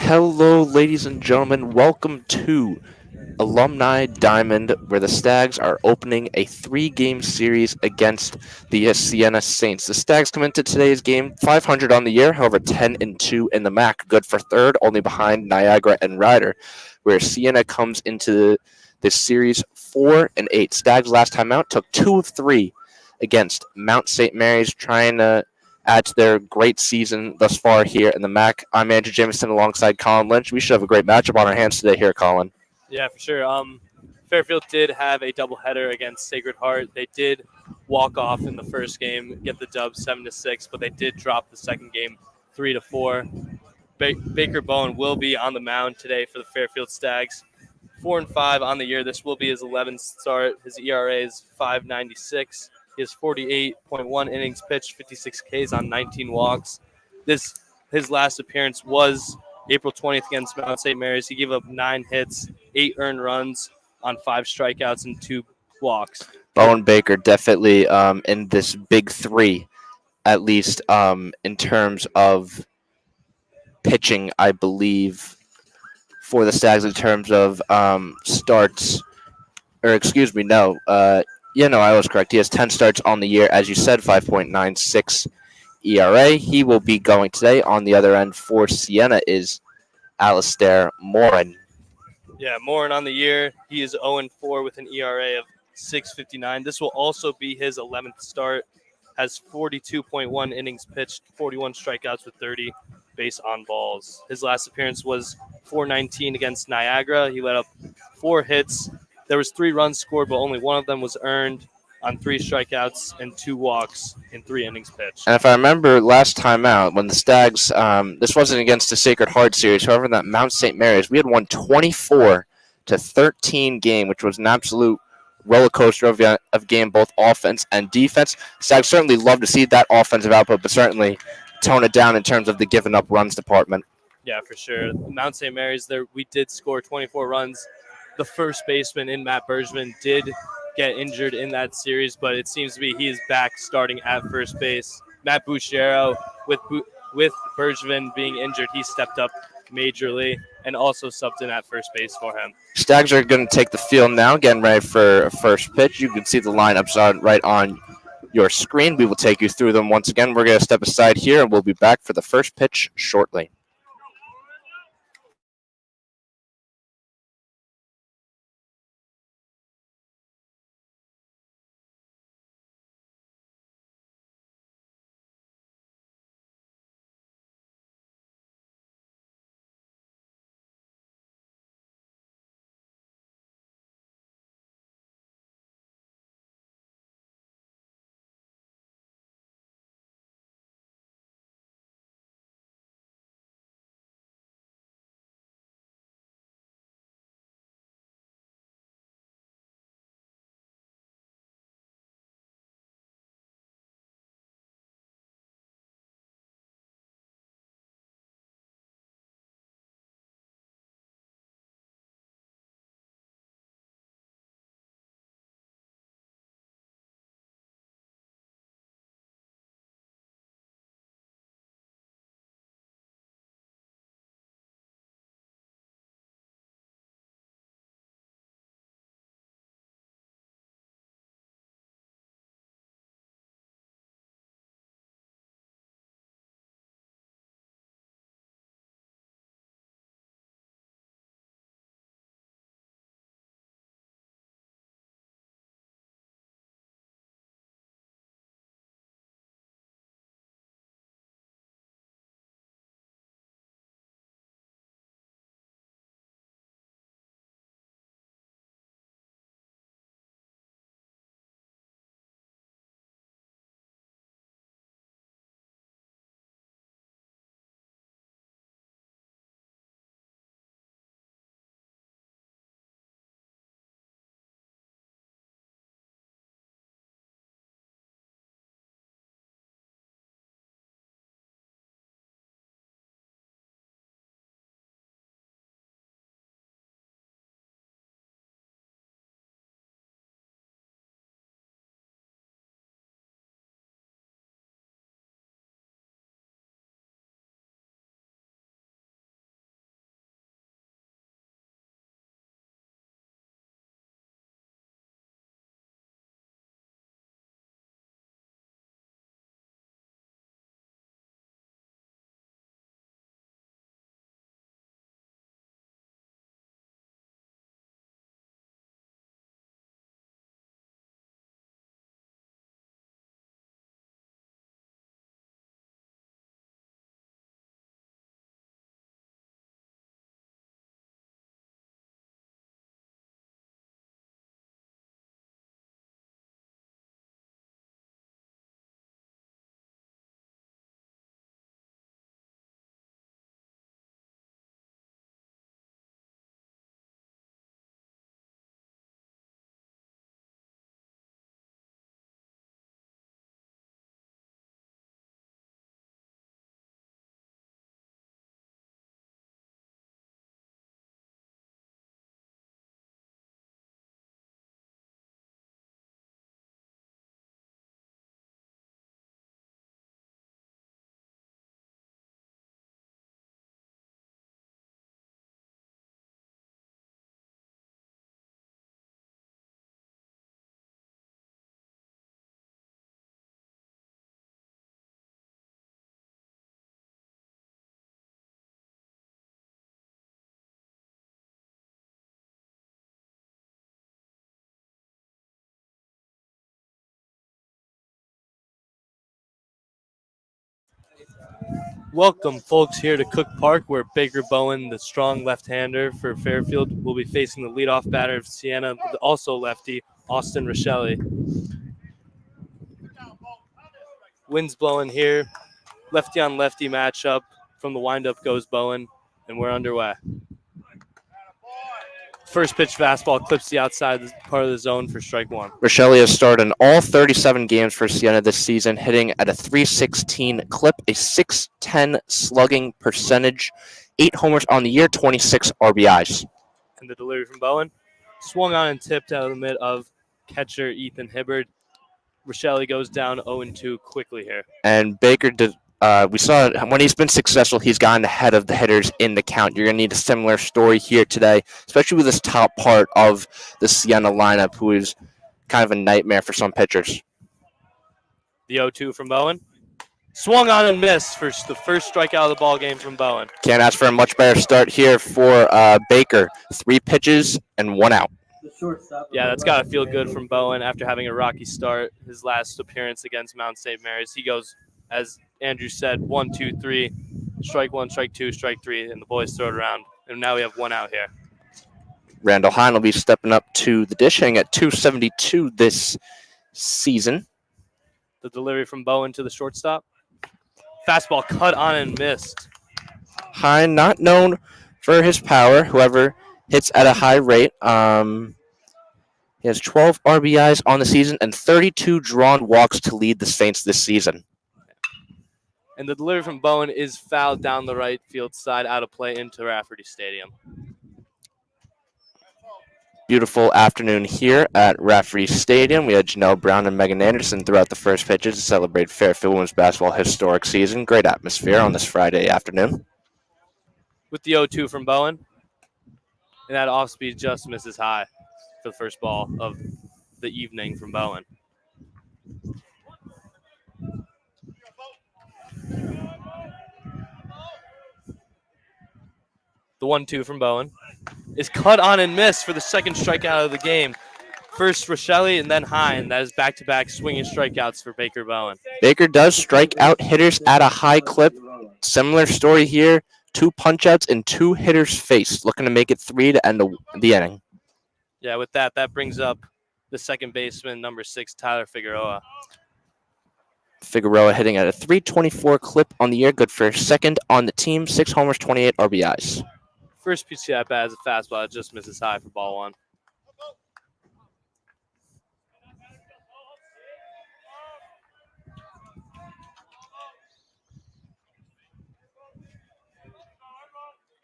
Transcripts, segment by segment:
Hello, ladies and gentlemen. Welcome to Alumni Diamond, where the Stags are opening a three-game series against the Siena Saints. The Stags come into today's game 500 on the year, however 10-2 in the MAC, good for third, only behind Niagara and Ryder, where Siena comes into this series 4-8. Stags last time out took 2 of 3 against Mount St. Mary's, trying to add to their great season thus far here in the MAC. I'm Andrew Jameson alongside Colin Lynch. We should have a great matchup on our hands today here, Colin. Yeah, for sure. Fairfield did have a doubleheader against Sacred Heart. They did walk off in the first game, get the dub 7-6, but they did drop the second game 3-4. Baker Bowen will be on the mound today for the Fairfield Stags. 4-5 on the year. This will be his 11th start. His ERA is 5.96. He has 48.1 innings pitched, 56 Ks on 19 walks. His last appearance was April 20th against Mount St. Mary's. He gave up 9 hits, 8 earned runs on 5 strikeouts and 2 walks. Bowen Baker definitely in this big three, at least in terms of pitching, I believe, for the Stags in terms of starts. Or excuse me, no. I was correct. He has 10 starts on the year, as you said, 5.96 ERA. He will be going today. On the other end for Siena is Alistair Morin. Yeah, Morin on the year. He is 0-4 with an ERA of 6.59. This will also be his 11th start. Has 42.1 innings pitched, 41 strikeouts with 30 base on balls. His last appearance was 4.19 against Niagara. He let up 4 hits. There was 3 runs scored, but only one of them was earned on 3 strikeouts and 2 walks in 3 innings pitched. And if I remember last time out, when the Stags, this wasn't against the Sacred Heart series, however, in that Mount St. Mary's, we had won 24-13 game, which was an absolute roller coaster of game, both offense and defense. Stags certainly love to see that offensive output, but certainly tone it down in terms of the giving up runs department. Yeah, for sure. Mount St. Mary's, we did score 24 runs. The first baseman in Matt Bergman did get injured in that series, but it seems to be he is back starting at first base. Matt Buchero, with Bergman being injured, he stepped up majorly and also subbed in at first base for him. Stags are going to take the field now, getting ready for first pitch. You can see the lineups right on your screen. We will take you through them once again. We're going to step aside here, and we'll be back for the first pitch shortly. Welcome, folks, here to Cook Park, where Baker Bowen, the strong left-hander for Fairfield, will be facing the leadoff batter of Siena, also lefty, Austin Rochelle. Wind's blowing here. Lefty on lefty matchup. From the windup goes Bowen, and we're underway. First pitch fastball clips the outside part of the zone for strike one. Rochelle has started in all 37 games for Siena this season, hitting at a .316 clip, a .610 slugging percentage, 8 homers on the year, 26 RBIs. And the delivery from Bowen. Swung on and tipped out of the mid of catcher Ethan Hibbard. Rochelle goes down 0-2 quickly here. And Baker did. We saw when he's been successful, he's gotten ahead of the hitters in the count. You're going to need a similar story here today, especially with this top part of the Siena lineup, who is kind of a nightmare for some pitchers. The 0-2 from Bowen. Swung on and missed for the first strikeout of the ball game from Bowen. Can't ask for a much better start here for Baker. 3 pitches and 1 out. Yeah, that's got to feel good from Bowen after having a rocky start. His last appearance against Mount St. Mary's, he goes, as Andrew said, 1, 2, 3, strike 1, strike 2, strike 3, and the boys throw it around. And now we have 1 out here. Randall Hine will be stepping up to the dish, hitting at .272 this season. The delivery from Bowen to the shortstop. Fastball cut on and missed. Hine, not known for his power, however, hits at a high rate. He has 12 RBIs on the season and 32 drawn walks to lead the Saints this season. And the delivery from Bowen is fouled down the right field side, out of play into Rafferty Stadium. Beautiful afternoon here at Rafferty Stadium. We had Janelle Brown and Megan Anderson throughout the first pitches to celebrate Fairfield women's basketball historic season. Great atmosphere on this Friday afternoon. With the 0-2 from Bowen. And that off-speed just misses high for the first ball of the evening from Bowen. The 1-2 from Bowen is cut on and missed for the second strikeout of the game. First Rochelle and then Hine. That is back-to-back swinging strikeouts for Baker Bowen. Baker does strike out hitters at a high clip. Similar story here. 2 punch-outs and 2 hitters faced. Looking to make it 3 to end the inning. Yeah, with that brings up the second baseman, number 6, Tyler Figueroa. Figueroa hitting at a .324 clip on the year. Good for second on the team. 6 homers, 28 RBIs. First pitch at bat is a fastball. It just misses high for ball 1.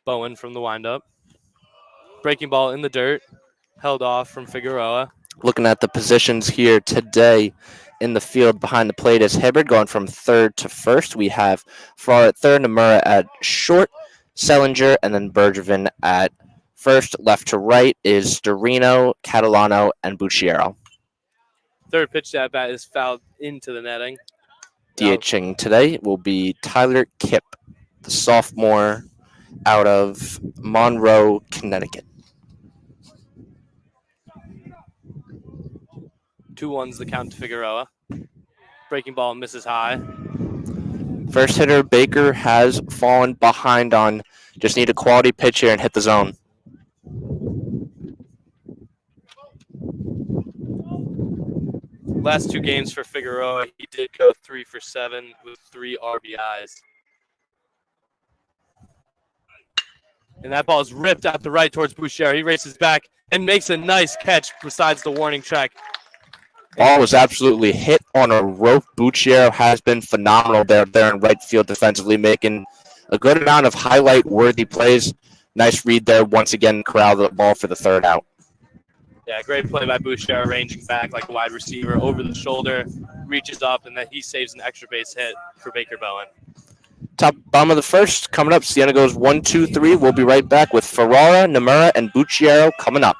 Bowen from the windup. Breaking ball in the dirt. Held off from Figueroa. Looking at the positions here today in the field behind the plate is Hibbard going from third to first. We have Farrar at third, Nomura at short, Sellinger, and then Bergevin at first. Left to right is Storino, Catalano, and Bucciero. Third pitch at bat is fouled into the netting. DHing today will be Tyler Kipp, the sophomore out of Monroe, Connecticut. 2-1's the count to Figueroa. Breaking ball misses high. First hitter Baker has fallen behind on. Just need a quality pitch here and hit the zone. Last 2 games for Figueroa, he did go 3 for 7 with 3 RBIs. And that ball is ripped out the right towards Boucher. He races back and makes a nice catch besides the warning track. Ball was absolutely hit on a rope. Bucciero has been phenomenal there in right field defensively, making a good amount of highlight-worthy plays. Nice read there. Once again, corral the ball for the third out. Yeah, great play by Boucher, ranging back like a wide receiver over the shoulder, reaches up, and then he saves an extra base hit for Baker Bowen. Top bottom of the first coming up. Siena goes 1-2-3. We'll be right back with Ferrara, Nomura, and Bucciero coming up.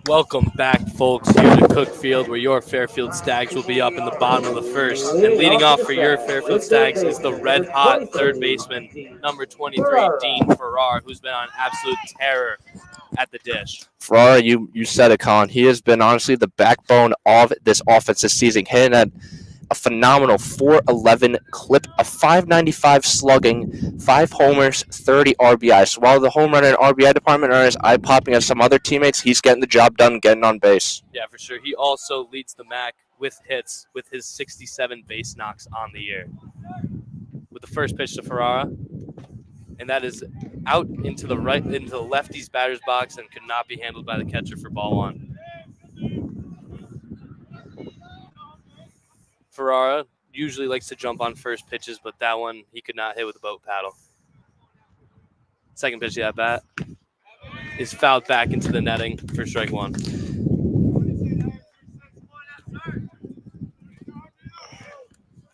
Welcome back, folks, here to Cook Field, where your Fairfield Stags will be up in the bottom of the first. And leading off for your Fairfield Stags is the red-hot third baseman, number 23, Dean Farrar, who's been on absolute terror at the dish. Farrar, you said it, Colin. He has been honestly the backbone of this offense this season, hitting at a phenomenal 411 clip, a 595 slugging, 5 homers, 30 RBI. So while the home run and RBI department are as eye-popping as some other teammates, he's getting the job done, getting on base. Yeah, for sure. He also leads the MAC with hits with his 67 base knocks on the year. With the first pitch to Ferrara, and that is out into the lefty's batter's box and could not be handled by the catcher for ball 1. Ferrara usually likes to jump on first pitches, but that one he could not hit with a boat paddle. Second pitch of that bat is fouled back into the netting for strike 1.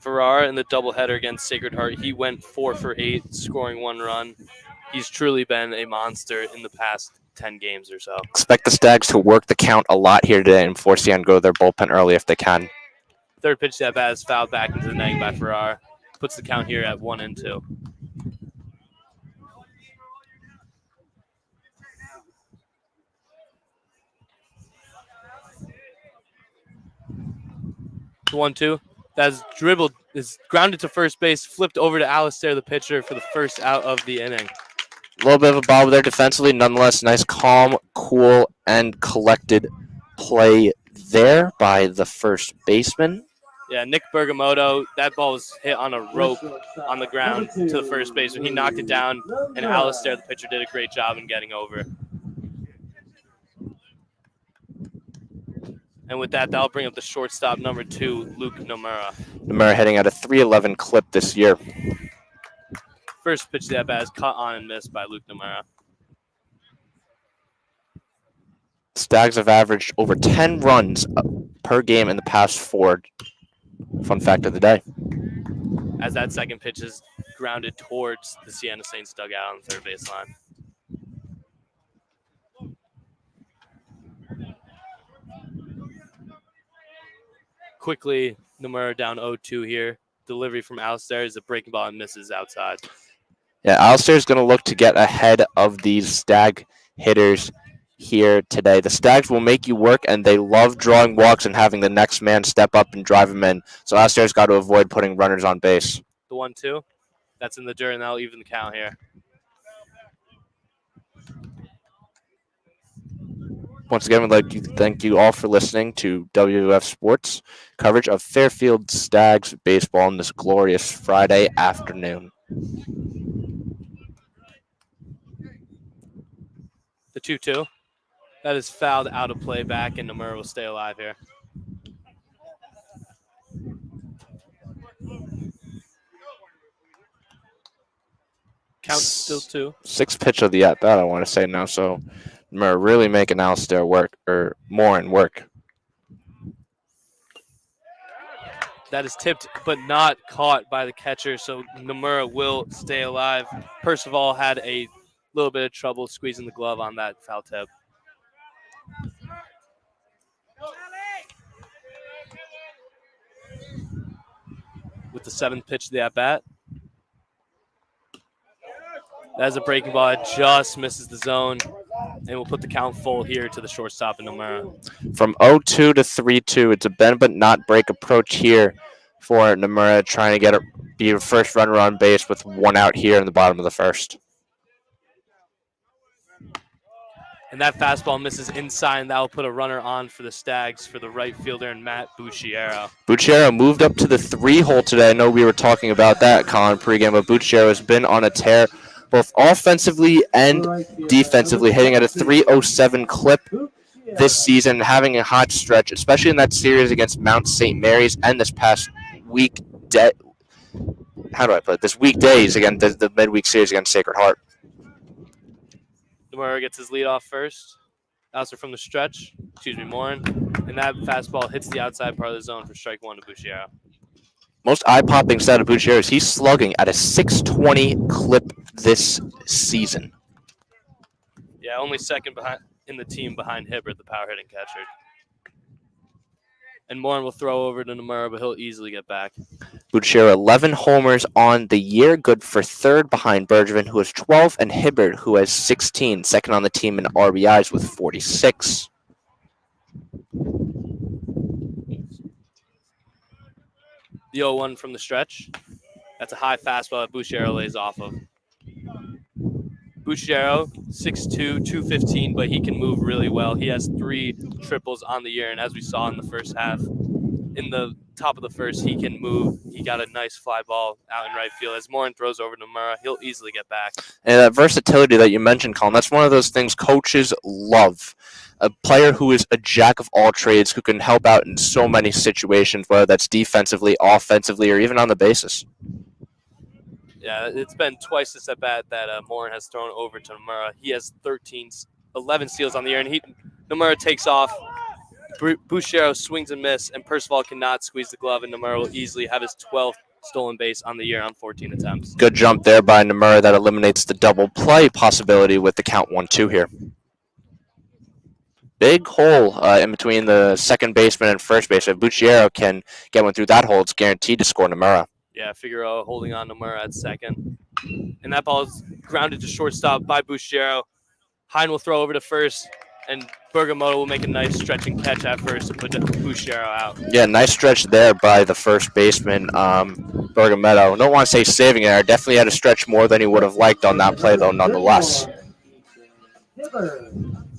Ferrara in the doubleheader against Sacred Heart, he went 4 for 8, scoring 1 run. He's truly been a monster in the past 10 games or so. Expect the Stags to work the count a lot here today and force Siena to go to their bullpen early if they can. Third pitch to that bat is fouled back into the netting by Ferrara. Puts the count here at 1-2. The 1-2. That's dribbled, is grounded to first base, flipped over to Alistair, the pitcher, for the first out of the inning. A little bit of a bobble there defensively. Nonetheless, nice, calm, cool, and collected play there by the first baseman. Yeah, Nick Bergamoto, that ball was hit on a rope on the ground to the first baseman. He knocked it down, and Alistair, the pitcher, did a great job in getting over. And with that, that'll bring up the shortstop, number 2, Luke Nomura. Nomura heading at a 311 clip this year. First pitch to that bat is cut on and missed by Luke Nomura. Stags have averaged over 10 runs per game in the past 4. Fun fact of the day. As that second pitch is grounded towards the Siena Saints dugout on the third baseline. Quickly, Nomura down 0-2 here. Delivery from Alistair is a breaking ball and misses outside. Yeah, Alistair is going to look to get ahead of these Stag hitters here today. The Stags will make you work, and they love drawing walks and having the next man step up and drive him in. So Alistair's got to avoid putting runners on base. The 1-2, that's in the dirt, and that'll even the count here. Once again, we'd like to thank you all for listening to WVOF Sports coverage of Fairfield Stags baseball on this glorious Friday afternoon. The 2-2. That is fouled out of play back, and Nomura will stay alive here. Count still 2. 6th pitch of the at-bat, I want to say now. So Nomura really making Alistair work, or more and work. That is tipped but not caught by the catcher, so Nomura will stay alive. Percival had a little bit of trouble squeezing the glove on that foul tip. With the 7th pitch of the at-bat. That is a breaking ball. It just misses the zone, and we'll put the count full here to the shortstop in Nomura. From 0-2 to 3-2, it's a bend but not break approach here for Nomura, trying to be a first runner on base with 1 out here in the bottom of the first. And that fastball misses inside, and that will put a runner on for the Stags for the right fielder and Matt Bucciero. Bucciero moved up to the 3-hole today. I know we were talking about that, Colin, pregame, but Bucciero has been on a tear both offensively and defensively, hitting at a 307 clip this season, having a hot stretch, especially in that series against Mount St. Mary's and this past weekdays again, the midweek series against Sacred Heart. Nomura gets his lead off first. Alistair from the stretch, Morin. And that fastball hits the outside part of the zone for strike 1 to Bucciero. Most eye-popping stat of Bucciero is he's slugging at a 620 clip this season. Yeah, only second behind in the team behind Hibbert, the power hitting catcher. And Morin will throw over to Nomura, but he'll easily get back. Bucciero, 11 homers on the year, good for third behind Bergevin, who has 12, and Hibbert, who has 16, second on the team in RBIs with 46. The 0-1 from the stretch. That's a high fastball that Bucciero lays off of. Bucciero, 6'2", 215, but he can move really well. He has 3 triples on the year, and as we saw in the first half, in the top of the first, he can move. He got a nice fly ball out in right field. As Morin throws over to Nomura, he'll easily get back. And that versatility that you mentioned, Colin, that's one of those things coaches love. A player who is a jack of all trades, who can help out in so many situations, whether that's defensively, offensively, or even on the bases. Yeah, it's been twice this at-bat that Morin has thrown over to Nomura. He has 11 steals on the year, and Nomura takes off. Bucciero swings and miss, and Percival cannot squeeze the glove, and Nomura will easily have his 12th stolen base on the year on 14 attempts. Good jump there by Nomura. That eliminates the double play possibility with the count 1-2 here. Big hole in between the second baseman and first baseman. If Bucciero can get one through that hole, it's guaranteed to score Nomura. Yeah, Figueroa holding on Nomura at second. And that ball is grounded to shortstop by Bucciero. Hine will throw over to first, and Bergamoto will make a nice stretching catch at first to put Bucciero out. Yeah, nice stretch there by the first baseman, Bergamoto. Don't want to say saving it. Definitely had to stretch more than he would have liked on that play, though, nonetheless.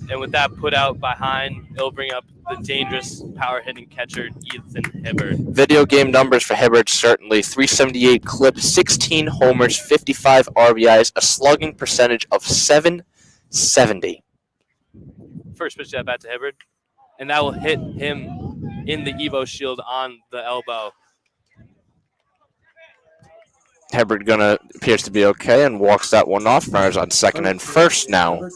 And with that put out by Hine, it'll bring up the dangerous power-hitting catcher, Ethan Hibbert. Video game numbers for Hibbert, certainly. 378 clip, 16 homers, 55 RBIs, a slugging percentage of .770. First pitch at bat to Hibbert, and that will hit him in the Evo shield on the elbow. Hibbert appears to be okay and walks that one off. Runners on second and first now.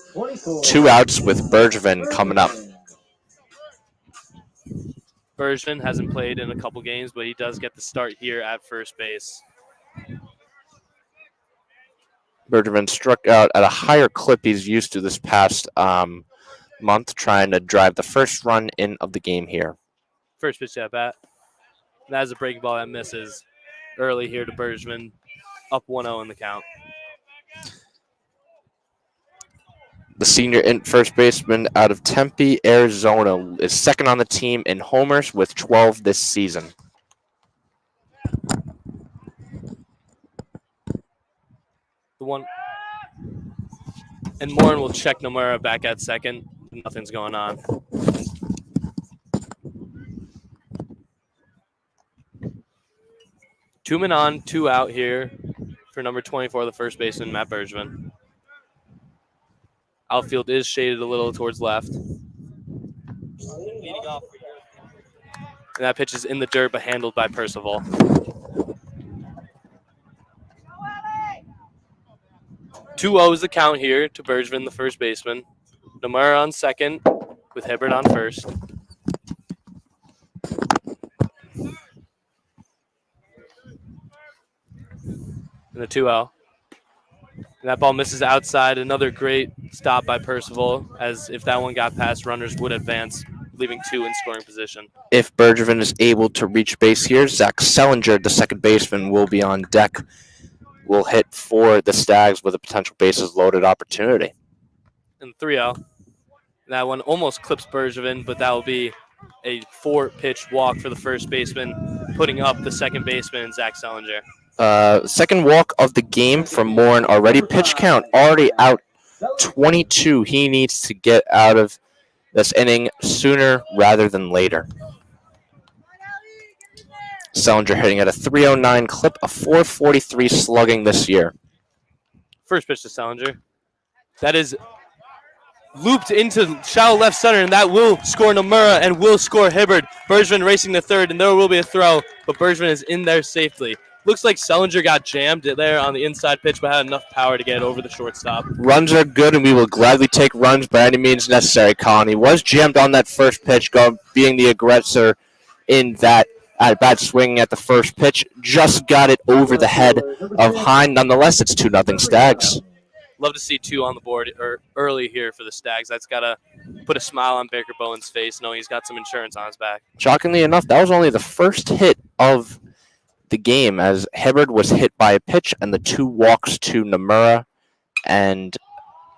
2 outs with Bergevin coming up. Bergevin hasn't played in a couple games, but he does get the start here at first base. Bergevin struck out at a higher clip he's used to this past month, trying to drive the first run in of the game here. First pitch at bat. That is a breaking ball that misses early here to Bergevin. Up 1-0 in the count. The senior first baseman out of Tempe, Arizona, is second on the team in homers with 12 this season. The one, and Morin will check Nomura back at second. Nothing's going on. Two men on, 2 out here for number 24, the first baseman, Matt Bergevin. Outfield is shaded a little towards left. And that pitch is in the dirt, but handled by Percival. 2-0 is the count here to Bergevin, the first baseman. Nomura on second with Hibbert on first. And the 2-0. And that ball misses outside. Another great stop by Percival, as if that one got past, runners would advance, leaving 2 in scoring position. If Bergevin is able to reach base here, Zach Sellinger, the second baseman, will be on deck. Will hit for the Stags with a potential bases loaded opportunity. And 3-0. And that one almost clips Bergevin, but that will be a 4-pitch walk for the first baseman, putting up the second baseman, Zach Sellinger. Second walk of the game from Morin already. Pitch count already out 22. He needs to get out of this inning sooner rather than later. Sellinger hitting at a 309 clip, a 443 slugging this year. First pitch to Sellinger. That is looped into shallow left center, and that will score Nomura and will score Hibbert. Bergevin racing to third, and there will be a throw, but Bergevin is in there safely. Looks like Sellinger got jammed there on the inside pitch, but had enough power to get over the shortstop. Runs are good, and we will gladly take runs by any means necessary, Colin. He was jammed on that first pitch, being the aggressor in that at-bat swinging at the first pitch. Just got it over the head of Hine. Nonetheless, it's 2-0 Stags. love to see 2 on the board early here for the Stags. That's got to put a smile on Baker Bowen's face, knowing he's got some insurance on his back. Shockingly enough, that was only the first hit of the game, as Hibbard was hit by a pitch and the 2 walks to Nomura and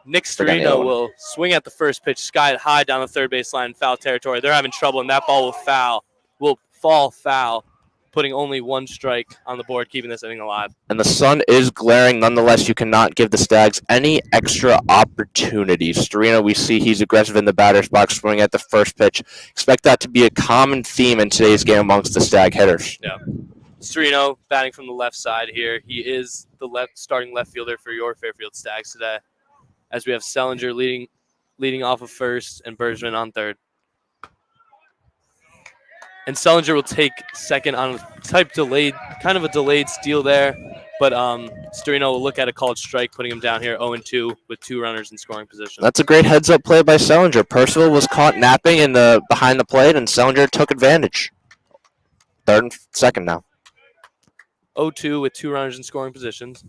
Nick Storino will swing at the first pitch, sky it high down the third base line, foul territory. They're having trouble, and that ball will fall foul, putting only 1 strike on the board, keeping this inning alive. And the sun is glaring. Nonetheless, you cannot give the Stags any extra opportunities. Storino, we see he's aggressive in the batter's box, swinging at the first pitch. Expect that to be a common theme in today's game amongst the Stag hitters. Yeah. Storino batting from the left side here. He is the starting left fielder for your Fairfield Stags today, as we have Sellinger leading off of first and Bergman on third. And Sellinger will take second on a delayed steal there. But Storino will look at a called strike, putting him down here 0-2 with 2 runners in scoring position. That's a great heads-up play by Sellinger. Percival was caught napping behind the plate, and Sellinger took advantage. Third and second now. 0-2 with 2 runners in scoring positions.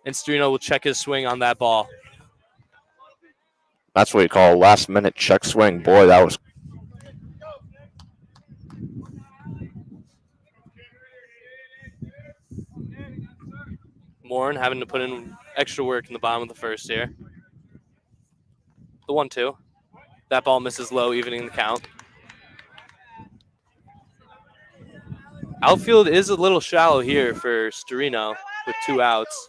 And Storino will check his swing on that ball. That's what you call a last-minute check swing. Boy, that was... Morin having to put in extra work in the bottom of the first here. The 1-2. That ball misses low, evening the count. Outfield is a little shallow here for Storino with 2 outs.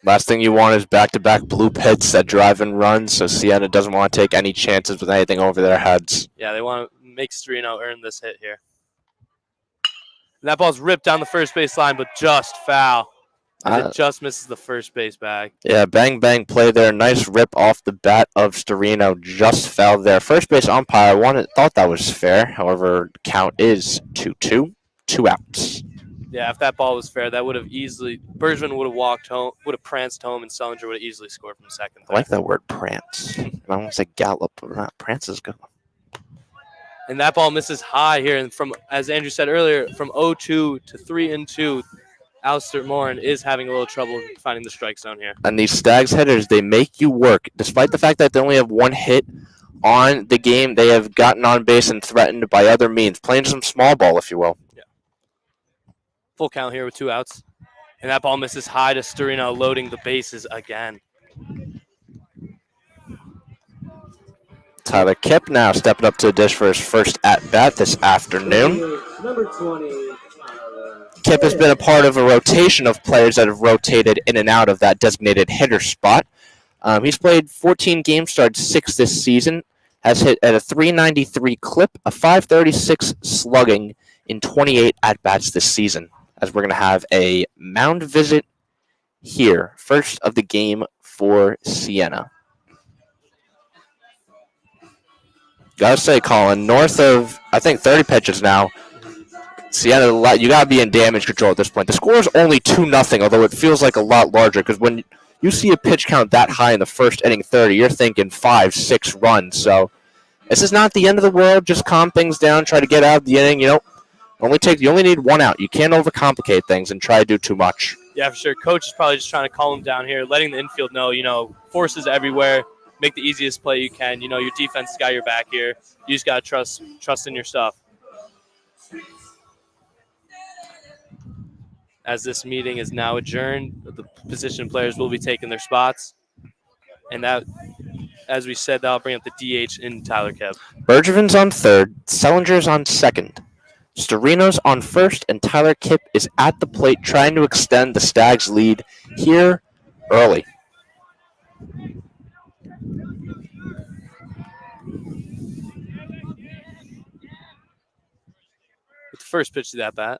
Last thing you want is back-to-back bloop hits that drive in runs, so Siena doesn't want to take any chances with anything over their heads. Yeah, they want to make Storino earn this hit here. And that ball's ripped down the first base line, but just foul. It just misses the first base bag. Yeah, bang play there. Nice rip off the bat of Storino. Just fell there. First base umpire thought that was fair. However, count is 2-2. 2 outs. Yeah, if that ball was fair, that would have Bergman would have walked home, would have pranced home, and Sellinger would have easily scored from second. I like that word, prance. I won't say gallop, but not prance is good. And that ball misses high here, and from, as Andrew said earlier, from 0-2 to 3-2, Alistair Morin is having a little trouble finding the strike zone here. And these Stags hitters, they make you work. Despite the fact that they only have 1 hit on the game, they have gotten on base and threatened by other means, playing some small ball, if you will. Yeah. Full count here with 2 outs. And that ball misses high to Storino, loading the bases again. Tyler Kipp now stepping up to the dish for his first at-bat this afternoon. Number 20. Kipp has been a part of a rotation of players that have rotated in and out of that designated hitter spot. He's played 14 games, started 6 this season, has hit at a .393 clip, a .536 slugging in 28 at-bats this season, as we're going to have a mound visit here, first of the game for Siena. Gotta say, Colin, north of, I think, 30 pitches now, Siena, you got to be in damage control at this point. The score is only 2-0, although it feels like a lot larger, because when you see a pitch count that high in the first inning 30, you're thinking 5-6 runs. So this is not the end of the world. Just calm things down, try to get out of the inning. You only need 1 out. You can't overcomplicate things and try to do too much. Yeah, for sure. Coach is probably just trying to calm him down here, letting the infield know, forces everywhere. Make the easiest play you can. Your defense has got your back here. You just got to trust in your stuff. As this meeting is now adjourned, the position players will be taking their spots. And that, as we said, that'll bring up the DH in Tyler Kipp. Bergevin's on third, Sellinger's on second. Storino's on first, and Tyler Kipp is at the plate trying to extend the Stags' lead here early. With the first pitch to that bat.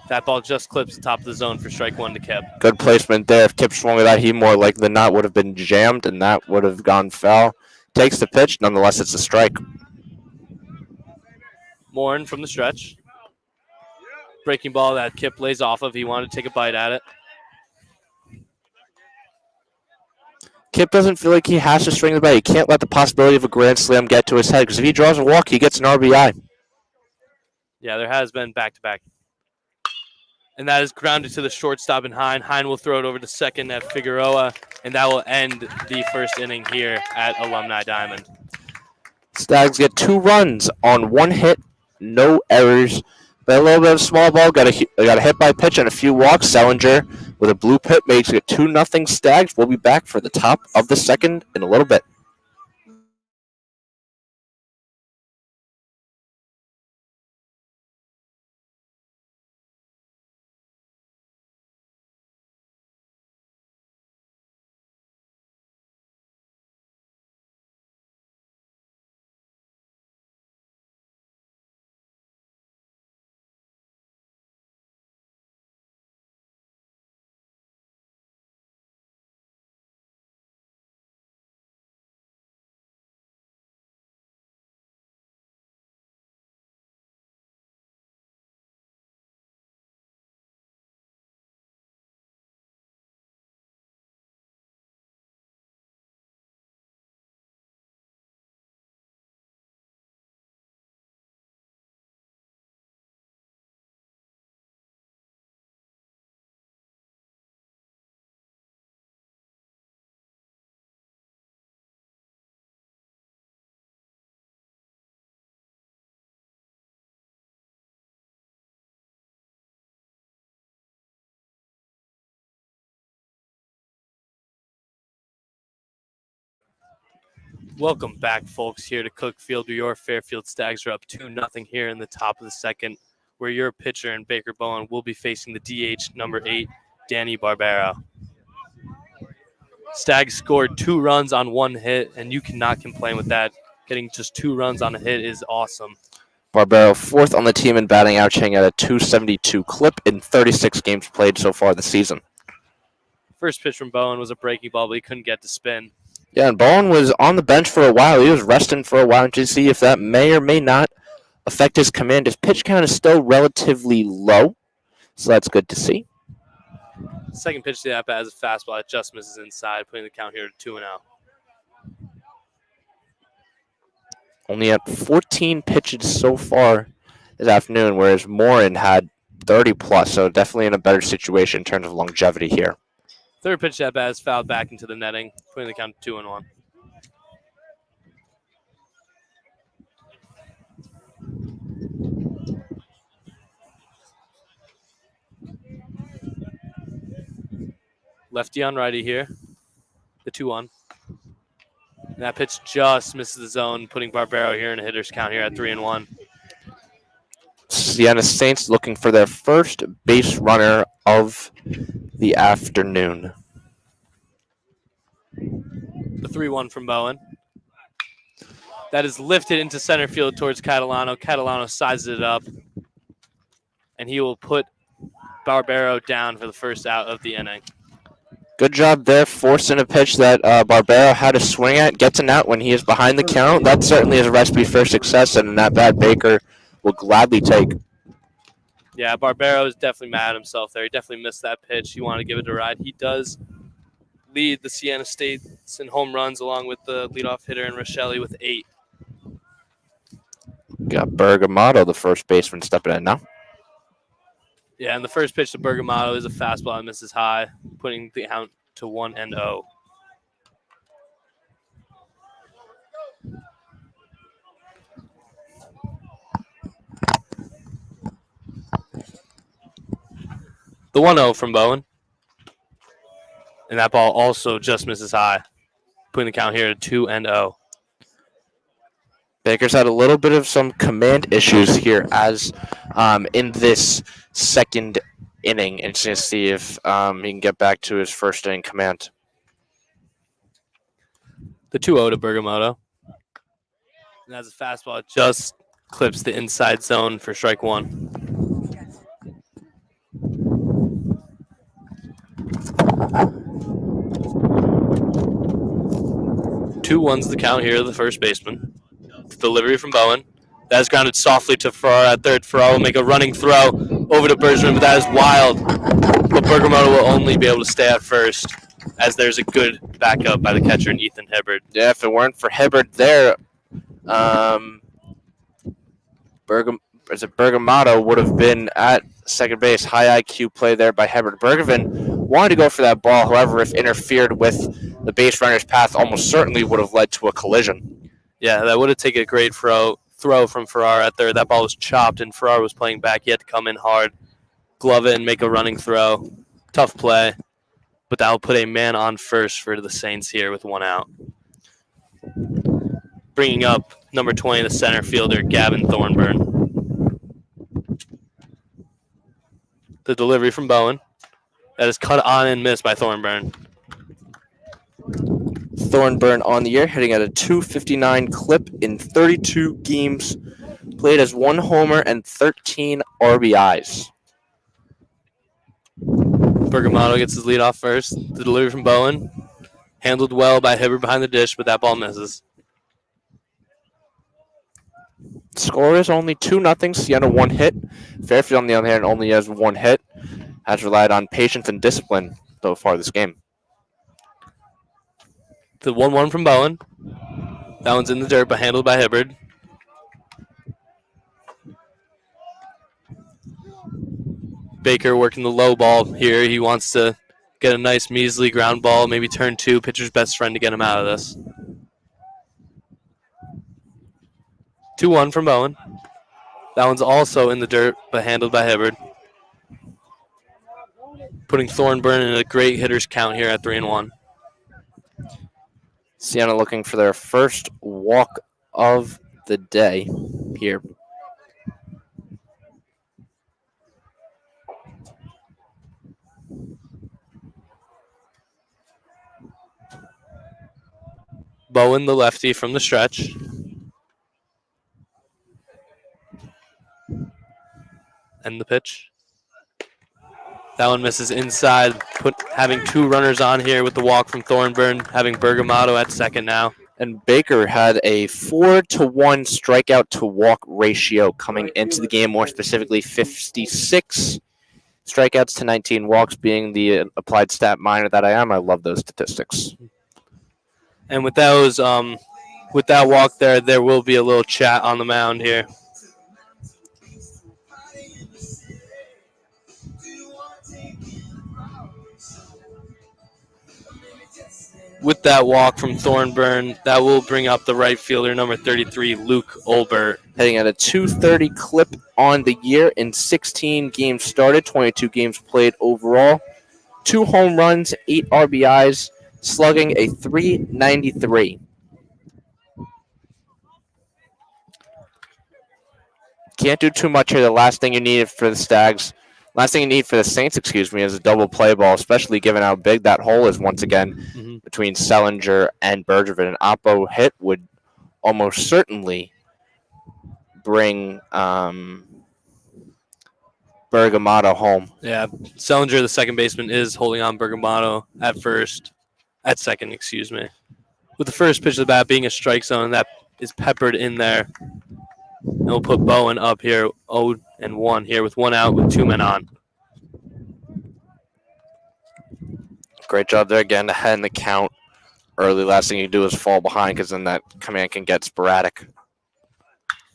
That ball just clips the top of the zone for strike 1 to Kipp. Good placement there. If Kipp swung at that, he more likely than not would have been jammed, and that would have gone foul. Takes the pitch. Nonetheless, it's a strike. Morin from the stretch. Breaking ball that Kipp lays off of. He wanted to take a bite at it. Kipp doesn't feel like he has to string the bat. He can't let the possibility of a grand slam get to his head, because if he draws a walk, he gets an RBI. Yeah, there has been back-to-back. And that is grounded to the shortstop and Hine. Hine will throw it over to second at Figueroa, and that will end the first inning here at Alumni Diamond. Stags get 2 runs on 1 hit, no errors. But a little bit of small ball, got a hit by pitch and a few walks. Selinger with a blue pit makes it 2-0 Stags. We'll be back for the top of the second in a little bit. Welcome back, folks, here to Cookfield, where your Fairfield Stags are up 2-0 here in the top of the second, where your pitcher and Baker Bowen will be facing the DH number 8, Danny Barbero. Stags scored 2 runs on 1 hit, and you cannot complain with that. Getting just 2 runs on a hit is awesome. Barbero 4th on the team in batting average, at a .272 clip in 36 games played so far this season. First pitch from Bowen was a breaking ball, but he couldn't get to spin. Yeah, and Bowen was on the bench for a while. He was resting for a while to see if that may or may not affect his command. His pitch count is still relatively low, so that's good to see. Second pitch to the at-bat is a fastball that just misses inside, putting the count here to 2-0. Only at 14 pitches so far this afternoon, whereas Morin had 30+, so definitely in a better situation in terms of longevity here. Third pitch to at-bat is fouled back into the netting, putting the count to 2-1. Lefty on righty here, the 2-1. And that pitch just misses the zone, putting Barbero here in a hitter's count here at 3-1. Siena Saints looking for their first base runner of the afternoon. The 3-1 from Bowen. That is lifted into center field towards Catalano. Catalano sizes it up, and he will put Barbero down for the first out of the inning. Good job there, forcing a pitch that Barbero had to swing at. Gets an out when he is behind the count. That certainly is a recipe for success, and that bad Baker will gladly take. Yeah, Barbero is definitely mad at himself there. He definitely missed that pitch. He wanted to give it a ride. He does lead the Siena States in home runs, along with the leadoff hitter in Rochelle with 8. Got Bergamatto, the first baseman, stepping in now. Yeah, and the first pitch to Bergamatto is a fastball that misses high, putting the count to 1-0. The 1-0 from Bowen. And that ball also just misses high, putting the count here to 2-0. Baker's had a little bit of some command issues here as in this second inning. And just going to see if he can get back to his first inning command. The 2-0 to Bergamatto. And as a fastball, it just clips the inside zone for strike 1. Two ones the count here to the first baseman. Delivery from Bowen. That is grounded softly to Ferrara at third. Ferrara will make a running throw over to Bergman, but that is wild. But Bergamatto will only be able to stay at first, as there's a good backup by the catcher in Ethan Hibbard. Yeah, if it weren't for Hibbard there, Bergamatto would have been at second base. High IQ play there by Hebert. Bergevin wanted to go for that ball. However, if interfered with the base runner's path, almost certainly would have led to a collision. Yeah, that would have taken a great throw from Farrar at third. That ball was chopped, and Farrar was playing back. He had to come in hard, glove it, and make a running throw. Tough play, but that will put a man on first for the Saints here with one out. Bringing up number 20, the center fielder, Gavin Thornburn. The delivery from Bowen. That is cut on and missed by Thornburn. Thornburn on the year, hitting at a .259 clip in 32 games played, as 1 homer and 13 RBIs. Bergamoto gets his lead off first. The delivery from Bowen. Handled well by Hibbert behind the dish, but that ball misses. Score is only 2-0. Siena 1 hit. Fairfield, on the other hand, only has 1 hit. Has relied on patience and discipline so far this game. The 1-1 from Bowen. That one's in the dirt, but handled by Hibbert. Baker working the low ball here. He wants to get a nice measly ground ball, maybe turn 2, pitcher's best friend to get him out of this. 2-1 from Bowen. That one's also in the dirt, but handled by Hibbert. Putting Thornburn in a great hitter's count here at 3-1. Siena looking for their first walk of the day here. Bowen, the lefty from the stretch. And the pitch. That one misses inside, having 2 runners on here with the walk from Thornburn, having Bergamoto at second now. And Baker had a 4-to-1 strikeout to walk ratio coming into the game, more specifically 56 strikeouts to 19 walks, being the applied stat minor that I am. I love those statistics. And with those, with that walk there will be a little chat on the mound here. With that walk from Thornburn, that will bring up the right fielder, number 33, Luke Olbert. Hitting at a .230 clip on the year in 16 games started, 22 games played overall. 2 home runs, 8 RBIs, slugging a .393. Can't do too much here. The last thing you need for the Saints, is a double play ball, especially given how big that hole is once again between Sellinger and Bergevin. An oppo hit would almost certainly bring Bergamoto home. Yeah, Sellinger, the second baseman, is holding on Bergamoto at second, with the first pitch of the bat being a strike zone, that is peppered in there. And we'll put Bowen up here, 0-1 here with 1 out with 2 men on. Great job there again to head in the count early. Last thing you do is fall behind, because then that command can get sporadic.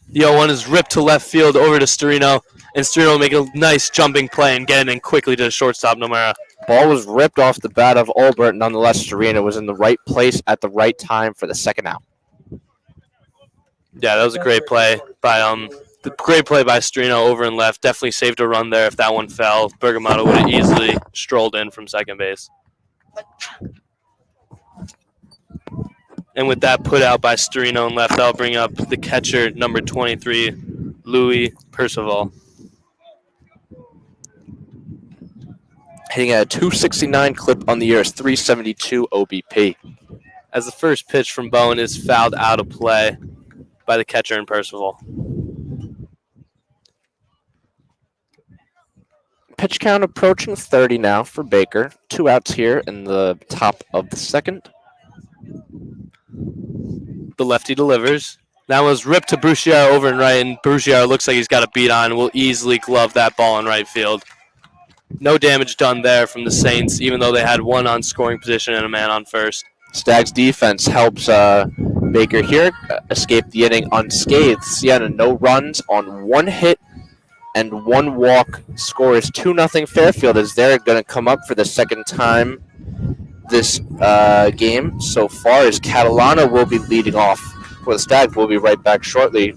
The 0-1 is ripped to left field over to Storino, and Storino will make a nice jumping play and get it in quickly to the shortstop, Nomura. Ball was ripped off the bat of Olbert. Nonetheless, Storino was in the right place at the right time for the second out. Yeah, that was a great play by Storino over and left. Definitely saved a run there. If that one fell, Bergamoto would have easily strolled in from second base. And with that put out by Storino and left, I'll bring up the catcher, number 23, Louis Percival. Hitting at a .269 clip on the year is .372 OBP. As the first pitch from Bowen is fouled out of play by the catcher in Percival. Pitch count approaching 30 now for Baker. 2 outs here in the top of the second. The lefty delivers. That was ripped to Bruchier over and right, and Bruchier looks like he's got a beat on and will easily glove that ball in right field. No damage done there from the Saints, even though they had 1 on scoring position and a man on first. Stags defense helps Baker here escape the inning unscathed. Siena no runs on 1 hit and one walk. Score is 2-0 Fairfield as they're going to come up for the second time this game so far, as Catalano will be leading off for the Stags. We'll be right back shortly.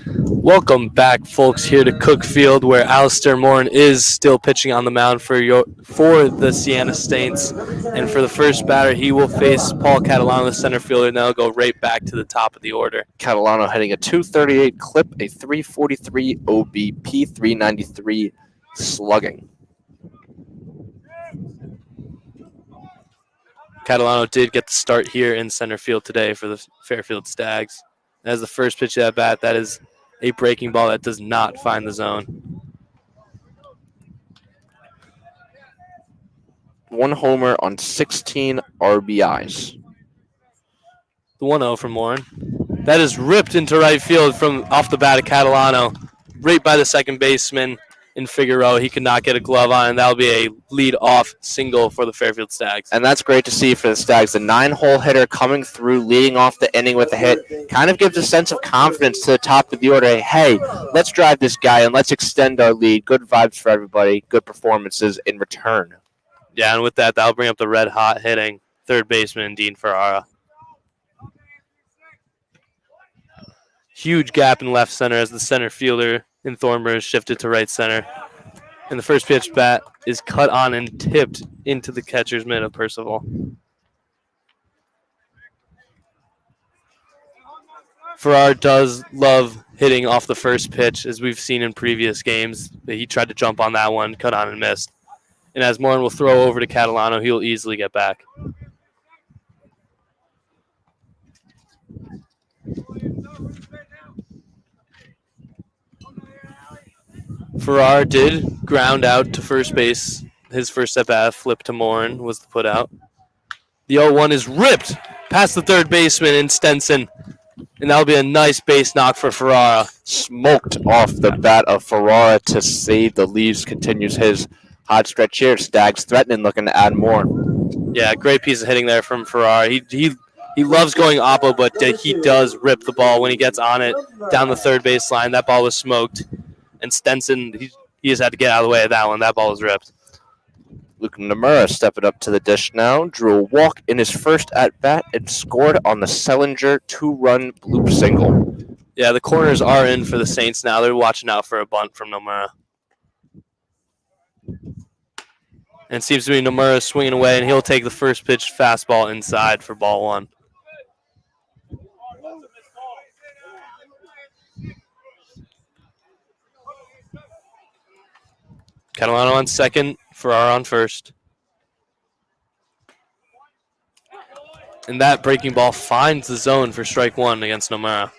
Welcome back, folks, here to Cookfield, where Alistair Morin is still pitching on the mound for the Siena Saints. And for the first batter, he will face Paul Catalano, the center fielder, and they'll go right back to the top of the order. Catalano hitting a .238 clip, a .343 OBP, .393 slugging. Catalano did get the start here in center field today for the Fairfield Stags. As the first pitch of that bat, that is a breaking ball that does not find the zone. One homer on 16 RBIs. The 1-0 from Morin. That is ripped into right field from off the bat of Catalano, right by the second baseman in Figueroa. He could not get a glove on, and that'll be a lead-off single for the Fairfield Stags. And that's great to see for the Stags. The 9-hole hitter coming through, leading off the inning with a hit, kind of gives a sense of confidence to the top of the order. Hey, let's drive this guy and let's extend our lead. Good vibes for everybody. Good performances in return. Yeah, and with that, that'll bring up the red-hot hitting third baseman, Dean Ferrara. Huge gap in left center as the center fielder in Thornburg is shifted to right center. And the first pitch bat is cut on and tipped into the catcher's mitt of Percival. Ferrara does love hitting off the first pitch, as we've seen in previous games. He tried to jump on that one, cut on and missed. And as Morin will throw over to Catalano, he'll easily get back. Ferrara did ground out to first base. His first at bat, flip to Morin, was the put out. The 0-1 is ripped past the third baseman in Stenson. And that'll be a nice base knock for Ferrara. Smoked off the bat of Ferrara to save the Leafs. Continues his hot stretch here. Stags threatening, looking to add more. Yeah, great piece of hitting there from Ferrara. He loves going oppo, but he does rip the ball when he gets on it down the third base line. That ball was smoked. And Stenson, he just had to get out of the way of that one. That ball was ripped. Luke Nomura stepping up to the dish now. Drew a walk in his first at-bat and scored on the Selinger 2-run bloop single. Yeah, the corners are in for the Saints now. They're watching out for a bunt from Nomura. And it seems to be Nomura swinging away, and he'll take the first pitch fastball inside for ball one. Catalano on second, Ferrara on first. And that breaking ball finds the zone for strike one against Nomura.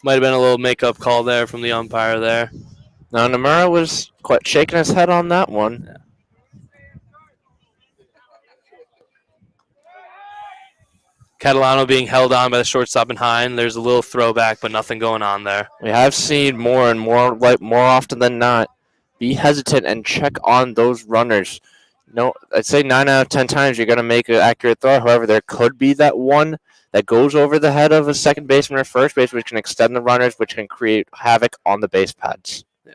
Might have been a little makeup call there from the umpire there. Now, Nomura was quite shaking his head on that one. Yeah. Catalano being held on by the shortstop behind. There's a little throwback, but nothing going on there. We have seen more and more, more often than not, be hesitant and check on those runners. No, I'd say 9 out of 10 times you're going to make an accurate throw. However, there could be that one that goes over the head of a second baseman or first base, which can extend the runners, which can create havoc on the base pads. Yeah.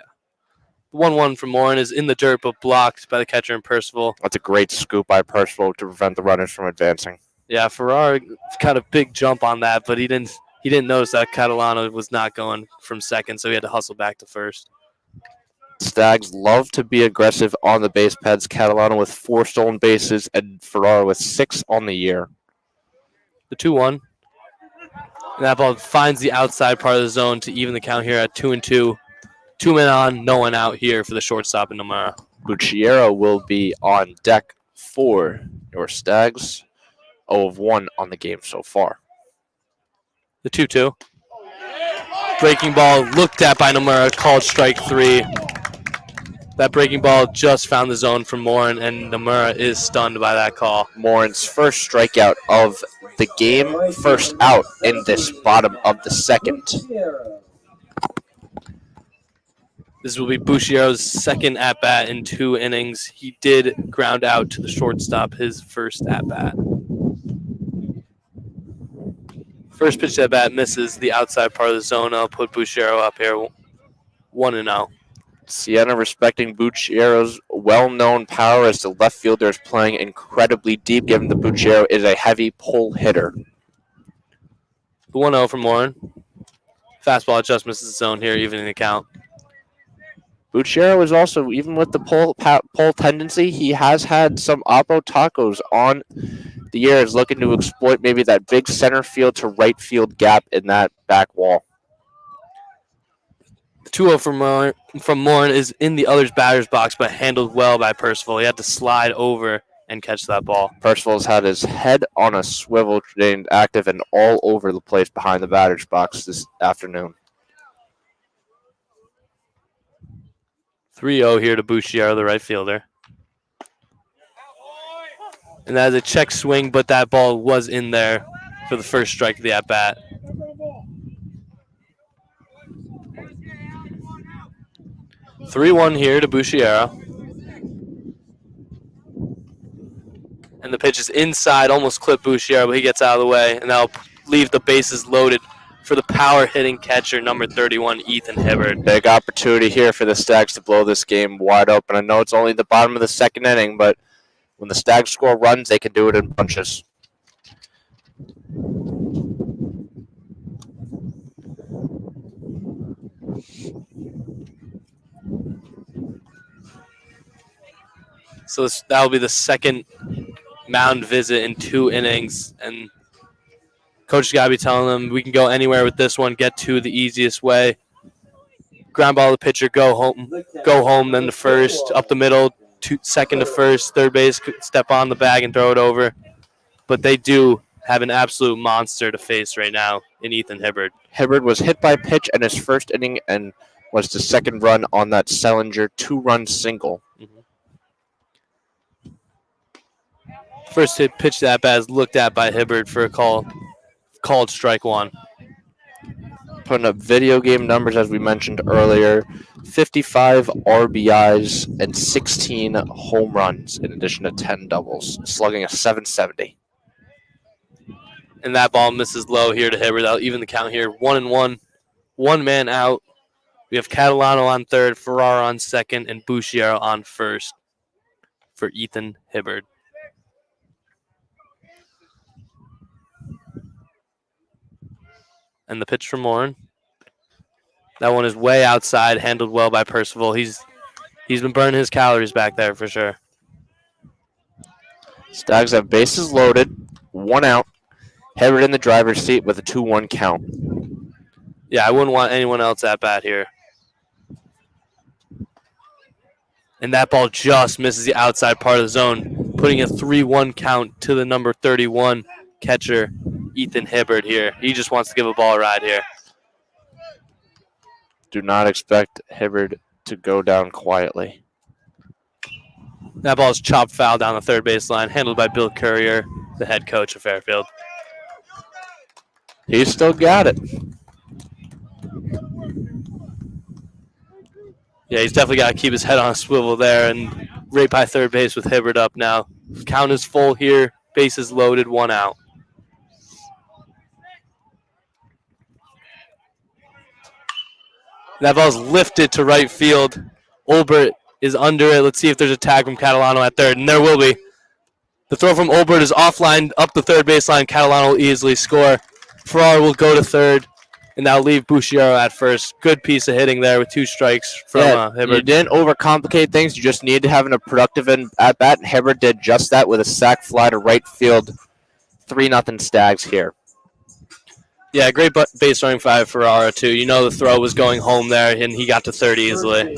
The 1-1 from Warren is in the dirt but blocked by the catcher in Percival. That's a great scoop by Percival to prevent the runners from advancing. Yeah, Ferrara got a big jump on that, but he didn't notice that Catalano was not going from second, so he had to hustle back to first. Stags love to be aggressive on the base pads. Catalano with 4 stolen bases and Ferrara with 6 on the year. The 2-1. And that ball finds the outside part of the zone to even the count here at 2-2. 2 men on, no one out here for the shortstop in Nomura. Bucciero will be on deck for your Stags. 0 of 1 on the game so far. The 2-2. Breaking ball looked at by Nomura, called strike 3. That breaking ball just found the zone for Morin, and Nomura is stunned by that call. Morin's first strikeout of the game, first out in this bottom of the second. This will be Bucciero's second at-bat in 2 innings. He did ground out to the shortstop his first at-bat. First pitch at-bat misses the outside part of the zone. I'll put Bucciero up here 1-0. Siena respecting Bucciero's well-known power as the left fielder is playing incredibly deep, given that Bucciero is a heavy pull hitter. The 1-0 from Morin. Fastball just misses the zone here, even in the count. Bucciero is also, even with the pull tendency, he has had some oppo tacos on the year, is looking to exploit maybe that big center field to right field gap in that back wall. The 2-0 from Morin is in the other's batter's box, but handled well by Percival. He had to slide over and catch that ball. Percival's had his head on a swivel, remained active and all over the place behind the batter's box this afternoon. 3-0 here to Bucciero, the right fielder. And that is a check swing, but that ball was in there for the first strike of the at-bat. 3-1 here to Bucciero. And the pitch is inside, almost clipped Bucciero, but he gets out of the way, and that'll leave the bases loaded for the power-hitting catcher, number 31, Ethan Hibbert. Big opportunity here for the Stags to blow this game wide open. I know it's only the bottom of the second inning, but when the Stags score runs, they can do it in bunches. So that will be the second mound visit in 2 innings, and Coach has got to be telling them we can go anywhere with this one, get to the easiest way. Ground ball to the pitcher, go home, then to first, up the middle, second to first, third base, step on the bag and throw it over. But they do have an absolute monster to face right now in Ethan Hibbert. Hibbert was hit by a pitch in his first inning and was the second run on that Selinger 2-run single. First hit pitch that bat is looked at by Hibbert for a called strike 1. Putting up video game numbers as we mentioned earlier, 55 RBIs and 16 home runs in addition to 10 doubles, slugging a .770. And that ball misses low here to Hibbert. That'll even the count here. 1-1. 1 man out. We have Catalano on third, Ferrara on second, and Bucciero on first for Ethan Hibbert. And the pitch from Morin. That one is way outside, handled well by Percival. He's been burning his calories back there for sure. Stags have bases loaded, 1 out. Hibbert in the driver's seat with a 2-1 count. Yeah, I wouldn't want anyone else at bat here. And that ball just misses the outside part of the zone, putting a 3-1 count to the number 31 catcher, Ethan Hibbert here. He just wants to give a ball a ride here. Do not expect Hibbert to go down quietly. That ball is chopped foul down the third baseline, handled by Bill Courier, the head coach of Fairfield. He's still got it. Yeah, he's definitely got to keep his head on a swivel there, and right by third base with Hibbert up now. Count is full here. Bases loaded, 1 out. That ball's lifted to right field. Olbert is under it. Let's see if there's a tag from Catalano at third, and there will be. The throw from Olbert is offline up the third baseline. Catalano will easily score. Farrar will go to third, and that'll leave Bushiero at first. Good piece of hitting there with 2 strikes from You Hibbert. didn't overcomplicate things. You just needed to have a productive at bat. Hibbert did just that with a sac fly to right field. 3-0 Stags here. Yeah, great base running by Ferrara, too. You know the throw was going home there, and he got to third easily.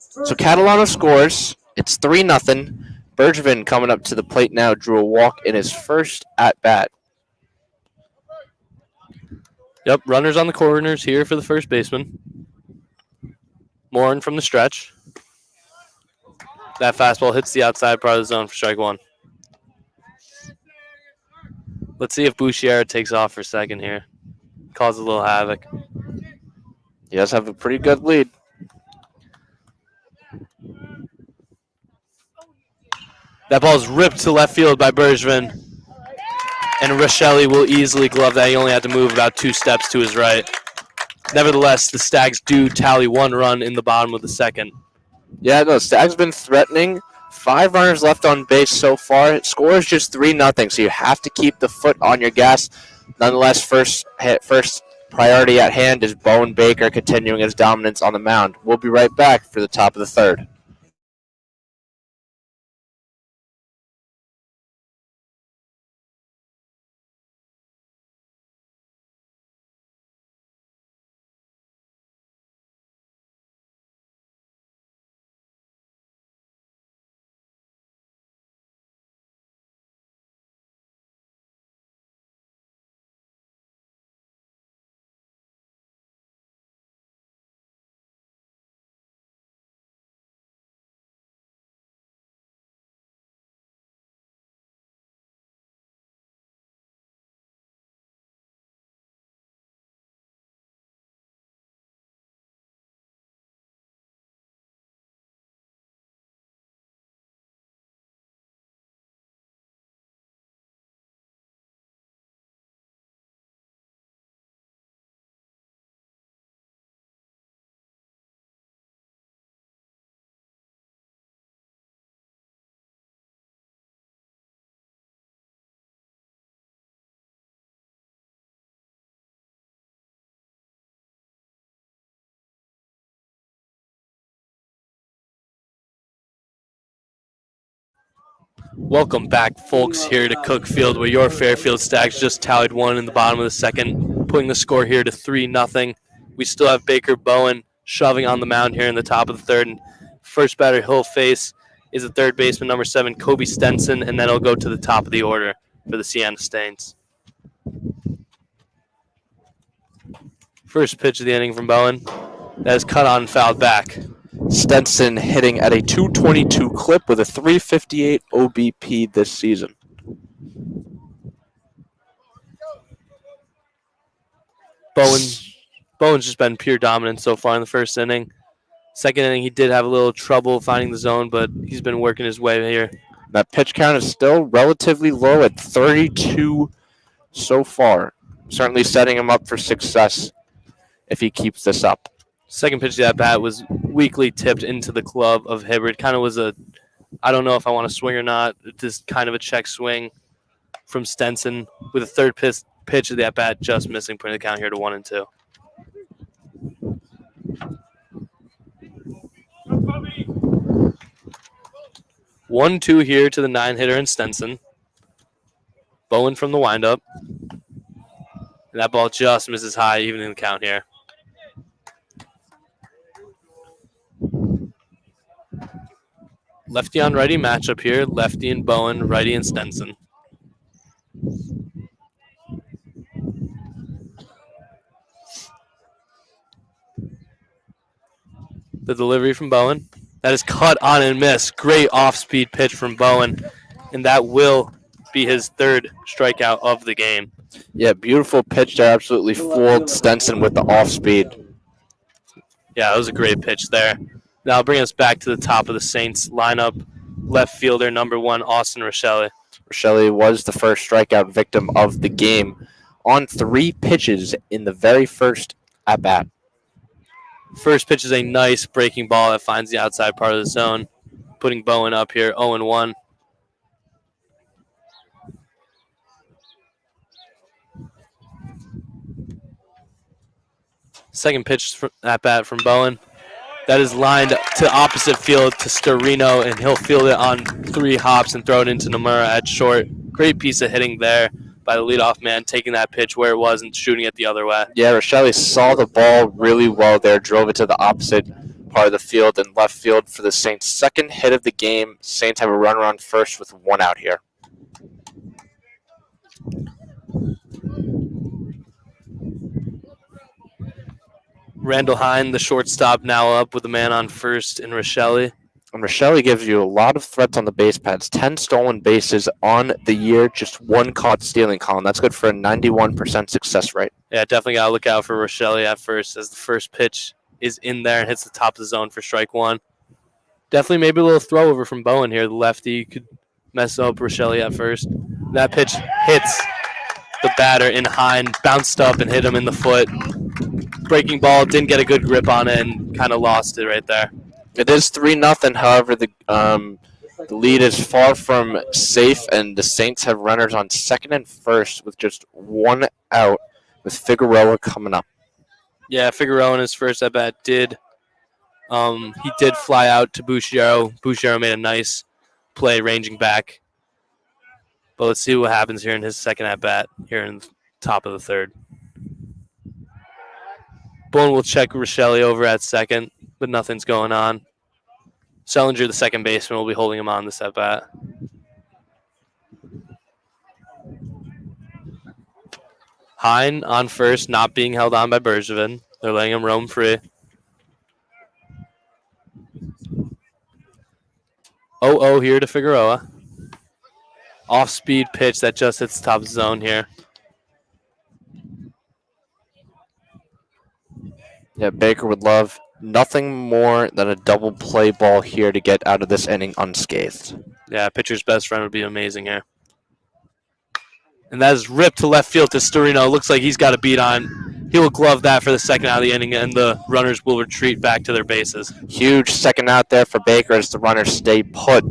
So Catalano scores. It's 3-0. Bergevin coming up to the plate now drew a walk in his first at-bat. Yep, runners on the corners here for the first baseman. Morin from the stretch. That fastball hits the outside part of the zone for strike 1. Let's see if Bouchiera takes off for second here. Causes a little havoc. He does have a pretty good lead. That ball is ripped to left field by Bergevin. And Rochelli will easily glove that. He only had to move about 2 steps to his right. Nevertheless, the Stags do tally 1 run in the bottom of the second. Yeah, no, Stags been threatening. 5 runners left on base so far. Score is just 3-0, so you have to keep the foot on your gas. Nonetheless, first priority at hand is Bowen Baker continuing his dominance on the mound. We'll be right back for the top of the third. Welcome back, folks, here to Cookfield, where your Fairfield Stags just tallied 1 in the bottom of the second, putting the score here to 3-0. We still have Baker Bowen shoving on the mound here in the top of the third. And first batter he'll face is the third baseman, number 7, Kobe Stenson, and then he'll go to the top of the order for the Siena Stains. First pitch of the inning from Bowen. That is cut on and fouled back. Stenson hitting at a 222 clip with a 358 OBP this season. Bowen's just been pure dominance so far in the first inning. Second inning, he did have a little trouble finding the zone, but he's been working his way here. That pitch count is still relatively low at 32 so far. Certainly setting him up for success if he keeps this up. Second pitch of that bat was weakly tipped into the glove of Hibbert. Kind of was I don't know if I want to swing or not, just kind of a check swing from Stenson with a third pitch of that bat just missing, putting the count here to 1-2. One, 2 here to the 9-hitter in Stenson. Bowen from the windup. And that ball just misses high, even in the count here. Lefty on righty matchup here. Lefty and Bowen, righty and Stenson. The delivery from Bowen. That is cut on and missed. Great off-speed pitch from Bowen. And that will be his third strikeout of the game. Yeah, beautiful pitch there. Absolutely fooled Stenson with the off-speed. Yeah, that was a great pitch there. Now bring us back to the top of the Saints lineup. Left fielder, number 1, Austin Rochelli. Rochelli was the first strikeout victim of the game on 3 pitches in the very first at bat. First pitch is a nice breaking ball that finds the outside part of the zone, putting Bowen up here 0-1. Second pitch at bat from Bowen. That is lined to opposite field to Storino, and he'll field it on 3 hops and throw it into Nomura at short. Great piece of hitting there by the leadoff man, taking that pitch where it was and shooting it the other way. Yeah, Rochelle saw the ball really well there, drove it to the opposite part of the field and left field for the Saints' second hit of the game. Saints have a runner on first with 1 out here. Randall Hine, the shortstop, now up with a man on first in Rochelle. And Rochelle gives you a lot of threats on the base pads. 10 stolen bases on the year, just 1 caught stealing, Colin. That's good for a 91% success rate. Yeah, definitely got to look out for Rochelle at first as the first pitch is in there and hits the top of the zone for strike 1. Definitely maybe a little throw over from Bowen here. The lefty could mess up Rochelle at first. That pitch hits the batter in Hine, bounced up and hit him in the foot. Breaking ball, didn't get a good grip on it and kind of lost it right there. It is 3-0. However, the lead is far from safe, and the Saints have runners on second and first with just 1 out, with Figueroa coming up. Yeah, Figueroa in his first at bat did fly out to Bushiero. Bushiero made a nice play ranging back. But let's see what happens here in his second at bat here in the top of the third. Bowen will check Rochelle over at second, but nothing's going on. Sellinger, the second baseman, will be holding him on this at bat. Hine on first, not being held on by Bergevin. They're letting him roam free. 0-0 here to Figueroa. Off-speed pitch that just hits the top zone here. Yeah, Baker would love nothing more than a double play ball here to get out of this inning unscathed. Yeah, pitcher's best friend would be amazing here. And that is ripped to left field to Storino. Looks like he's got a beat on. He will glove that for the second out of the inning, and the runners will retreat back to their bases. Huge second out there for Baker as the runners stay put.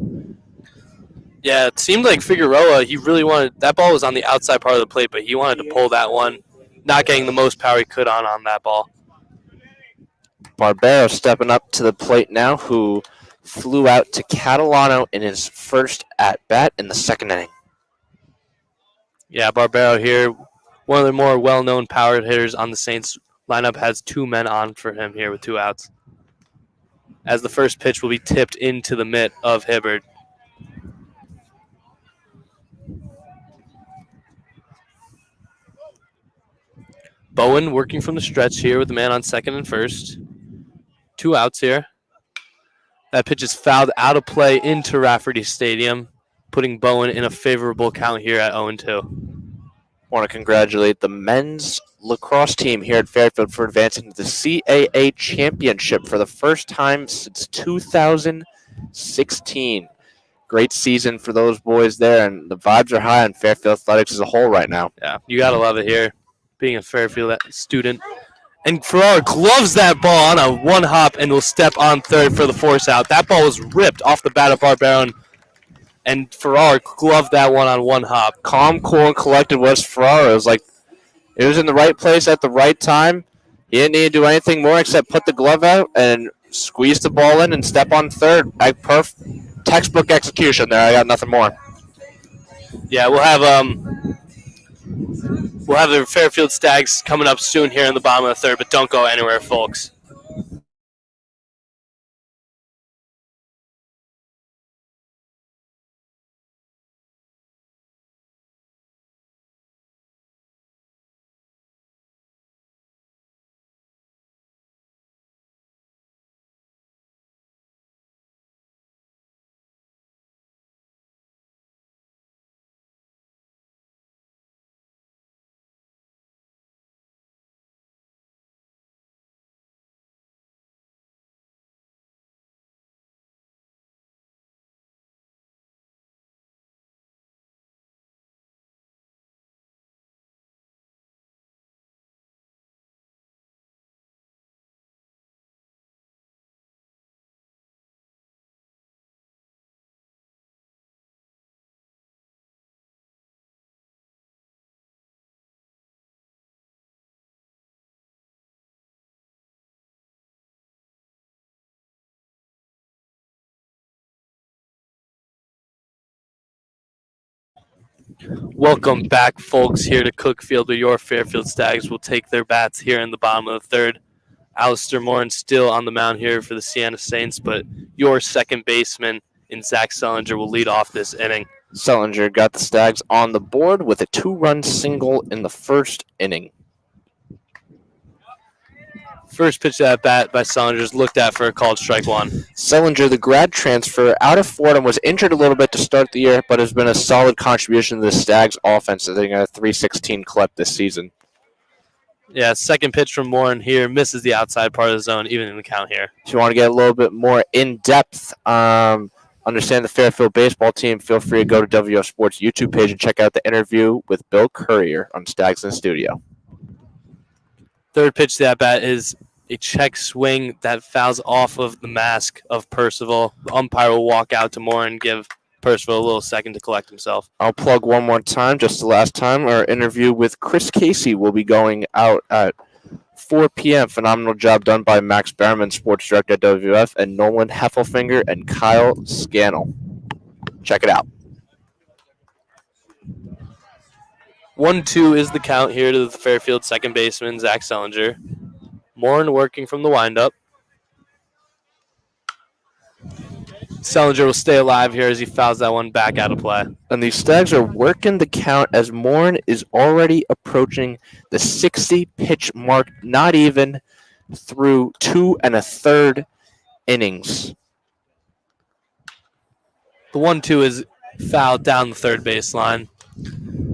Yeah, it seemed like Figueroa, he really wanted – that ball was on the outside part of the plate, but he wanted to pull that one, not getting the most power he could on that ball. Barbero stepping up to the plate now, who flew out to Catalano in his first at-bat in the second inning. Yeah, Barbero here, one of the more well-known power hitters on the Saints lineup, has 2 men on for him here with 2 outs. As the first pitch will be tipped into the mitt of Hibbard. Bowen working from the stretch here with the man on second and first. 2 outs here. That pitch is fouled out of play into Rafferty Stadium, putting Bowen in a favorable count here at 0-2. Want to congratulate the men's lacrosse team here at Fairfield for advancing to the CAA championship for the first time since 2016. Great season for those boys there, and the vibes are high on Fairfield Athletics as a whole right now. Yeah, you got to love it here, being a Fairfield student. And Farrar gloves that ball on a 1 hop and will step on third for the force out. That ball was ripped off the bat of Barbero, and Farrar gloved that one on 1 hop. Calm, cool, and collected was Farrar. It was like it was in the right place at the right time. He didn't need to do anything more except put the glove out and squeeze the ball in and step on third. Textbook execution there. I got nothing more. Yeah, we'll have the Fairfield Stags coming up soon here in the bottom of the third, but don't go anywhere, folks. Welcome back, folks, here to Cookfield, where your Fairfield Stags will take their bats here in the bottom of the third. Alistair Morin still on the mound here for the Siena Saints, but your second baseman in Zach Sellinger will lead off this inning. Sellinger got the Stags on the board with a 2-run single in the first inning. First pitch of that bat by Sellinger is looked at for a called strike one. Sellinger, the grad transfer out of Fordham, was injured a little bit to start the year, but has been a solid contribution to the Stags' offense. I think a .316 clip this season. Yeah, second pitch from Morin here misses the outside part of the zone, even in the count here. If you want to get a little bit more in-depth, understand the Fairfield baseball team, feel free to go to WVOF Sports YouTube page and check out the interview with Bill Courier on Stags in the Studio. Third pitch to that bat is a check swing that fouls off of the mask of Percival. The umpire will walk out to Morin and give Percival a little second to collect himself. I'll plug one more time, just the last time. Our interview with Chris Casey will be going out at 4 p.m. Phenomenal job done by Max Behrman, sports director at WVOF, and Nolan Heffelfinger and Kyle Scannell. Check it out. 1-2 is the count here to the Fairfield second baseman, Zach Sellinger. Morin working from the windup. Sellinger will stay alive here as he fouls that one back out of play. And the Stags are working the count as Morin is already approaching the 60-pitch mark, not even through 2 1/3 innings. The 1-2 is fouled down the third baseline.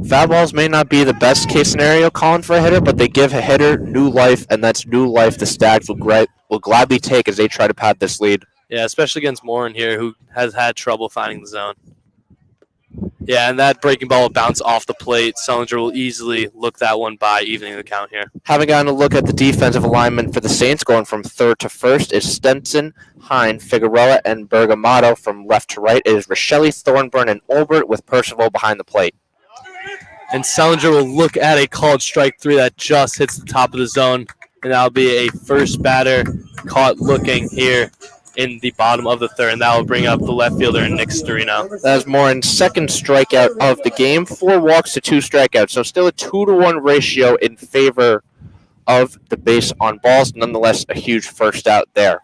Foul balls may not be the best case scenario calling for a hitter, but they give a hitter new life, and that's new life the Stags will gladly take as they try to pad this lead. Yeah, especially against Morin here, who has had trouble finding the zone. Yeah, and that breaking ball will bounce off the plate. Sellinger will easily look that one by, evening the count here. Having gotten a look at the defensive alignment for the Saints, going from third to first, is Stenson, Hine, Figueroa, and Bergamato. From left to right, it is Rochelle, Thornburn, and Olbert, with Percival behind the plate. And Sellinger will look at a called strike three that just hits the top of the zone, and that'll be a first batter caught looking here in the bottom of the third, and that will bring up the left fielder, Nick Storino. That is Morin's second strikeout of the game. 4 walks to 2 strikeouts, so still a 2-to-1 ratio in favor of the base on balls. Nonetheless, a huge first out there.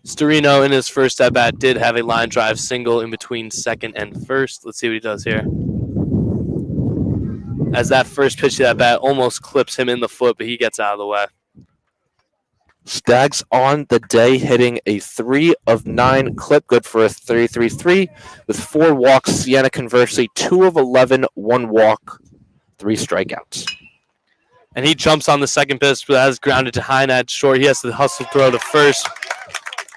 Storino in his first at-bat did have a line drive single in between second and first. Let's see what he does here. As that first pitch to that bat almost clips him in the foot, but he gets out of the way. Stags on the day hitting a 3 of 9 clip, good for a 3.33 with 4 walks. Siena conversely 2 of 11, 1 walk, 3 strikeouts. And he jumps on the second pitch, but that is grounded to Hine at short. He has to hustle throw to first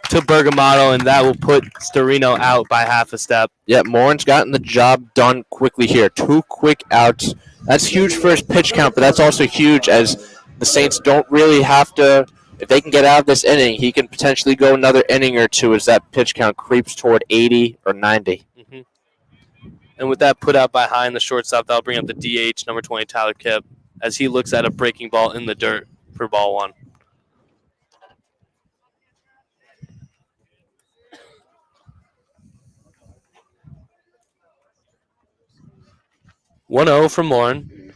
to Bergamato, and that will put Storino out by half a step. Yeah, Morin's gotten the job done quickly here. 2 quick outs. That's huge first pitch count, but that's also huge as the Saints don't really have to. If they can get out of this inning, he can potentially go another inning or two as that pitch count creeps toward 80 or 90. Mm-hmm. And with that put out by Hine, the shortstop, that'll bring up the DH, number 20, Tyler Kipp, as he looks at a breaking ball in the dirt for ball 1. (1-0) from Morin.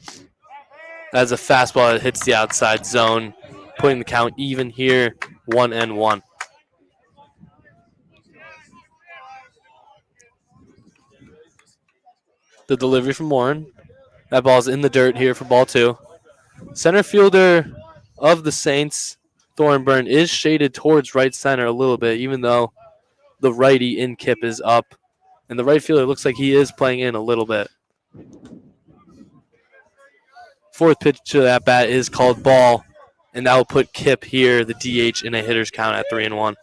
That's a fastball that hits the outside zone, putting the count even here, 1-1. The delivery from Morin. That ball's in the dirt here for ball 2. Center fielder of the Saints, Thornburn, is shaded towards right center a little bit, even though the righty in Kipp is up. And the right fielder looks like he is playing in a little bit. Fourth pitch to that bat is called ball, and that will put Kipp here, the DH, in a hitter's count at 3-1.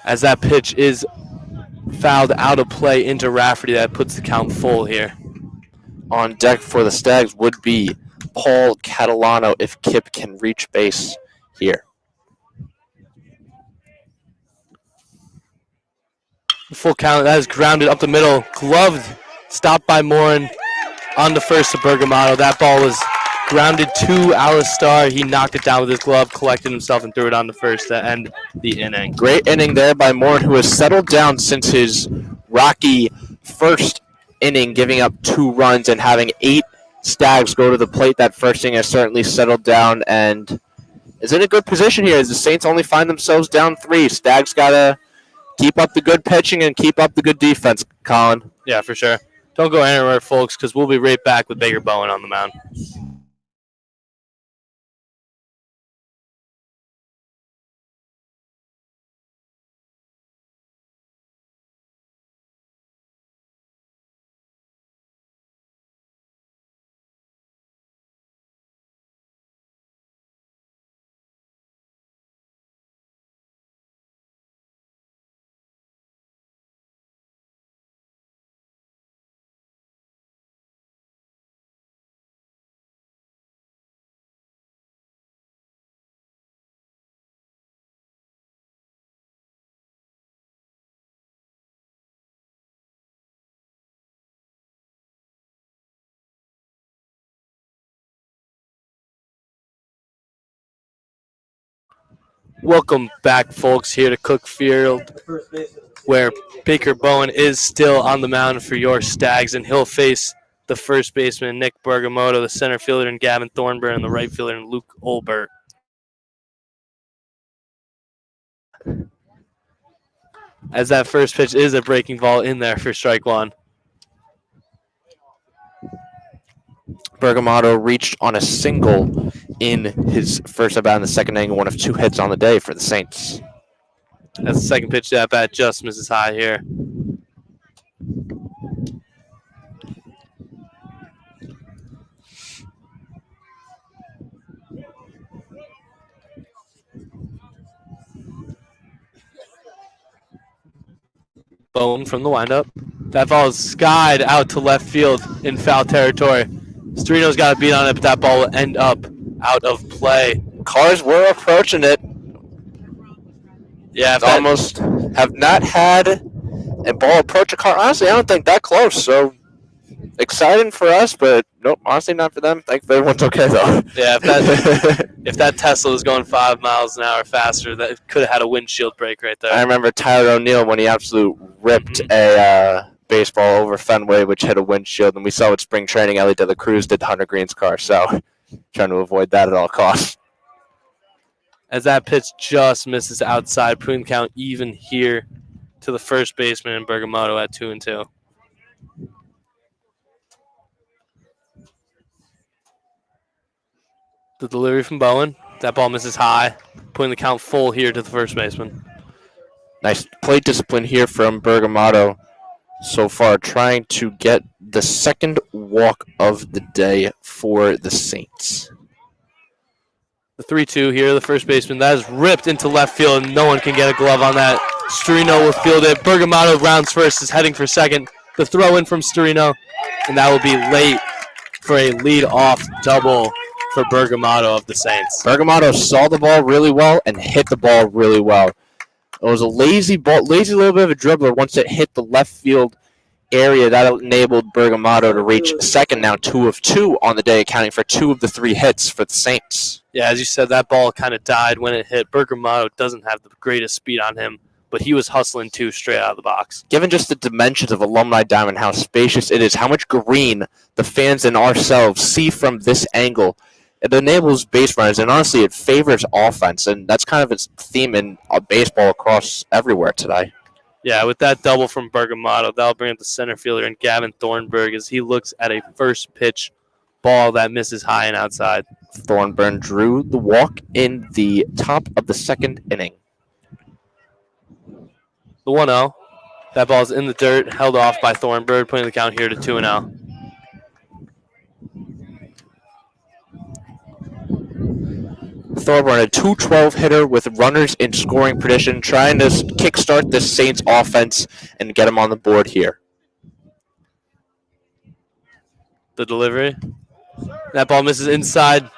As that pitch is fouled out of play into Rafferty, that puts the count full here. On deck for the Stags would be Paul Catalano if Kipp can reach base here. Full count. That is grounded up the middle. Gloved. Stopped by Morin. On the first to Bergamato. That ball was grounded to Alistar. He knocked it down with his glove, collected himself, and threw it on the first to end the inning. Great inning there by Moore, who has settled down since his rocky first inning, giving up 2 runs and having 8 Stags go to the plate. That first inning has certainly settled down and is in a good position here as the Saints only find themselves down 3. Stags got to keep up the good pitching and keep up the good defense, Colin. Yeah, for sure. Don't go anywhere, folks, because we'll be right back with Baker Bowen on the mound. Welcome back, folks, here to Cookfield, where Baker Bowen is still on the mound for your Stags, and he'll face the first baseman, Nick Bergamoto, the center fielder, and Gavin Thornburn, and the right fielder, and Luke Olbert. As that first pitch is a breaking ball in there for strike 1. Bergamoto reached on a single in his first at bat in the second inning, 1 of 2 hits on the day for the Saints. As the second pitch to that bat just misses high here. Bowen from the windup. That ball is skied out to left field in foul territory. Storino's got a beat on it, but that ball will end up out of play. Cars were approaching it. Yeah, almost have not had a ball approach a car. Honestly, I don't think that close. So exciting for us, but nope, honestly not for them. Thankfully, everyone's okay though. Yeah, if that Tesla was going 5 miles an hour faster, that could have had a windshield break right there. I remember Tyler O'Neill when he absolutely ripped a baseball over Fenway, which hit a windshield, and we saw with spring training, Ellie De La Cruz did to Hunter Green's car. So trying to avoid that at all costs. As that pitch just misses outside, putting the count even here to the first baseman in Bergamoto at 2-2. The delivery from Bowen. That ball misses high, putting the count full here to the first baseman. Nice plate discipline here from Bergamoto so far, trying to get the second walk of the day for the Saints. The 3-2 here, the first baseman. That is ripped into left field, and no one can get a glove on that. Storino will field it. Bergamoto rounds first, is heading for second. The throw in from Storino, and that will be late for a lead-off double for Bergamoto of the Saints. Bergamoto saw the ball really well and hit the ball really well. It was a lazy ball, lazy little bit of a dribbler. Once it hit the left field area, that enabled Bergamoto to reach second, now 2 of 2 on the day, accounting for 2 of the 3 hits for the Saints. Yeah, as you said, that ball kind of died when it hit. Bergamoto doesn't have the greatest speed on him, but he was hustling 2 straight out of the box. Given just the dimensions of Alumni Diamond, how spacious it is, how much green the fans and ourselves see from this angle, it enables base runners, and honestly, it favors offense, and that's kind of its theme in baseball across everywhere today. Yeah, with that double from Bergamoto, that'll bring up the center fielder and Gavin Thornburg as he looks at a first pitch ball that misses high and outside. Thornburn drew the walk in the top of the second inning. The 1-0. That ball's in the dirt, held off by Thornburg, putting the count here to 2-0. Thornburn, a 212 hitter with runners in scoring position, trying to kickstart the Saints offense and get them on the board here. The delivery. That ball misses inside.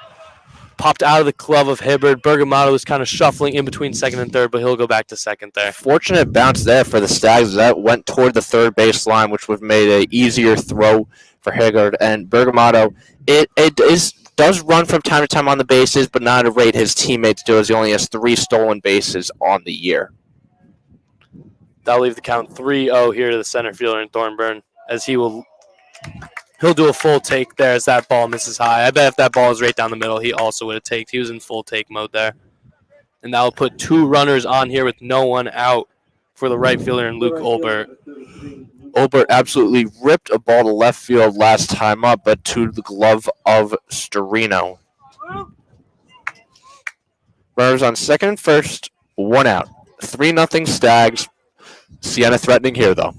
Popped out of the glove of Hibbard. Bergamoto was kind of shuffling in between second and third, but he'll go back to second there. Fortunate bounce there for the Stags. That went toward the third base line, which would have made an easier throw for Hibbard. And Bergamoto, it is Does run from time to time on the bases, but not at a rate his teammates do, as he only has 3 stolen bases on the year. That'll leave the count 3-0 here to the center fielder in Thornburn, as he'll do a full take there as that ball misses high. I bet if that ball was right down the middle, he also would have taked. He was in full take mode there. And that will put 2 runners on here with no one out for the right fielder and Luke Olbert. Olbert absolutely ripped a ball to left field last time up, but to the glove of Storino. Runners on second and first, 1 out. 3-0 Stags. Siena threatening here, though.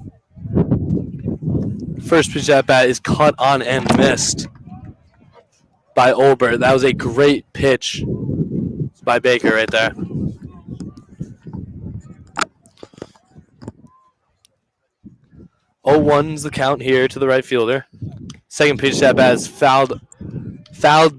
First pitch at bat is cut on and missed by Olbert. That was a great pitch by Baker right there. 0-1's the count here to the right fielder. Second pitch at bat is fouled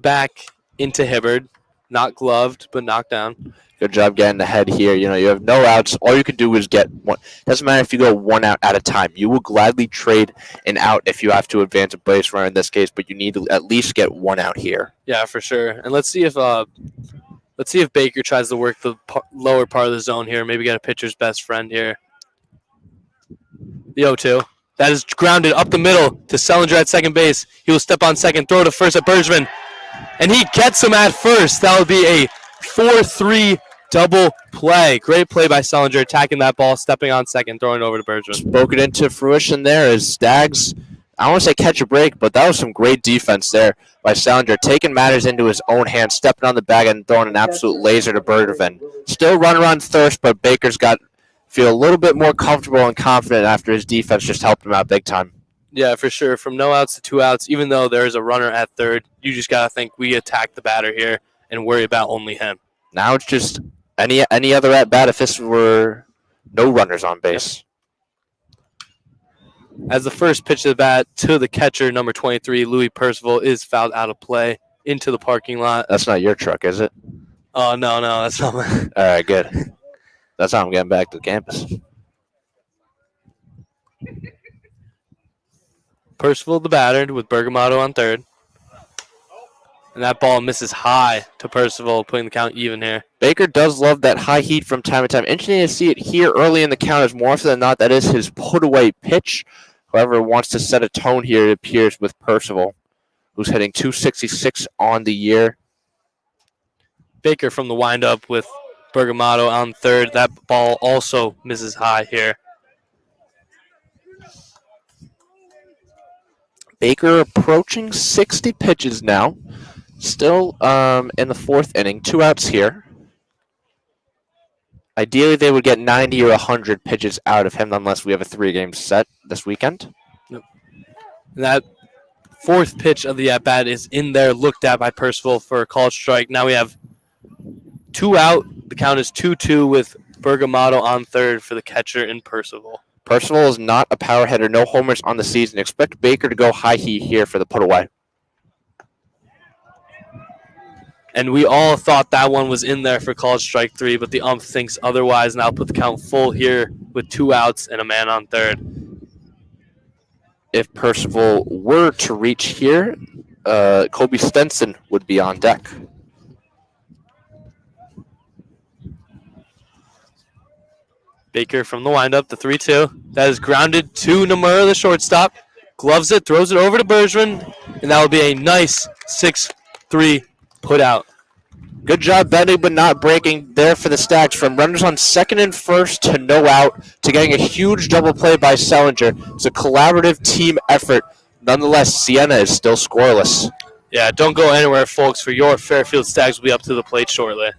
back into Hibbard. Not gloved, but knocked down. Good job getting ahead here. You have no outs. All you could do is get one. Doesn't matter if you go 1 out at a time. You will gladly trade an out if you have to advance a base runner in this case, but you need to at least get 1 out here. Yeah, for sure. And let's see if Baker tries to work the lower part of the zone here. Maybe get a pitcher's best friend here. The 0-2. That is grounded up the middle to Sellinger at second base. He will step on second, throw to first at Bergman. And he gets him at first. That would be a 4-3 double play. Great play by Sellinger, attacking that ball, stepping on second, throwing it over to Bergman. Spoken into fruition there as Stags, I don't want to say catch a break, but that was some great defense there by Sellinger, taking matters into his own hands, stepping on the bag and throwing an absolute laser to Bergman. Still runner on thirst, but Baker's feel a little bit more comfortable and confident after his defense just helped him out big time. Yeah, for sure. From no outs to 2 outs, even though there is a runner at third, you just got to think we attack the batter here and worry about only him. Now it's just any other at bat if this were no runners on base. As the first pitch of the bat to the catcher, number 23, Louis Percival, is fouled out of play into the parking lot. That's not your truck, is it? Oh, no, that's not mine. All right, good. That's how I'm getting back to the campus. Percival the batter with Bergamatto on third. And that ball misses high to Percival, putting the count even here. Baker does love that high heat from time to time. Interesting to see it here early in the count, as more often than not, that is his put-away pitch. However, wants to set a tone here, it appears, with Percival, who's hitting .266 on the year. Baker from the windup with Bergamatto on third. That ball also misses high here. Baker approaching 60 pitches now. Still in the fourth inning. 2 outs here. Ideally, they would get 90 or 100 pitches out of him unless we have a 3-game set this weekend. Yep. That fourth pitch of the at-bat is in there, looked at by Percival for a called strike. Now we have 2 out. The count is 2-2 with Bergamatto on third for the catcher in Percival. Percival is not a power hitter. No homers on the season. Expect Baker to go high heat here for the put-away. And we all thought that one was in there for called strike 3, but the ump thinks otherwise. Now put the count full here with 2 outs and a man on third. If Percival were to reach here, Kobe Stenson would be on deck. Baker from the windup, the 3-2. That is grounded to Nomura, the shortstop. Gloves it, throws it over to Bergman, and that will be a nice 6-3 put out. Good job bending but not breaking there for the Stags. From runners on second and first to no out to getting a huge double play by Sellinger. It's a collaborative team effort. Nonetheless, Siena is still scoreless. Yeah, don't go anywhere, folks, for your Fairfield Stags will be up to the plate shortly.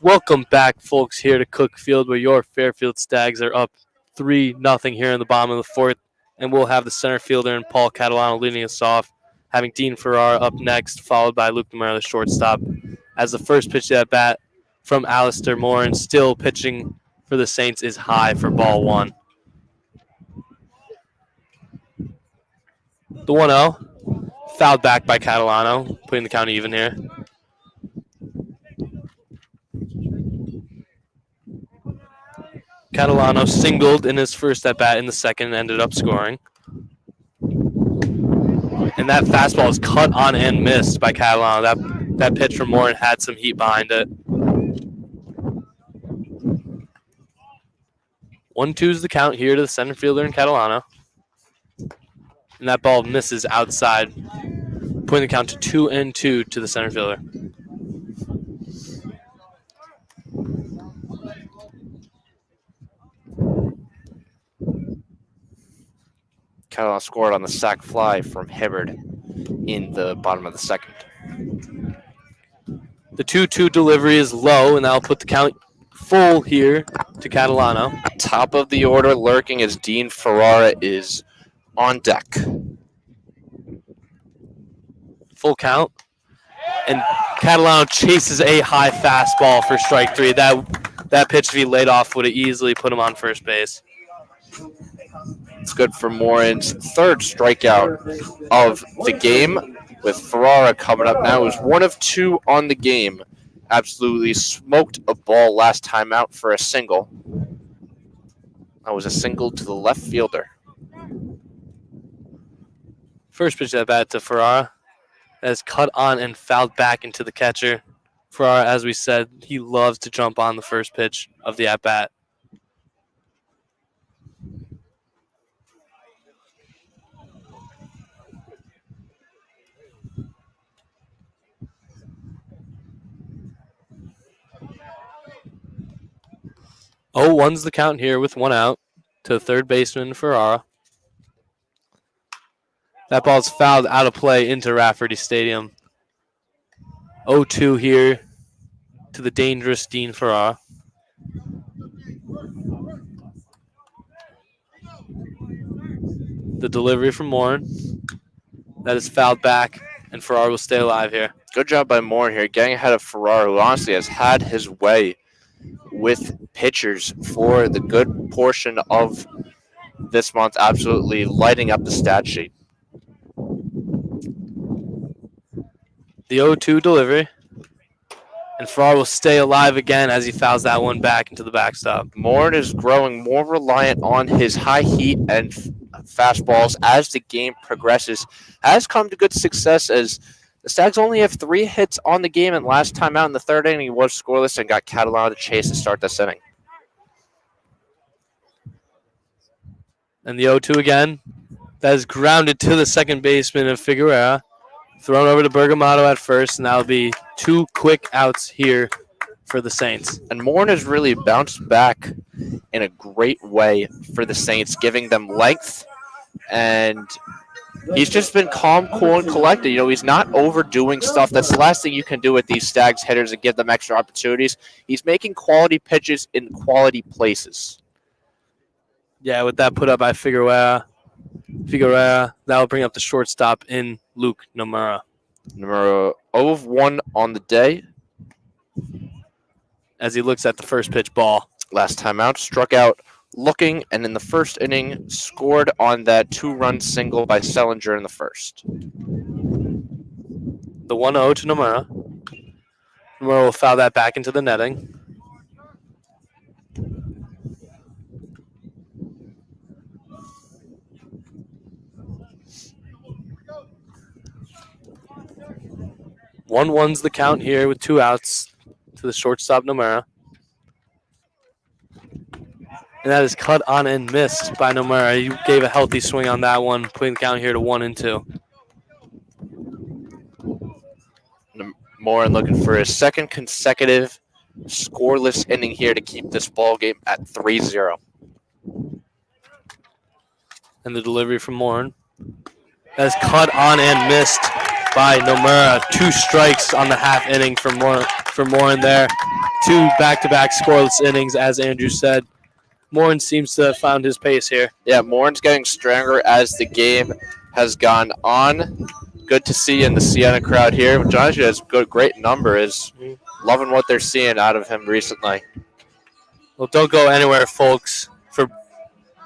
Welcome back, folks, here to Cook Field, where your Fairfield Stags are up 3-0 here in the bottom of the fourth. And we'll have the center fielder and Paul Catalano leading us off, having Dean Ferrara up next, followed by Luke Numero, the shortstop. As the first pitch to that bat from Alistair Morin, still pitching for the Saints, is high for ball one. The 1-0, fouled back by Catalano, putting the count even here. Catalano singled in his first at-bat in the second and ended up scoring. And that fastball is cut on and missed by Catalano. That pitch from Morin had some heat behind it. 1-2 is the count here to the center fielder and Catalano. And that ball misses outside, putting the count to 2-2 to the center fielder. Catalano scored on the sac fly from Hibbard in the bottom of the second. The 2-2 delivery is low, and that'll put the count full here to Catalano. Top of the order, lurking as Dean Ferrara is on deck. Full count. And Catalano chases a high fastball for strike three. That pitch, if he laid off, would have easily put him on first base. It's good for Morin's third strikeout of the game, with Ferrara coming up now. It was 1 of 2 on the game. Absolutely smoked a ball last time out for a single. That was a single to the left fielder. First pitch at bat to Ferrara. That is cut on and fouled back into the catcher. Ferrara, as we said, he loves to jump on the first pitch of the at-bat. Oh, 1's the count here with 1 out to the third baseman, Ferrara. That ball's fouled out of play into Rafferty Stadium. 0-2 here to the dangerous Dean Ferrara. The delivery from Morin. That is fouled back, and Ferrara will stay alive here. Good job by Morin here, getting ahead of Ferrara, who honestly has had his way with pitchers for the good portion of this month, absolutely lighting up the stat sheet. The 0-2 delivery. And Ferrara will stay alive again as he fouls that one back into the backstop. Morin is growing more reliant on his high heat and fastballs as the game progresses. Has come to good success as the Stags only have 3 hits on the game, and last time out in the third inning, he was scoreless and got Catalano to chase to start this inning. And the 0-2 again. That is grounded to the second baseman of Figueroa. Thrown over to Bergamatto at first, and that'll be 2 quick outs here for the Saints. And Morin has really bounced back in a great way for the Saints, giving them length, and he's just been calm, cool, and collected. You know, he's not overdoing stuff. That's the last thing you can do with these Stags hitters and give them extra opportunities. He's making quality pitches in quality places. Yeah, with that put up by Figueroa, that'll bring up the shortstop in Luke Nomura. Numero 0 of 1 on the day. As he looks at the first pitch ball. Last time out, struck out looking, and in the first inning, scored on that 2-run single by Sellinger in the first. The 1-0 to Nomura. Nomura will foul that back into the netting. One's the count here with 2 outs to the shortstop Nomura. And that is cut on and missed by Nomura. He gave a healthy swing on that one, putting the count here to 1-2. Morin looking for his second consecutive scoreless inning here to keep this ball game at 3-0. And the delivery from Morin. That is cut on and missed by Nomura. 2 strikes on the half inning for for Morin there. 2 back-to-back scoreless innings, as Andrew said. Morin seems to have found his pace here. Yeah, Morin's getting stronger as the game has gone on. Good to see in the Siena crowd here. Josh has a great number. Is loving what they're seeing out of him recently. Well, don't go anywhere, folks.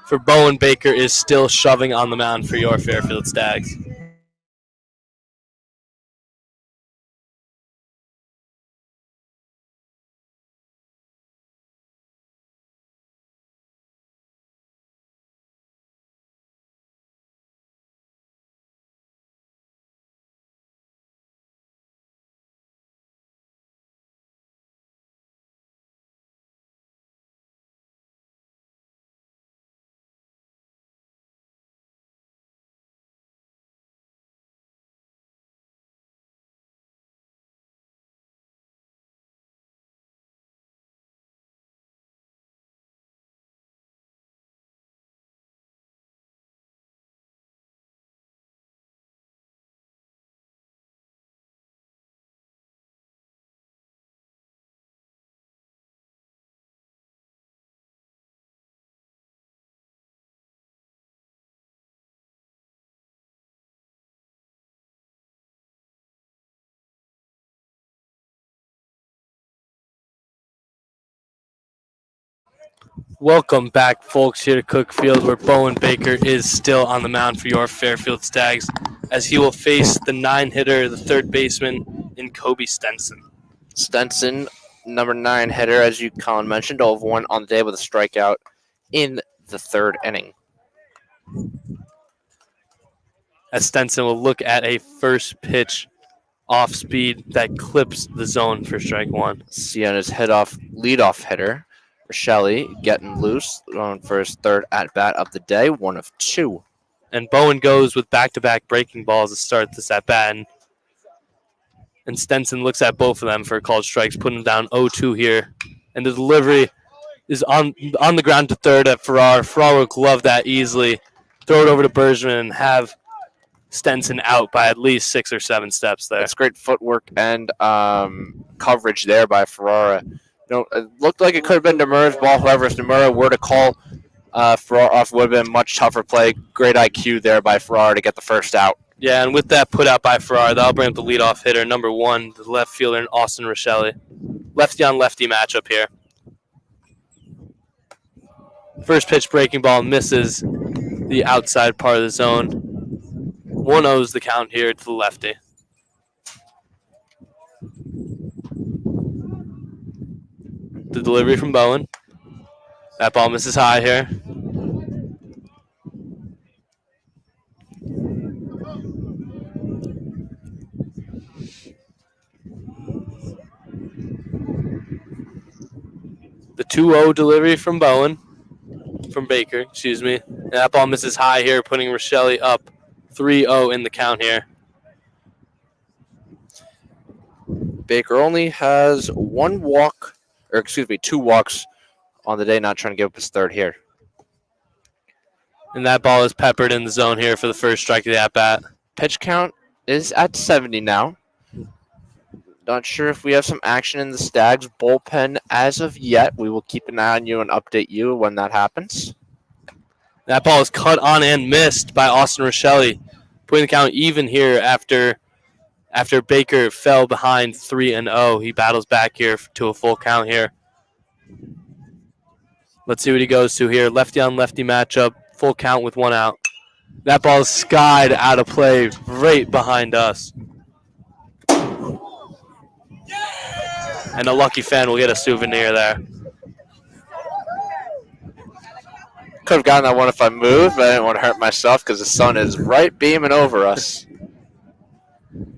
For Bowen Baker is still shoving on the mound for your Fairfield Stags. Welcome back, folks, here to Cookfield, where Bowen Baker is still on the mound for your Fairfield Stags, as he will face the 9-hitter, the third baseman, in Kobe Stenson. Stenson, number 9 hitter, as you, Colin, mentioned, 0-1 on the day with a strikeout in the third inning. As Stenson will look at a first pitch off speed that clips the zone for strike 1. Siena's leadoff hitter, Rochelle, getting loose, going for his third at-bat of the day, 1 of 2. And Bowen goes with back-to-back breaking balls to start this at-bat. And Stenson looks at both of them for called strikes, putting down 0-2 here. And the delivery is on the ground to third at Farrar. Farrar will glove that easily, throw it over to Bergman, and have Stenson out by at least 6 or 7 steps there. That's great footwork and coverage there by Ferrara. It looked like it could have been Nomura's ball. However, if Nomura were to call Ferrara off, it would have been a much tougher play. Great IQ there by Ferrara to get the first out. Yeah, and with that put out by Ferrara, that'll bring up the leadoff hitter, number 1, the left fielder, in Austin Rochelle. Lefty-on-lefty matchup here. First pitch breaking ball misses the outside part of the zone. 1-0's the count here to the lefty. The delivery from Bowen. That ball misses high here. The 2-0 delivery from Baker, excuse me. And that ball misses high here, putting Rochelle up 3-0 in the count here. Baker only has 2 walks on the day, not trying to give up his third here. And that ball is peppered in the zone here for the first strike of the at-bat. Pitch count is at 70 now. Not sure if we have some action in the Stags bullpen as of yet. We will keep an eye on you and update you when that happens. That ball is cut on and missed by Austin Rochelle, putting the count even here after Baker fell behind 3-0. He battles back here to a full count here. Let's see what he goes to here. Lefty-on-lefty matchup, full count with 1 out. That ball is skied out of play right behind us. And a lucky fan will get a souvenir there. Could have gotten that one if I moved, but I didn't want to hurt myself because the sun is right beaming over us.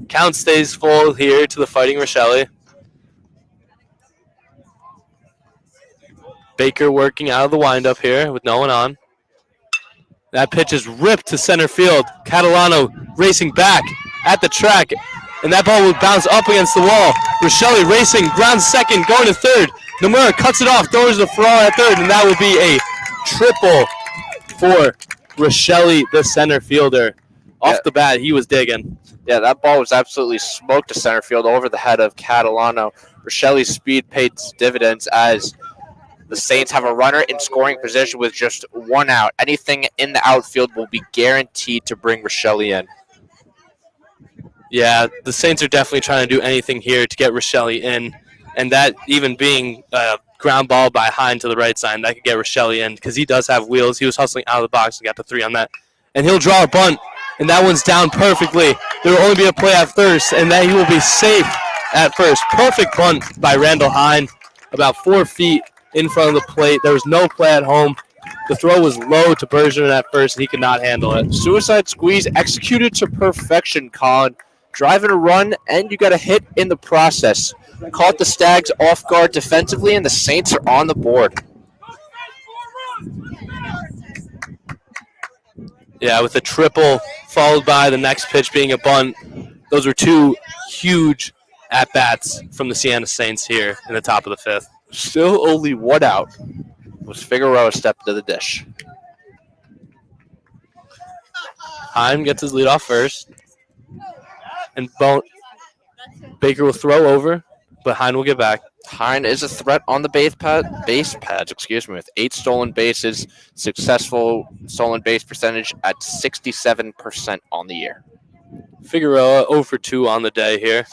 Count stays full here to the Fighting Rochelle. Baker working out of the windup here with no one on. That pitch is ripped to center field. Catalano racing back at the track. And that ball will bounce up against the wall. Rochelle racing, ground second, going to third. Nomura cuts it off, throws the Ferrara at third, and that will be a triple for Rochelle, the center fielder. Off the bat, he was digging. Yeah, that ball was absolutely smoked to center field over the head of Catalano. Rochelli's speed pays dividends as the Saints have a runner in scoring position with just one out. Anything in the outfield will be guaranteed to bring Rochelle in. Yeah, the Saints are definitely trying to do anything here to get Rochelle in, and that even being a ground ball by Hine to the right side, that could get Rochelle in because he does have wheels. He was hustling out of the box and got the 3 on that. And he'll draw a bunt, and that one's down perfectly. There will only be a play at first, and then he will be safe at first. Perfect bunt by Randall Hine, about 4 feet in front of the plate. There was no play at home. The throw was low to Bergeron at first, and he could not handle it. Suicide squeeze executed to perfection, Colin. Driving a run, and you got a hit in the process. Caught the Stags off guard defensively, and the Saints are on the board. Yeah, with a triple followed by the next pitch being a bunt. Those were 2 huge at-bats from the Siena Saints here in the top of the 5th. Still only 1 out. Was Figueroa stepped to the dish. Hine gets his lead off first. And Baker will throw over, but Hine will get back. Hine is a threat on the base pads, with 8 stolen bases, successful stolen base percentage at 67% on the year. Figueroa 0 for 2 on the day here.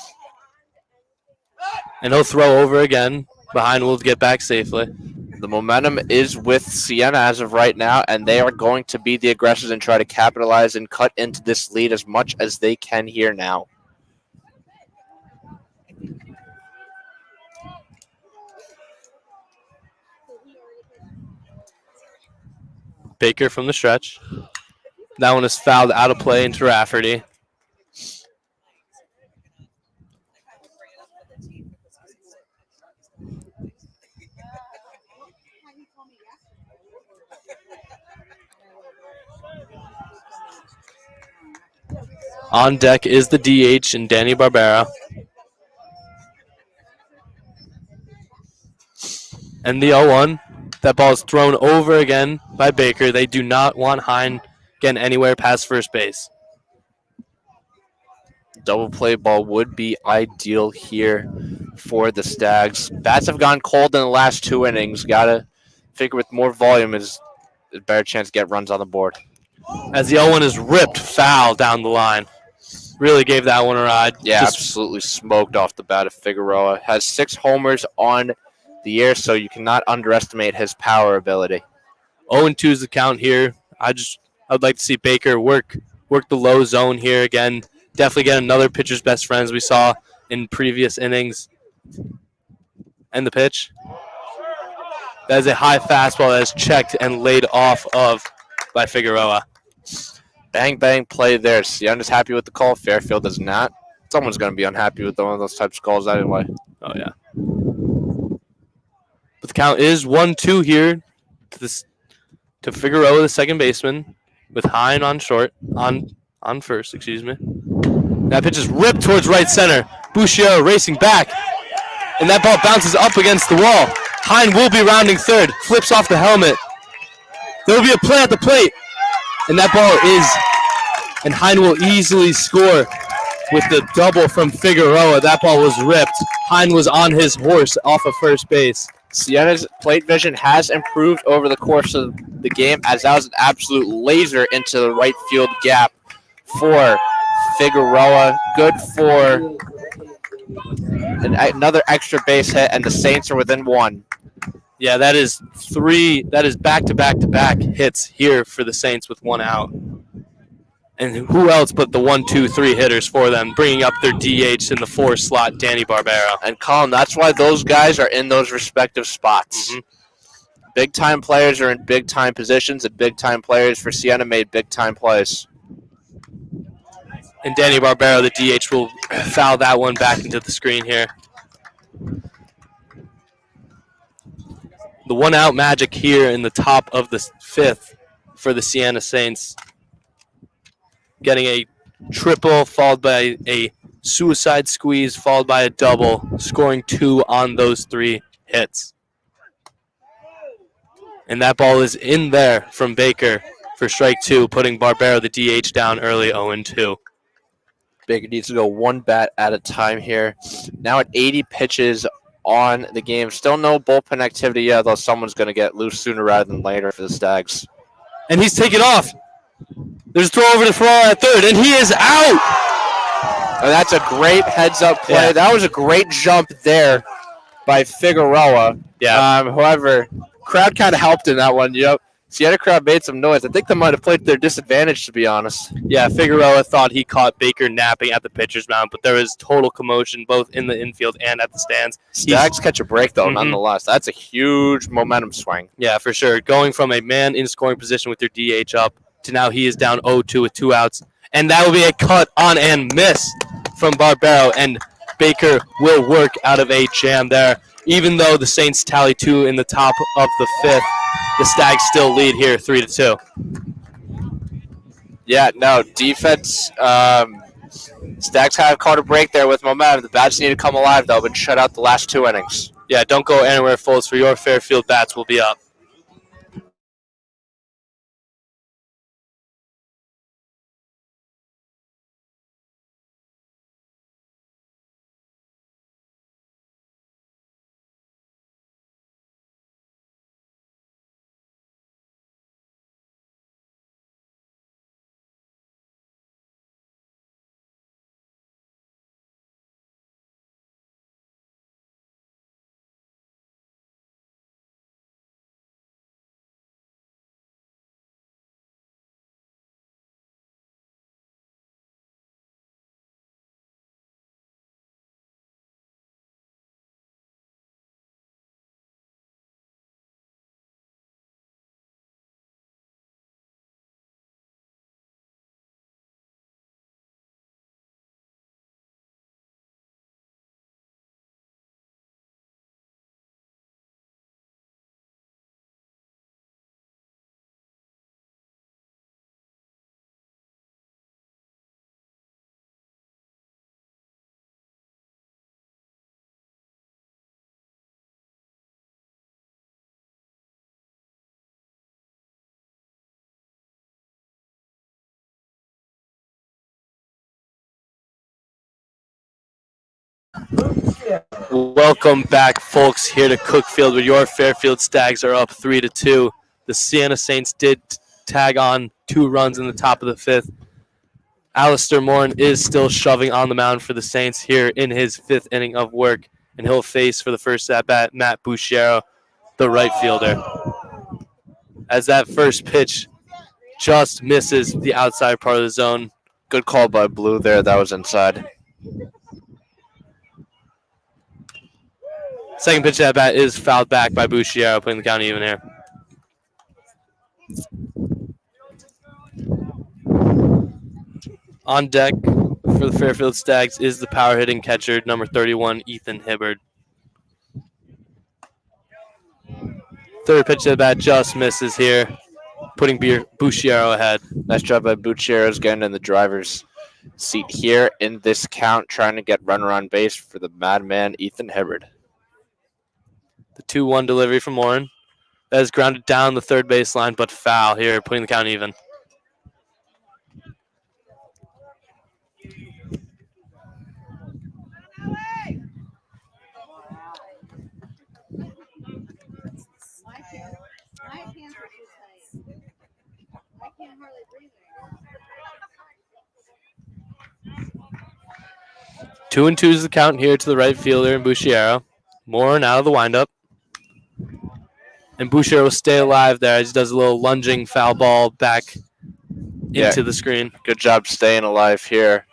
And he'll throw over again, but Hine will get back safely. The momentum is with Siena as of right now, and they are going to be the aggressors and try to capitalize and cut into this lead as much as they can here now. Baker from the stretch. That one is fouled out of play into Rafferty. On deck is the DH and Danny Barbera. And the 0-1. That ball is thrown over again by Baker. They do not want Hine getting anywhere past first base. Double play ball would be ideal here for the Stags. Bats have gone cold in the last 2 innings. Got to figure with more volume is a better chance to get runs on the board. As the 0-1 is ripped foul down the line. Really gave that one a ride. Yeah, absolutely smoked off the bat of Figueroa. Has 6 homers on the year, so you cannot underestimate his power ability. 0-2 is the count here. I'd like to see Baker work the low zone here again. Definitely get another pitcher's best friends we saw in previous innings. And the pitch. That is a high fastball that is checked and laid off of by Figueroa. Bang, bang play there. Siena's happy with the call. Fairfield is not. Someone's going to be unhappy with one of those types of calls anyway. Oh, yeah. But the count is 1-2 here to Figueroa, the second baseman, with Hine on first. That pitch is ripped towards right center. Bouchier racing back, and that ball bounces up against the wall. Hine will be rounding third, flips off the helmet. There will be a play at the plate, and that ball and Hine will easily score with the double from Figueroa. That ball was ripped. Hine was on his horse off of first base. Siena's plate vision has improved over the course of the game, as that was an absolute laser into the right field gap for Figueroa. Good for another extra base hit, and the Saints are within 1. Yeah, that is back-to-back-to-back hits here for the Saints with 1 out. And who else but the 1-2-3 hitters for them, bringing up their DH in the 4 slot, Danny Barbera. And Colin, that's why those guys are in those respective spots. Mm-hmm. Big-time players are in big-time positions, and big-time players for Siena made big-time plays. And Danny Barbera, the DH, will foul that one back into the screen here. The 1-out magic here in the top of the 5th for the Siena Saints. Getting a triple followed by a suicide squeeze followed by a double, scoring 2 on those 3 hits. And that ball is in there from Baker for strike 2, putting Barbera, the DH, down early 0-2. Baker needs to go 1 bat at a time here. Now at 80 pitches on the game. Still no bullpen activity yet, though someone's going to get loose sooner rather than later for the Stags. And he's taken off. There's a throw over to Ferrara at third, and he is out. And that's a great heads-up play. Yeah. That was a great jump there by Figueroa. Yeah. However, crowd kind of helped in that one. Siena crowd made some noise. I think they might have played to their disadvantage, to be honest. Yeah, Figueroa thought he caught Baker napping at the pitcher's mound, but there was total commotion both in the infield and at the stands. Stags catch a break, though, nonetheless. That's a huge momentum swing. Yeah, for sure. Going from a man in scoring position with your DH up to now he is down 0-2 with 2 outs. And that will be a cut on and miss from Barbero, and Baker will work out of a jam there. Even though the Saints tally 2 in the top of the 5th, the Stags still lead here 3-2. Yeah, no, defense. Stags have caught a break there with momentum. The bats need to come alive, though, but shut out the last 2 innings. Yeah, don't go anywhere, folks, for your Fairfield bats will be up. Welcome back, folks, here to Cookfield, where your Fairfield Stags are up 3-2. The Siena Saints did tag on 2 runs in the top of the 5th. Alistair Morin is still shoving on the mound for the Saints here in his 5th inning of work, and he'll face for the first at-bat Matt Busciero, the right fielder. As that first pitch just misses the outside part of the zone. Good call by Blue there. That was inside. Second pitch at bat is fouled back by Busciero, putting the count even here. On deck for the Fairfield Stags is the power hitting catcher, number 31, Ethan Hibbard. Third pitch at bat just misses here, putting Busciero ahead. Nice job by Buccero's getting in the driver's seat here in this count, trying to get runner on base for the madman Ethan Hibbard. The 2-1 delivery from Morin. That is grounded down the third baseline, but foul here, putting the count even. Two and two is the count here to the right fielder and Busciero. Morin out of the windup. And Busciero will stay alive there as he does a little lunging foul ball back into the screen. Good job staying alive here.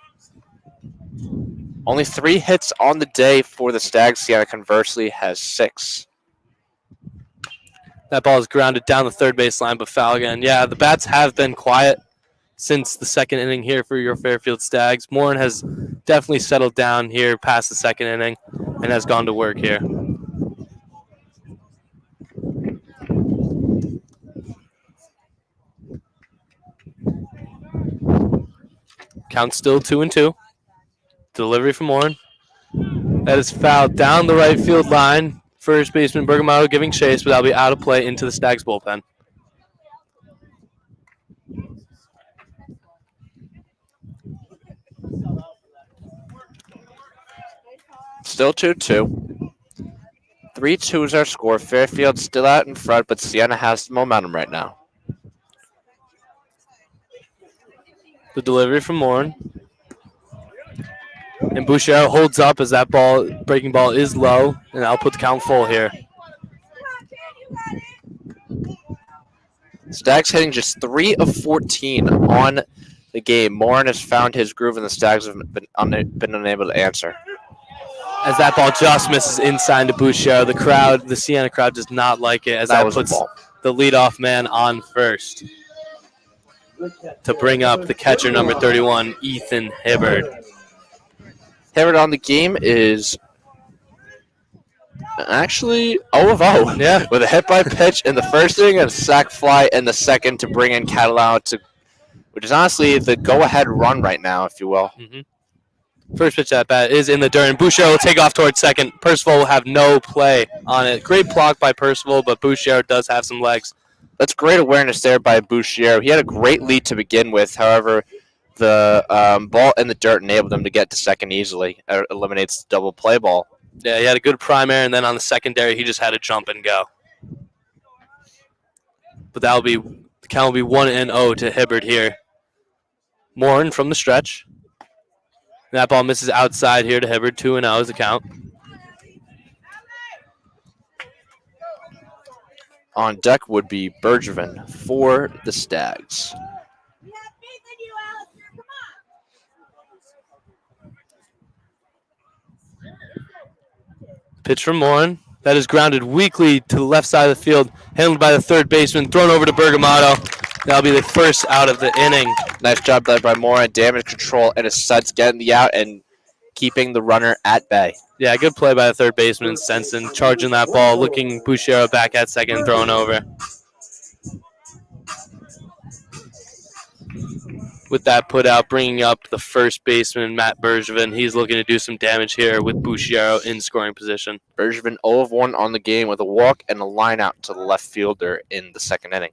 Only 3 hits on the day for the Stags. Siena conversely has 6. That ball is grounded down the third baseline, but foul again. Yeah, the bats have been quiet since the second inning here for your Fairfield Stags. Morin has definitely settled down here past the second inning and has gone to work here. Count still 2-2. Delivery from Morin. That is fouled down the right field line. First baseman Bergamoto giving chase, but that'll be out of play into the Stags bullpen. Still 2-2. 3-2 is our score. Fairfield still out in front, but Siena has the momentum right now. The delivery from Morin. And Boucher holds up as that breaking ball is low, and I'll put the count full here. Stags hitting just 3 of 14 on the game. Morin has found his groove, and the Stags have been unable to answer. As that ball just misses inside to Boucher, the Siena crowd does not like it, as that puts the leadoff man on first to bring up the catcher, number 31, Ethan Hibbard. Hibbard on the game is actually 0 of 0. Yeah. With a hit by pitch in the first inning and a sac fly in the second to bring in Catalano, which is honestly the go-ahead run right now, if you will. Mm-hmm. First pitch at bat is in the dirt, and Boucher will take off towards second. Percival will have no play on it. Great block by Percival, but Boucher does have some legs. That's great awareness there by Boucher. He had a great lead to begin with. However, the ball in the dirt enabled him to get to second easily. Eliminates the double play ball. Yeah, he had a good primary, and then on the secondary, he just had to jump and go. But the count will be 1-0 to Hibbard here. Morin from the stretch. That ball misses outside here to Hibbard. 2-0 is the count. On deck would be Bergevin for the Stags. Pitch from Morin. That is grounded weakly to the left side of the field. Handled by the third baseman. Thrown over to Bergamato. That'll be the first out of the inning. Nice job led by Morin. Damage control and his suds getting the out and keeping the runner at bay. Yeah, good play by the third baseman, Sensen. Charging that ball. Looking Boucher back at second and throwing over. With that put out, bringing up the first baseman, Matt Bergevin. He's looking to do some damage here with Boucher in scoring position. Bergevin 0 of 1 on the game with a walk and a line out to the left fielder in the second inning.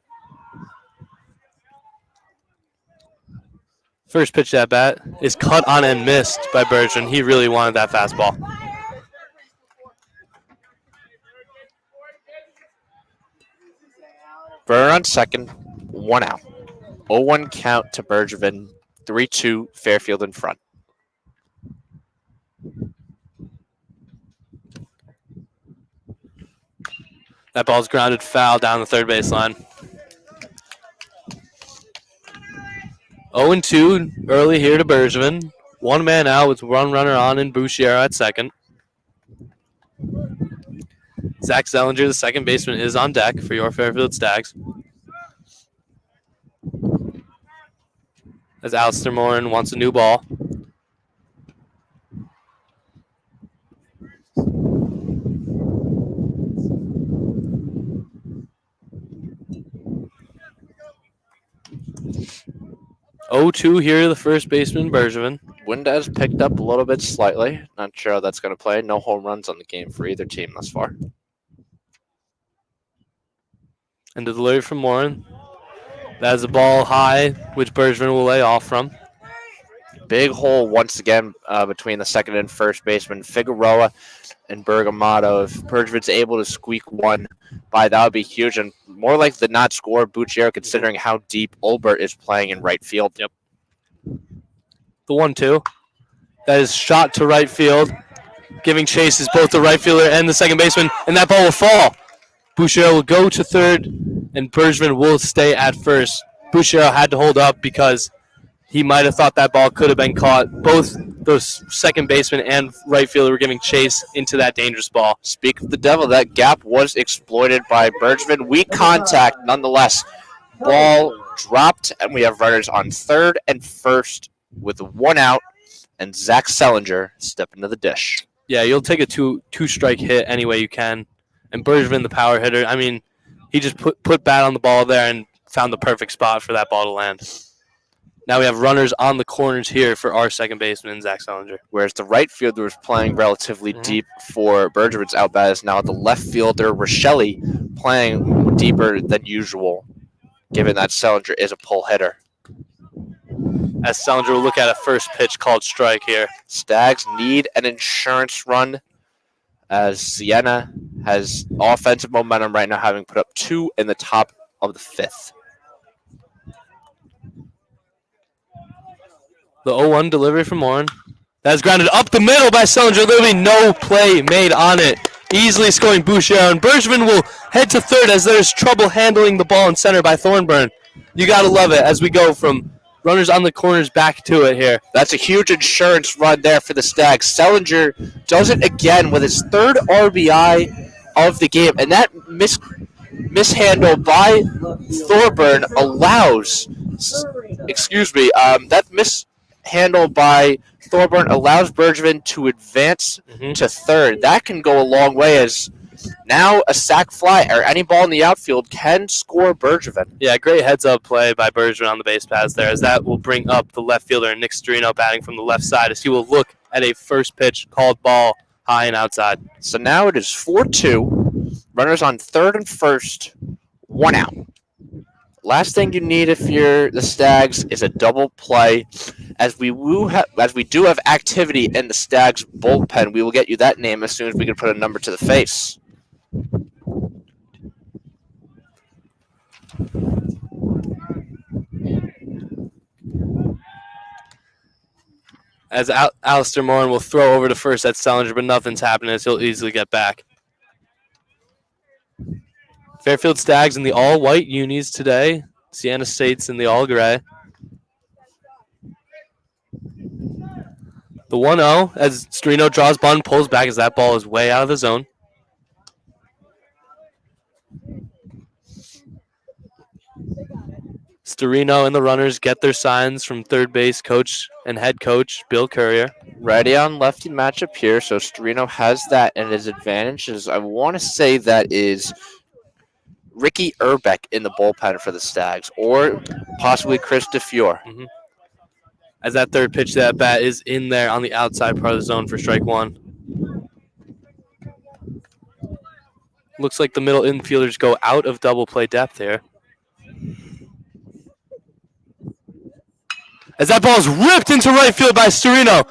First pitch at bat is cut on and missed by Bergevin. He really wanted that fastball. Burr on second, 1 out. 0-1 count to Bergevin, 3-2 Fairfield in front. That ball's grounded foul down the third baseline. 0-2 early here to Bergevin. One man out with one runner on and Boucher at second. Zach Zellinger, the second baseman, is on deck for your Fairfield Stags. As Alistair Morin wants a new ball. (0-2) here, the first baseman, Bergevin. Wind has picked up a little bit slightly. Not sure how that's going to play. No home runs on the game for either team thus far. And the delivery from Morin. That is a ball high, which Bergevin will lay off from. Big hole once again between the second and first baseman, Figueroa and Bergamato. If Bergevin's able to squeak one by, that would be huge. And more like the not score, Boucher, considering how deep Olbert is playing in right field. Yep. The 1-2. That is shot to right field. Giving chases both the right fielder and the second baseman. And that ball will fall. Boucher will go to third, and Bergevin will stay at first. Boucher had to hold up because he might have thought that ball could have been caught. Both those second baseman and right fielder were giving chase into that dangerous ball. Speak of the devil, that gap was exploited by Bergevin. Weak contact, nonetheless. Ball dropped, and we have runners on third and first with 1 out, and Zach Zellinger stepping to the dish. Yeah, you'll take a two-strike hit any way you can. And Bergevin, the power hitter, I mean, he just put bat on the ball there and found the perfect spot for that ball to land. Now we have runners on the corners here for our second baseman, Zach Zellinger. Whereas the right fielder was playing relatively deep for Bergevin's out bat, is now the left fielder, Rochelle, playing deeper than usual, given that Zellinger is a pull hitter. As Zellinger will look at a first pitch called strike here. Stags need an insurance run as Siena has offensive momentum right now, having put up 2 in the top of the 5th. The 0-1 delivery from Warren. That's grounded up the middle by Sellinger. Literally no play made on it. Easily scoring Boucher. And Bergevin will head to third as there's trouble handling the ball in center by Thornburn. You got to love it as we go from runners on the corners back to it here. That's a huge insurance run there for the Stags. Sellinger does it again with his 3rd RBI of the game. And that mishandle by Thornburn allows, that mishandle by Thornburn allows Bergevin to advance to third. That can go a long way as now a sac fly or any ball in the outfield can score Bergevin. Yeah, great heads-up play by Bergevin on the base paths there, as that will bring up the left fielder, Nick Storino, batting from the left side, as he will look at a first pitch called ball high and outside. So now it is 4-2. Runners on third and first, 1 out. Last thing you need if you're the Stags is a double play. As we do have activity in the Stags bullpen, we will get you that name as soon as we can put a number to the face. As Alistair Morin will throw over to first at Sellinger, but nothing's happening as he'll easily get back. Fairfield Stags in the all-white unis today. Siena State's in the all-gray. The 1-0 as Storino draws bunt, pulls back as that ball is way out of the zone. Storino and the runners get their signs from third base coach and head coach Bill Courier. Righty on lefty matchup here, so Storino has that in his advantage. As I want to say that is Ricky Urbeck in the bullpen for the Stags, or possibly Chris DeFiore. As that third pitch to that bat is in there on the outside part of the zone for strike one. Looks like the middle infielders go out of double play depth here. As that ball is ripped into right field by Storino.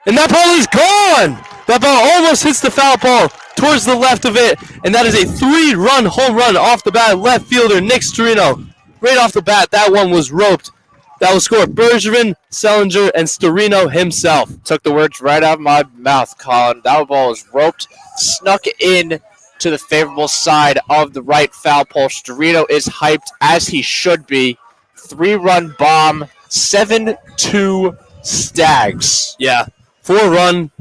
And that ball is gone! That ball almost hits the foul pole towards the left of it. And that is a 3-run home run off the bat. Left fielder Nick Storino. Right off the bat, that one was roped. That will score Bergevin, Sellinger, and Storino himself. Took the words right out of my mouth, Colin. That ball was roped, snuck in to the favorable side of the right foul pole. Storino is hyped, as he should be. 3-run bomb, 7-2 Stags. Yeah, 4-run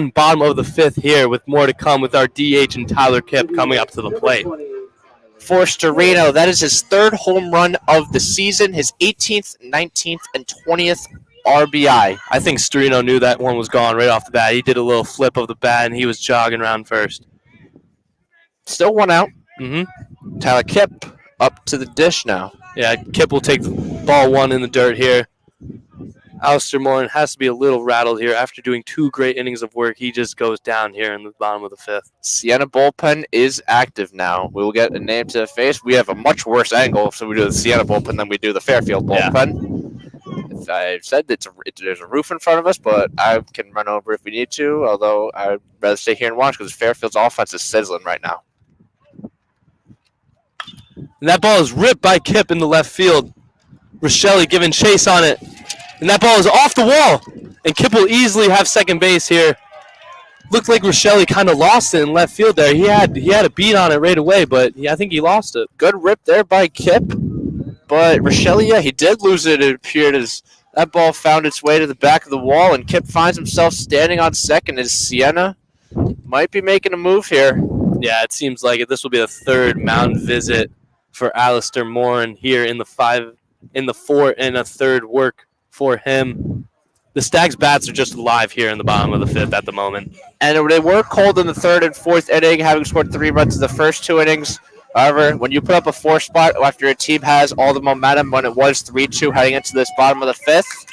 bottom of the 5th here with more to come with our DH and Tyler Kipp coming up to the plate. For Storino, that is his 3rd home run of the season, his 18th, 19th, and 20th RBI. I think Storino knew that one was gone right off the bat. He did a little flip of the bat, and he was jogging around first. Still 1 out. Tyler Kipp up to the dish now. Yeah, Kipp will take ball 1 in the dirt here. Alistair Morin has to be a little rattled here. After doing 2 great innings of work, he just goes down here in the bottom of the 5th. Siena bullpen is active now. We will get a name to the face. We have a much worse angle, so we do the Siena bullpen than we do the Fairfield bullpen. Yeah. I've said there's a roof in front of us, but I can run over if we need to, although I'd rather stay here and watch because Fairfield's offense is sizzling right now. And that ball is ripped by Kipp in the left field. Rochelle giving chase on it. And that ball is off the wall. And Kipp will easily have second base here. Looked like Rochelle kind of lost it in left field there. He had a beat on it right away, but I think he lost it. Good rip there by Kipp. But Rochelle, he did lose it. It appeared as that ball found its way to the back of the wall, and Kipp finds himself standing on second as Siena might be making a move here. Yeah, it seems like it. This will be the 3rd mound visit for Alistair Morin here in the 4 and a 3rd work for him. The Stags bats are just alive here in the bottom of the 5th at the moment. And they were cold in the 3rd and 4th inning, having scored 3 runs in the first 2 innings. However, when you put up a 4 spot after a team has all the momentum when it was 3-2 heading into this bottom of the 5th,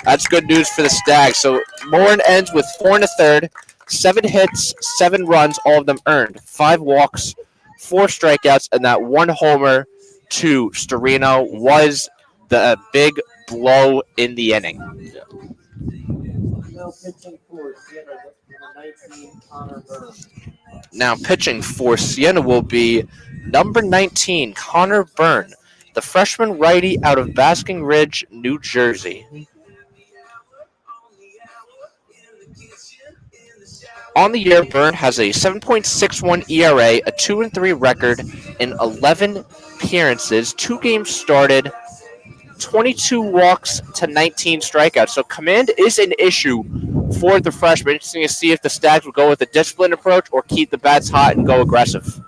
that's good news for the Stags. So Morin ends with 4 and a 3rd, 7 hits, 7 runs, all of them earned, 5 walks, 4 strikeouts, and that 1 homer to Storino was the big blow in the inning. Now pitching for Siena will be number 19, Connor Byrne, the freshman righty out of Basking Ridge, New Jersey. On the year, Byrne has a 7.61 ERA, a 2-3 record in 11 appearances, 2 games started, 22 walks to 19 strikeouts. So command is an issue for the freshman. Interesting to see if the Stags will go with a disciplined approach or keep the bats hot and go aggressive.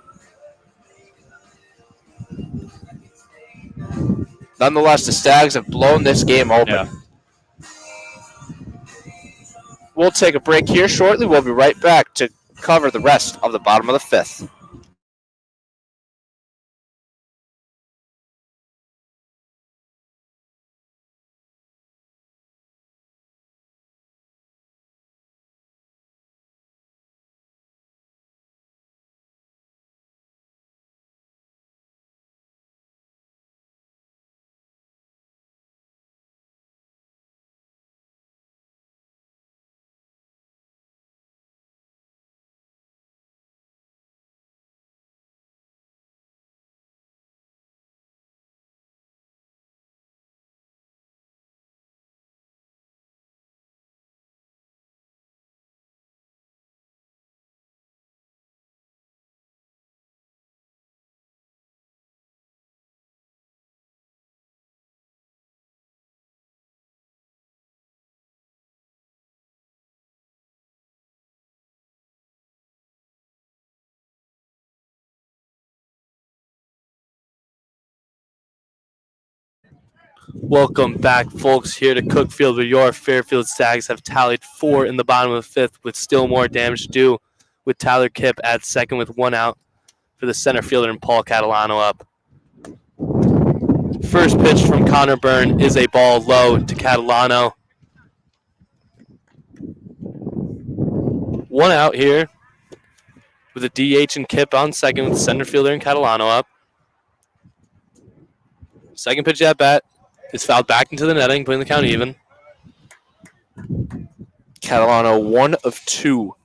Nonetheless, the Stags have blown this game open. Yeah. We'll take a break here shortly. We'll be right back to cover the rest of the bottom of the fifth. Welcome back, folks, here to Cookfield, where your Fairfield Stags have tallied 4 in the bottom of the fifth, with still more damage to do, with Tyler Kipp at second with 1 out for the center fielder and Paul Catalano up. First pitch from Connor Byrne is a ball low to Catalano. 1 out here with a DH and Kipp on second with the center fielder and Catalano up. Second pitch at bat is fouled back into the netting, putting the count even. Catalano 1 of 2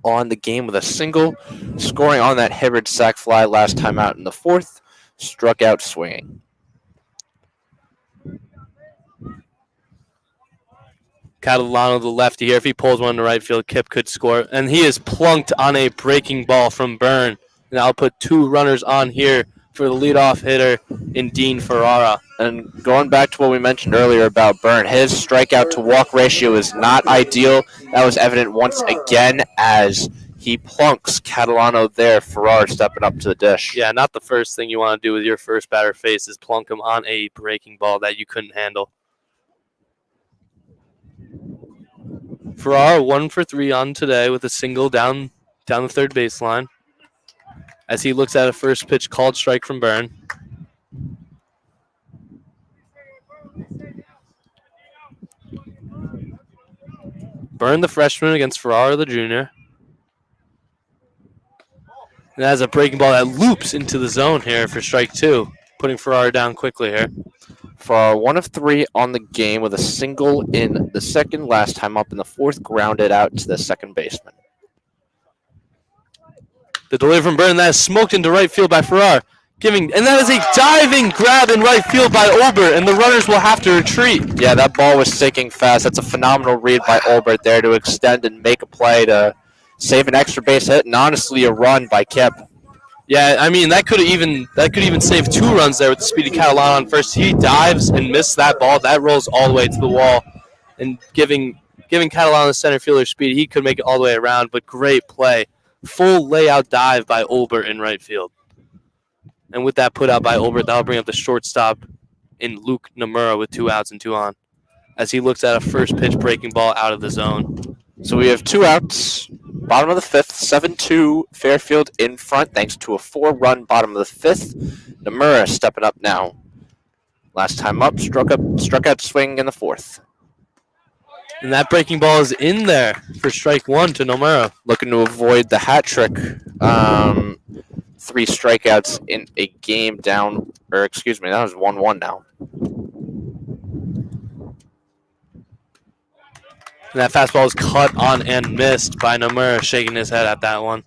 on the game with a single, scoring on that Hibbard sac fly last time out in the fourth, struck out swinging. Catalano, the lefty here, if he pulls one to right field, Kipp could score. And he is plunked on a breaking ball from Byrne. And I'll put 2 runners on here for the leadoff hitter in Dean Ferrara. And going back to what we mentioned earlier about Byrne, his strikeout to walk ratio is not ideal. That was evident once again as he plunks Catalano there. Ferrara stepping up to the dish. Yeah, not the first thing you want to do with your first batter face is plunk him on a breaking ball that you couldn't handle. Ferrara 1 for 3 on today with a single down the third baseline as he looks at a first pitch called strike from Byrne. Byrne, the freshman, against Ferrara, the junior. And has a breaking ball that loops into the zone here for strike 2, putting Ferrara down quickly here. Ferrara 1 of 3 on the game with a single in the second, last time up in the fourth, grounded out to the second baseman. The delivery from Byrne, that is smoked into right field by Ferrara. And that is a diving grab in right field by Olbert, and the runners will have to retreat. Yeah, that ball was sinking fast. That's a phenomenal read by Olbert there to extend and make a play to save an extra base hit, and honestly a run by Kipp. Yeah, I mean that could even save 2 runs there with the speedy Catalano on first. He dives and missed that ball. That rolls all the way to the wall, and giving Catalano the center fielder speed, he could make it all the way around. But great play, full layout dive by Olbert in right field. And with that put out by Olbert, that'll bring up the shortstop in Luke Nomura with 2 outs and 2 on, as he looks at a first pitch breaking ball out of the zone. So we have 2 outs, bottom of the fifth, 7-2, Fairfield in front thanks to a 4-run bottom of the fifth. Nomura stepping up now. Last time up, struck out swing in the fourth. And that breaking ball is in there for strike 1 to Nomura. Looking to avoid the hat trick. 3 strikeouts in a game down, or excuse me, that was 1-1 now. And that fastball is cut on and missed by Nomura, shaking his head at that one.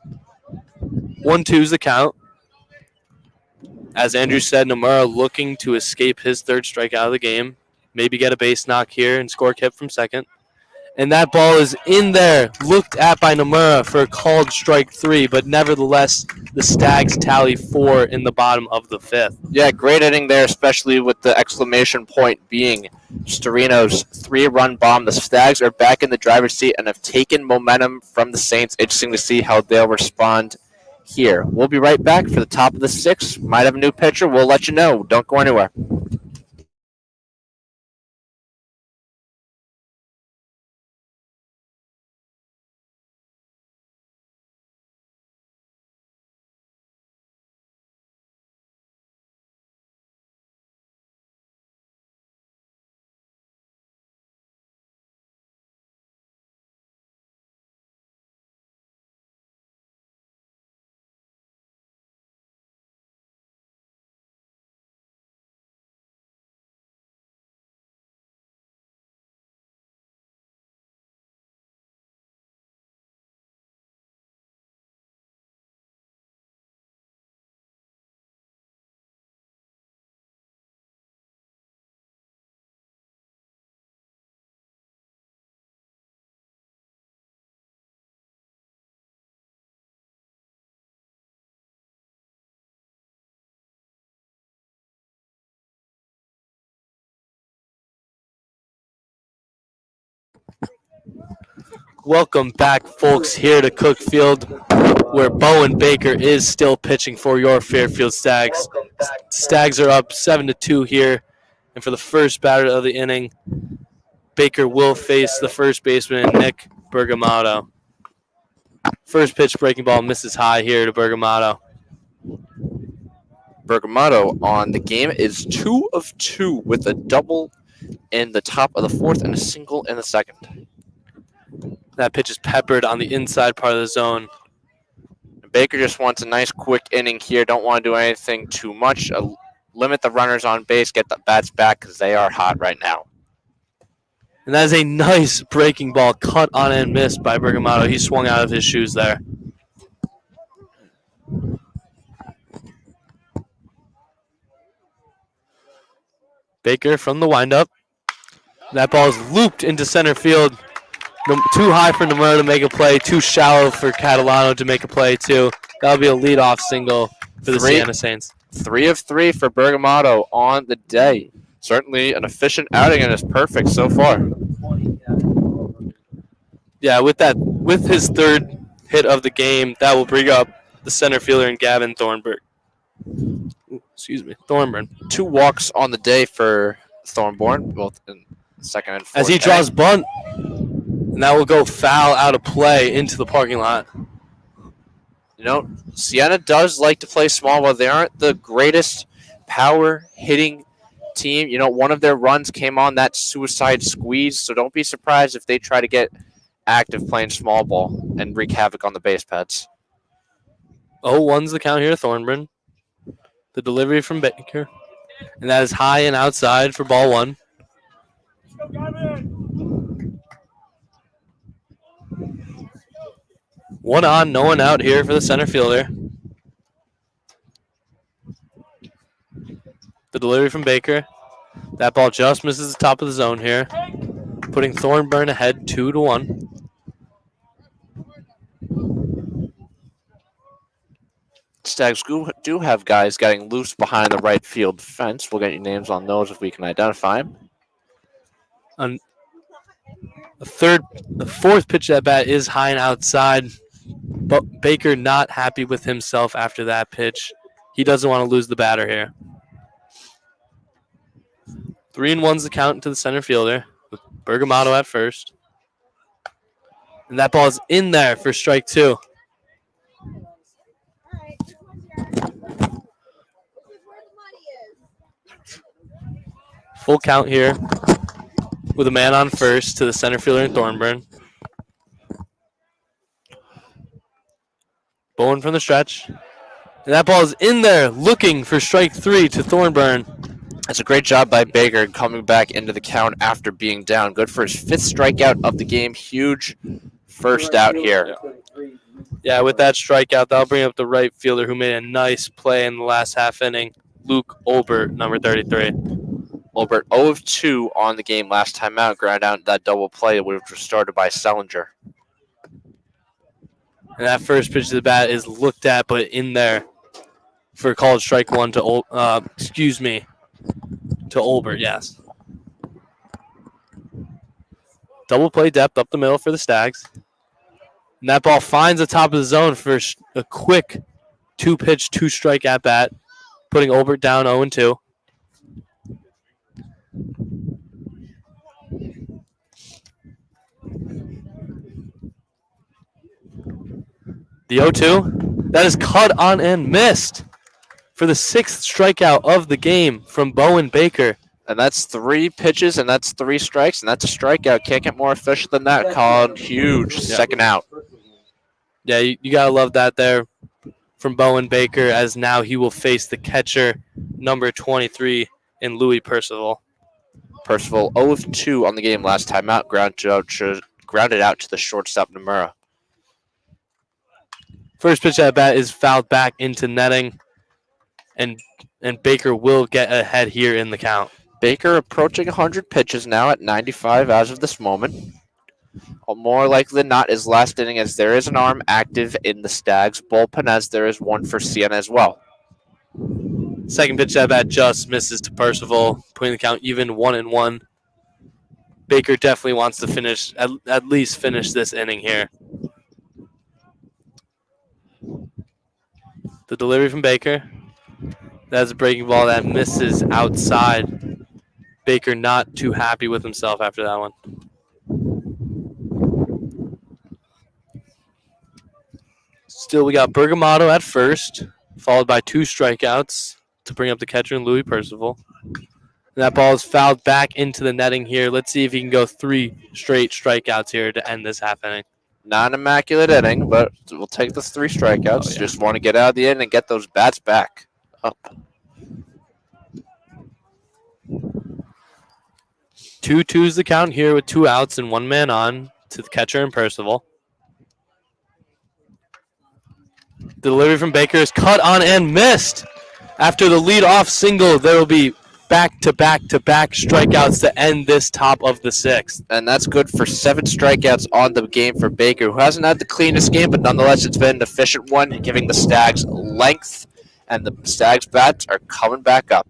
1-2's the count. As Andrew said, Nomura looking to escape his third strikeout of the game. Maybe get a base knock here and score a hit from second. And that ball is in there, looked at by Nomura for a called strike 3, but nevertheless, the Stags tally 4 in the bottom of the fifth. Yeah, great inning there, especially with the exclamation point being Storino's 3-run bomb. The Stags are back in the driver's seat and have taken momentum from the Saints. Interesting to see how they'll respond here. We'll be right back for the top of the sixth. Might have a new pitcher. We'll let you know. Don't go anywhere. Welcome back, folks, here to Cookfield, where Bowen Baker is still pitching for your Fairfield Stags. Stags are up 7-2 here, and for the first batter of the inning, Baker will face the first baseman, Nick Bergamato. First pitch breaking ball misses high here to Bergamato. Bergamato on the game is 2 of 2 with a double in the top of the fourth and a single in the second. That pitch is peppered on the inside part of the zone. Baker just wants a nice quick inning here. Don't want to do anything too much. Limit the runners on base, get the bats back because they are hot right now. And that is a nice breaking ball cut on and missed by Bergamato. He swung out of his shoes there. Baker from the windup. That ball is looped into center field. Too high for Nomura to make a play. Too shallow for Catalano to make a play, too. That'll be a leadoff single for the Siena Saints. 3 of 3 for Bergamato on the day. Certainly an efficient outing and is perfect so far. Yeah, with his third hit of the game, that will bring up the center fielder in Gavin Thornburn. Thornburn. 2 walks on the day for Thornburn, both in second and fourth. As he draws bunt, and that will go foul out of play into the parking lot. You know, Siena does like to play small. While they aren't the greatest power hitting team, you know, one of their runs came on that suicide squeeze, so don't be surprised if they try to get active playing small ball and wreak havoc on the base pads. 0-1's the count here to Thornburn. The delivery from Baker. And that is high and outside for ball 1. One on, no one out here for the center fielder. The delivery from Baker. That ball just misses the top of the zone here, putting Thornburn ahead 2-1. Stags do have guys getting loose behind the right field fence. We'll get your names on those if we can identify them. The fourth pitch at bat is high and outside. But Baker not happy with himself after that pitch. He doesn't want to lose the batter here. 3-1's the count to the center fielder with Bergamato at first. And that ball is in there for strike 2. Full count here with a man on first to the center fielder in Thornburn. Bowen from the stretch. And that ball is in there looking for strike 3 to Thornburn. That's a great job by Baker coming back into the count after being down. Good for his fifth strikeout of the game. Huge first out here. Yeah, with that strikeout, that'll bring up the right fielder who made a nice play in the last half inning, Luke Olbert, number 33. Olbert 0 of 2 on the game last time out. Ground out that double play, which was started by Selinger. And that first pitch to the bat is looked at, but in there for called strike one to to Olbert. Yes. Double play depth up the middle for the Stags. And that ball finds the top of the zone for a quick 2-pitch, 2-strike at bat, putting Olbert down 0-2. The 0-2, that is cut on and missed for the 6th strikeout of the game from Bowen Baker. And that's 3 pitches, and that's 3 strikes, and that's a strikeout. Can't get more efficient than that. Called huge. Second out. Yeah, you got to love that there from Bowen Baker, as now he will face the catcher, number 23, in Louis Percival. Percival 0 of 2 on the game last time out. Grounded out to the shortstop, Nomura. First pitch at bat is fouled back into netting, and Baker will get ahead here in the count. Baker approaching 100 pitches now at 95 as of this moment. More likely than not is last inning, as there is an arm active in the Stags bullpen, as there is one for Siena as well. Second pitch at bat just misses to Percival, putting the count even 1-1. Baker definitely wants to finish, at least finish this inning here. The delivery from Baker. That's a breaking ball that misses outside. Baker not too happy with himself after that one. Still, we got Bergamatto at first, followed by 2 strikeouts to bring up the catcher in Louis Percival. And that ball is fouled back into the netting here. Let's see if he can go 3 straight strikeouts here to end this half inning. Not an immaculate inning, but we'll take the 3 strikeouts. Oh, yeah. Just want to get out of the inning and get those bats back up. 2-2's the count here with 2 outs and 1 man on to the catcher and Percival. The delivery from Baker is cut on and missed. After the lead-off single, there will be back-to-back-to-back strikeouts to end this top of the 6th. And that's good for 7 strikeouts on the game for Baker, who hasn't had the cleanest game, but nonetheless it's been an efficient one, giving the Stags length, and the Stags bats are coming back up.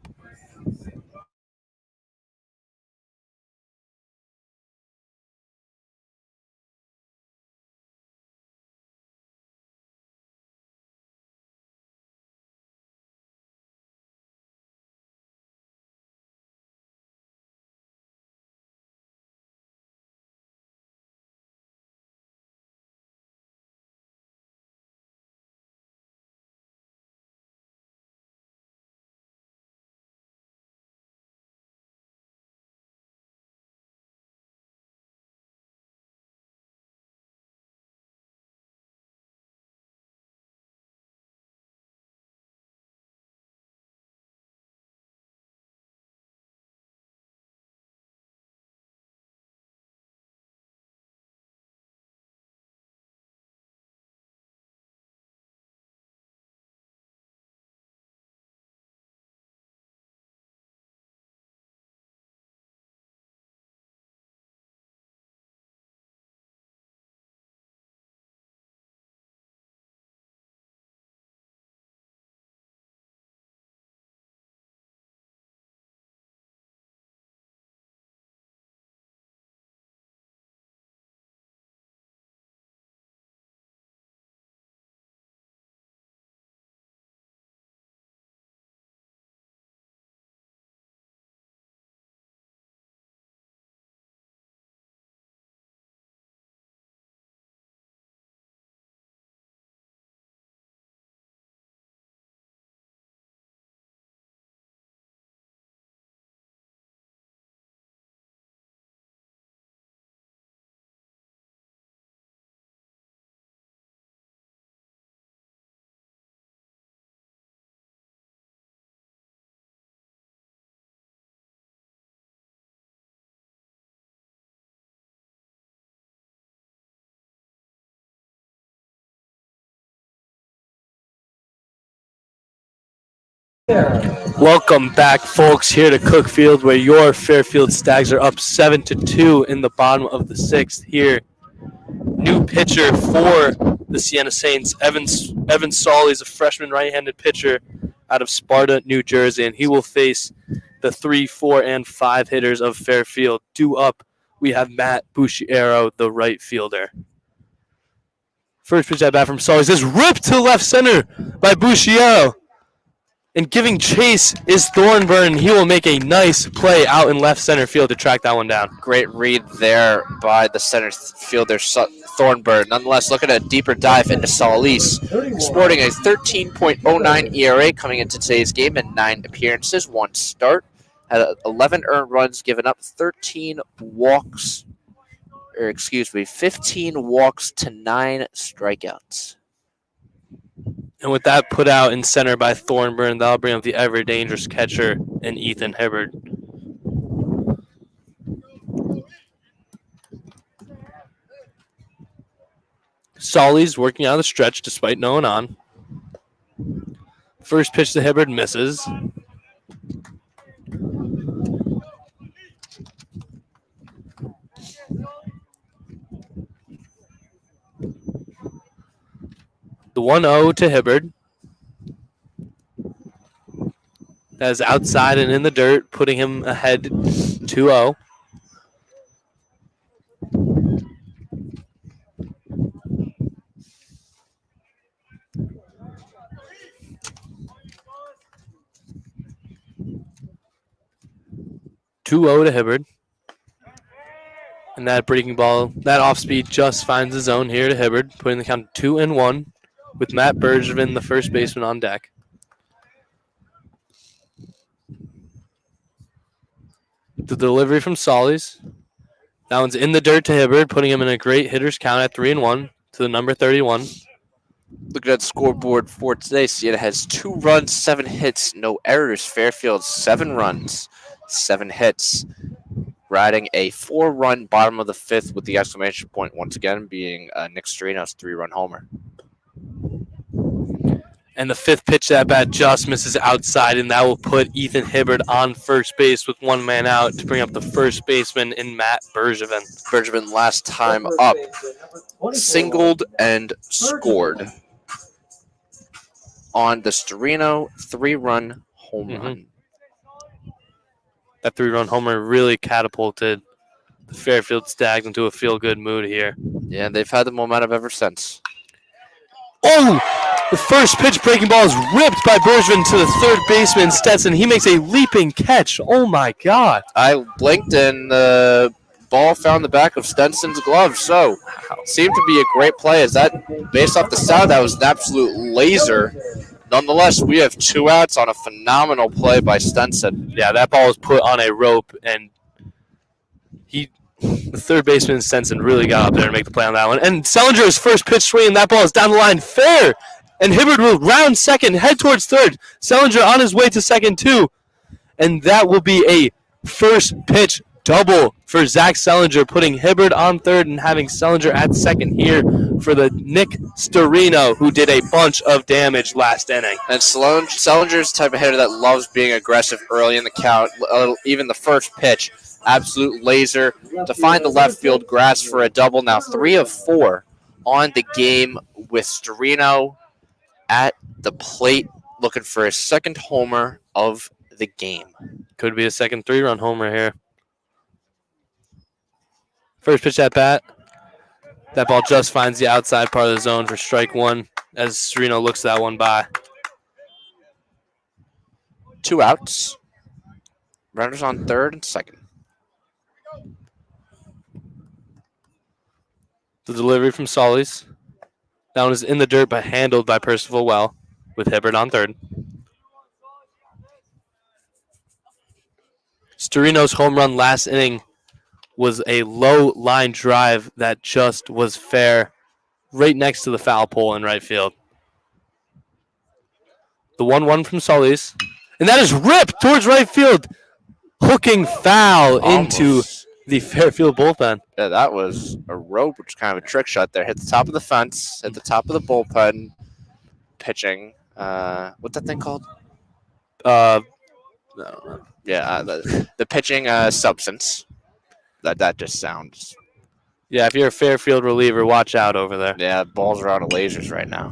Welcome back, folks, here to Cookfield, where your Fairfield Stags are up 7-2 in the bottom of the sixth. Here, new pitcher for the Siena Saints, Evan Saul. Is a freshman right-handed pitcher out of Sparta, New Jersey, and he will face the 3, 4, and 5 hitters of Fairfield. Due up, we have Matt Bushiero, the right fielder. First pitch at bat from Saul is ripped to left center by Bushiero. And giving chase is Thornburn. He will make a nice play out in left center field to track that one down. Great read there by the center fielder, Thornburn. Nonetheless, look at a deeper dive into Solis, sporting a 13.09 ERA coming into today's game in 9 appearances, 1 start. Had 11 earned runs, given up 15 walks to 9 strikeouts. And with that put out in center by Thornburn, that'll bring up the ever dangerous catcher in Ethan Hibbard. Solly's working out of the stretch despite no one on. First pitch to Hibbard misses. The 1-0 to Hibbard. That is outside and in the dirt, putting him ahead 2-0. To Hibbard. And that breaking ball, that off speed just finds the zone here to Hibbard, putting the count 2-1 with Matt Bergevin, the first baseman, on deck. The delivery from Solis. That one's in the dirt to Hibbard, putting him in a great hitter's count at 3-1 to the number 31. Look at that scoreboard for today. Siena has 2 runs, 7 hits, no errors. Fairfield, 7 runs, 7 hits. Riding a 4-run bottom of the 5th with the exclamation point once again being Nick Storino's 3-run homer. And the 5th pitch at bat just misses outside, and that will put Ethan Hibbard on first base with 1 man out to bring up the first baseman in Matt Bergevin. Bergevin last time up singled and scored on the Storino 3-run home run. That 3-run homer really catapulted the Fairfield Stags into a feel-good mood here. Yeah, they've had the momentum ever since. Oh! The first pitch breaking ball is ripped by Bergevin to the third baseman, Stetson. He makes a leaping catch. Oh, my God. I blinked and the ball found the back of Stenson's glove. So, seemed to be a great play. As that, based off the sound, that was an absolute laser. Nonetheless, we have 2 outs on a phenomenal play by Stenson. Yeah, that ball was put on a rope, and the third baseman, Stenson, really got up there to make the play on that one. And Sellinger's first pitch swing, and that ball is down the line fair. And Hibbard will round second, head towards third. Sellinger on his way to second, too. And that will be a first pitch double for Zach Sellinger, putting Hibbard on third and having Sellinger at second here for the Nick Storino, who did a bunch of damage last inning. And Sellinger's the type of hitter that loves being aggressive early in the count. Even the first pitch, absolute laser to find the left field grass for a double. Now 3 of 4 on the game with Storino at the plate, looking for his second homer of the game. Could be a second 3-run homer here. First pitch at bat. That ball just finds the outside part of the zone for strike 1 as Storino looks that one by. 2 outs. Runners on third and second. The delivery from Solis. That one is in the dirt but handled by Percival well with Hibbard on third. Storino's home run last inning was a low line drive that just was fair right next to the foul pole in right field. The 1-1 from Solis. And that is ripped towards right field. Hooking foul into the Fairfield bullpen. Yeah, that was a rope, which is kind of a trick shot there. Hit the top of the fence, hit the top of the bullpen, pitching. What's that thing called? Uh, Yeah, the pitching substance. That just sounds. yeah, if you're a Fairfield reliever, watch out over there. Yeah, balls are out of lasers right now.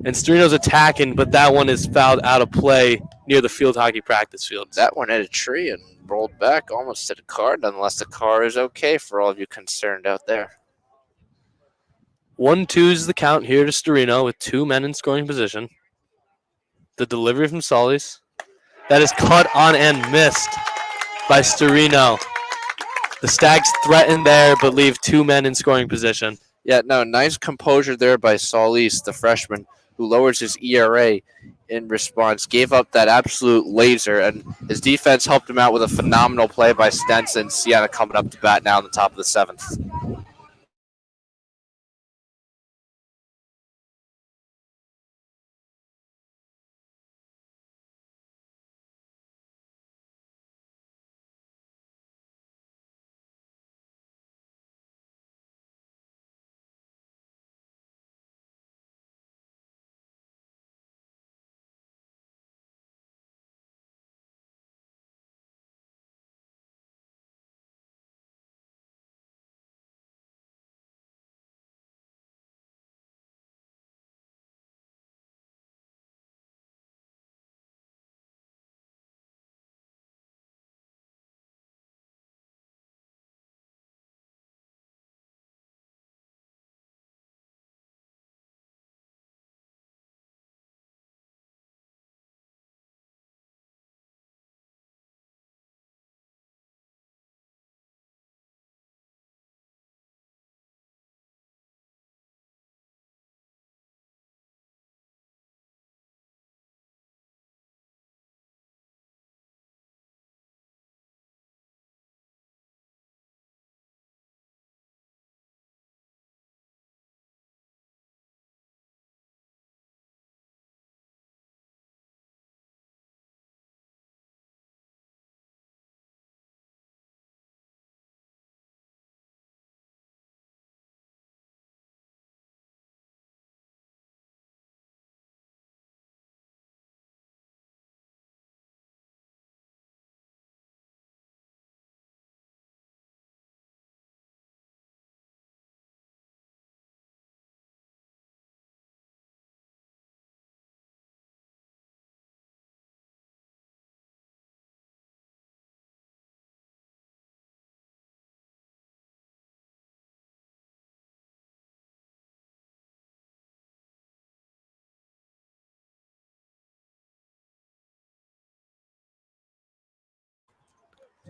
And Storino's attacking, but that one is fouled out of play near the field hockey practice fields. That one hit a tree and rolled back almost to the car. Nonetheless, the car is okay for all of you concerned out there. 1-2 is the count here to Storino with 2 men in scoring position. The delivery from Solis. That is cut on and missed by Storino. The Stags threaten there, but leave 2 men in scoring position. Yeah, no, nice composure there by Solis, the freshman, who lowers his ERA in response, gave up that absolute laser, and his defense helped him out with a phenomenal play by Stenson. Siena coming up to bat now in the top of the 7th.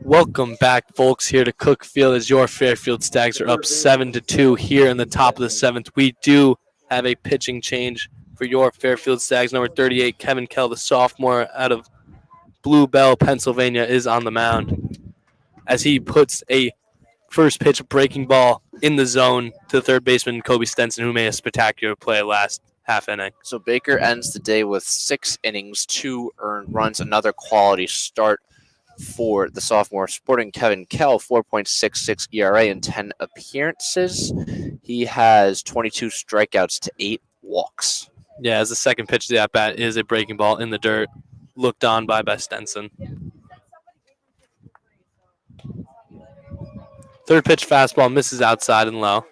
Welcome back, folks, here to Cookfield as your Fairfield Stags are up 7-2 here in the top of the 7th. We do have a pitching change for your Fairfield Stags. Number 38, Kevin Kell, the sophomore out of Blue Bell, Pennsylvania, is on the mound as he puts a first pitch breaking ball in the zone to the third baseman, Kobe Stenson, who made a spectacular play last half inning. So Baker ends the day with 6 innings, 2 earned runs, another quality start for the sophomore. Sporting Kevin Kell, 4.66 ERA in 10 appearances. He has 22 strikeouts to 8 walks. Yeah, as the second pitch of the at-bat is a breaking ball in the dirt, looked on by Stenson. Third pitch fastball misses outside and low.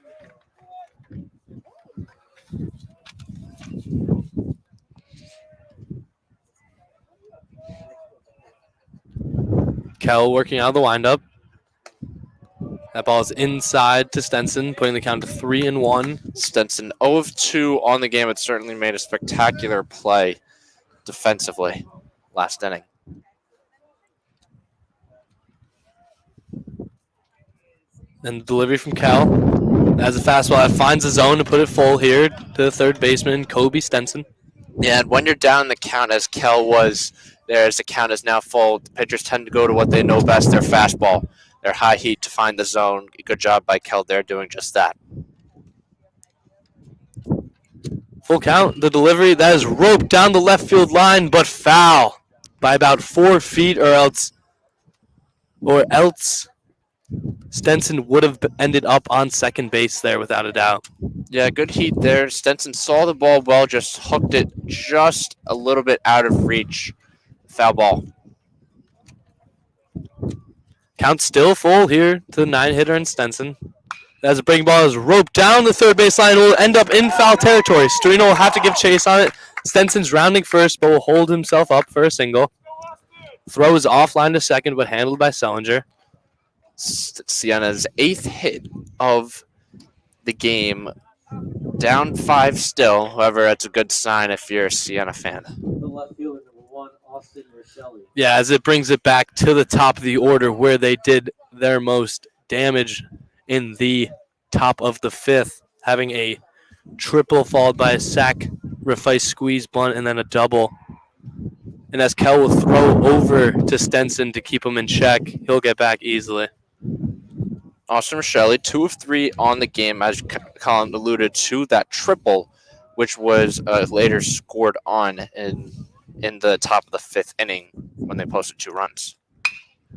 Kell working out of the windup. That ball is inside to Stenson, putting the count to 3-1. Stenson 0 of 2 on the game, but certainly made a spectacular play defensively last inning. And the delivery from Kell. As a fastball that finds the zone to put it full here to the third baseman, Kobe Stenson. Yeah, and when you're down the count, as Kell was there, as the count is now full, the pitchers tend to go to what they know best, their fastball, their high heat to find the zone. Good job by Kell there doing just that. Full count. The delivery, that is roped down the left field line, but foul by about 4 feet, or else Stenson would have ended up on second base there without a doubt. Yeah, good heat there. Stenson saw the ball well, just hooked it just a little bit out of reach Foul ball. Count still full here to the 9-hitter and Stenson. As the breaking ball is roped down the third baseline, it will end up in foul territory. Storino will have to give chase on it. Stenson's rounding first, but will hold himself up for a single. Throw is offline to second, but handled by Sellinger. Siena's 8th hit of the game. Down 5 still. However, that's a good sign if you're a Siena fan. Yeah, as it brings it back to the top of the order where they did their most damage in the top of the 5th, having a triple followed by a sacrifice squeeze bunt and then a double. And as Kel will throw over to Stenson to keep him in check, he'll get back easily. Austin Richelli, 2 of 3 on the game, as Colin alluded to, that triple, which was later scored on in the top of the 5th inning when they posted 2 runs.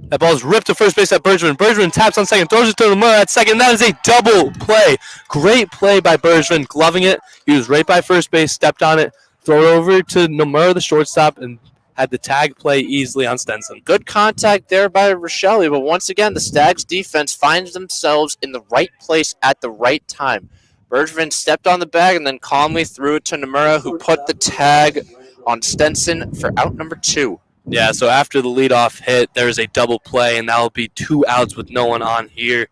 That ball is ripped to first base at Bergman. Bergman taps on second, throws it to Lemur at second. That is a double play. Great play by Bergman, gloving it. He was right by first base, stepped on it, throw it over to Nomura, the shortstop, and had the tag play easily on Stenson. Good contact there by Richelli, but once again, the Stags defense finds themselves in the right place at the right time. Bergman stepped on the bag and then calmly threw it to Nomura, who put the tag on Stenson for out number 2. Yeah, so after the leadoff hit, there's a double play, and that will be 2 outs with no one on here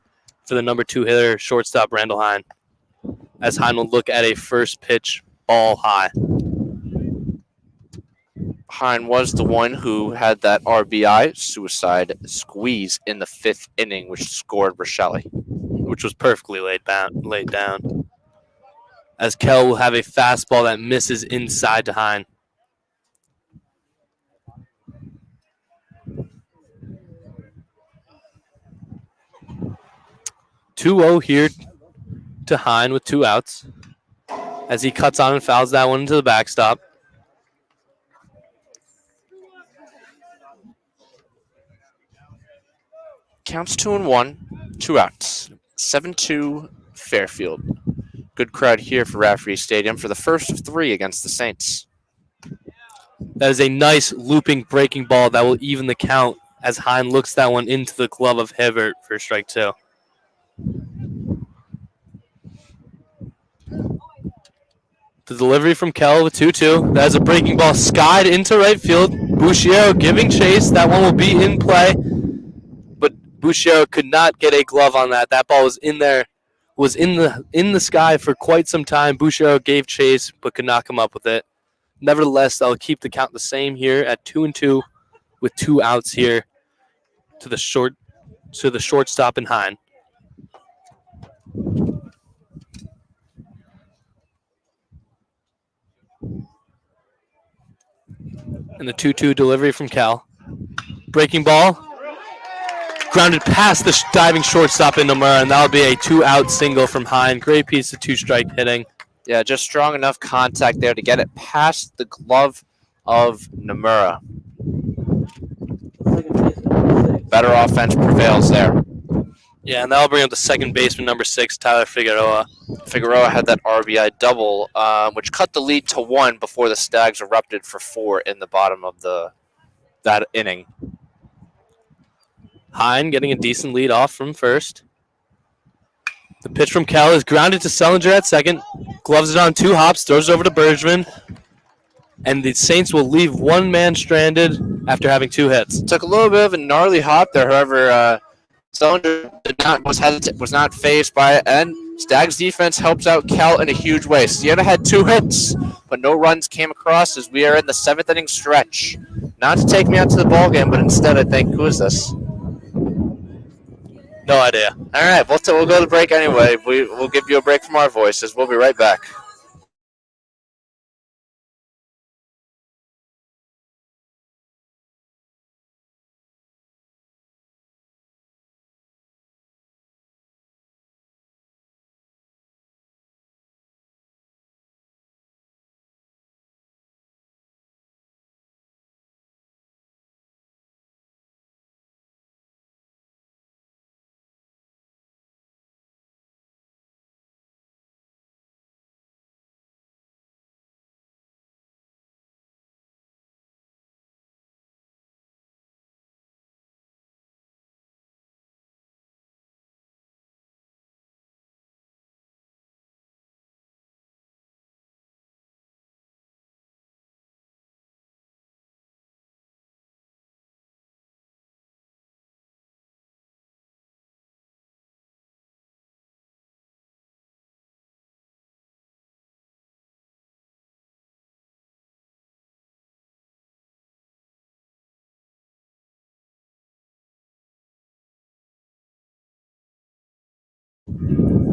for the number 2 hitter, shortstop Randall Hine. As Hine will look at a first pitch ball high. Hine was the one who had that RBI suicide squeeze in the 5th inning, which scored Richelli. Which was perfectly laid down. As Kel will have a fastball that misses inside to Hine. (2-0) here to Hine with 2 outs. As he cuts on and fouls that one into the backstop. Counts 2-1, 2 outs. 7-2 Fairfield. Good crowd here for Rafferty Stadium for the first of 3 against the Saints. That is a nice looping breaking ball that will even the count as Hine looks that one into the glove of Hibbert for strike 2. The delivery from Kell with 2-2. That is a breaking ball skied into right field. Bushiero giving chase. That one will be in play. But Bushiero could not get a glove on that. That ball was in there, was in the sky for quite some time. Bushiero gave chase but could not come up with it. Nevertheless, they'll keep the count the same here at 2-2 with 2 outs here to the shortstop in Hine. And the 2-2 delivery from Cal. Breaking ball. Grounded past the diving shortstop in Nomura, and that'll be a 2-out single from Hine. Great piece of 2-strike hitting. Yeah, just strong enough contact there to get it past the glove of Nomura. Better offense prevails there. Yeah, and that'll bring up the second baseman, number 6, Tyler Figueroa. Figueroa had that RBI double, which cut the lead to 1 before the Stags erupted for 4 in the bottom of that inning. Hine getting a decent lead off from first. The pitch from Cal is grounded to Sellinger at second. Gloves it on 2 hops, throws it over to Bergman. And the Saints will leave one man stranded after having 2 hits. Took a little bit of a gnarly hop there, however, Sellinger was not phased by it, and Stags defense helps out Cal in a huge way. Siena had 2 hits, but no runs came across as we are in the 7th inning stretch. Not to take me out to the ball game, but instead I think, who is this? No idea. All right, we'll go to break anyway. We'll give you a break from our voices. We'll be right back.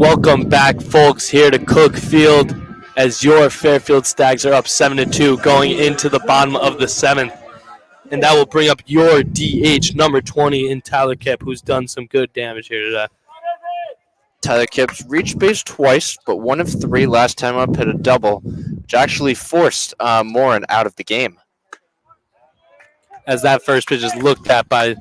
Welcome back, folks, here to Cook Field as your Fairfield Stags are up 7-2 going into the bottom of the seventh. And that will bring up your DH number 20 in Tyler Kipp, who's done some good damage here today. Tyler Kipp's reached base twice, but 1 of 3 last time up hit a double, which actually forced Morin out of the game. As that first pitch is looked at by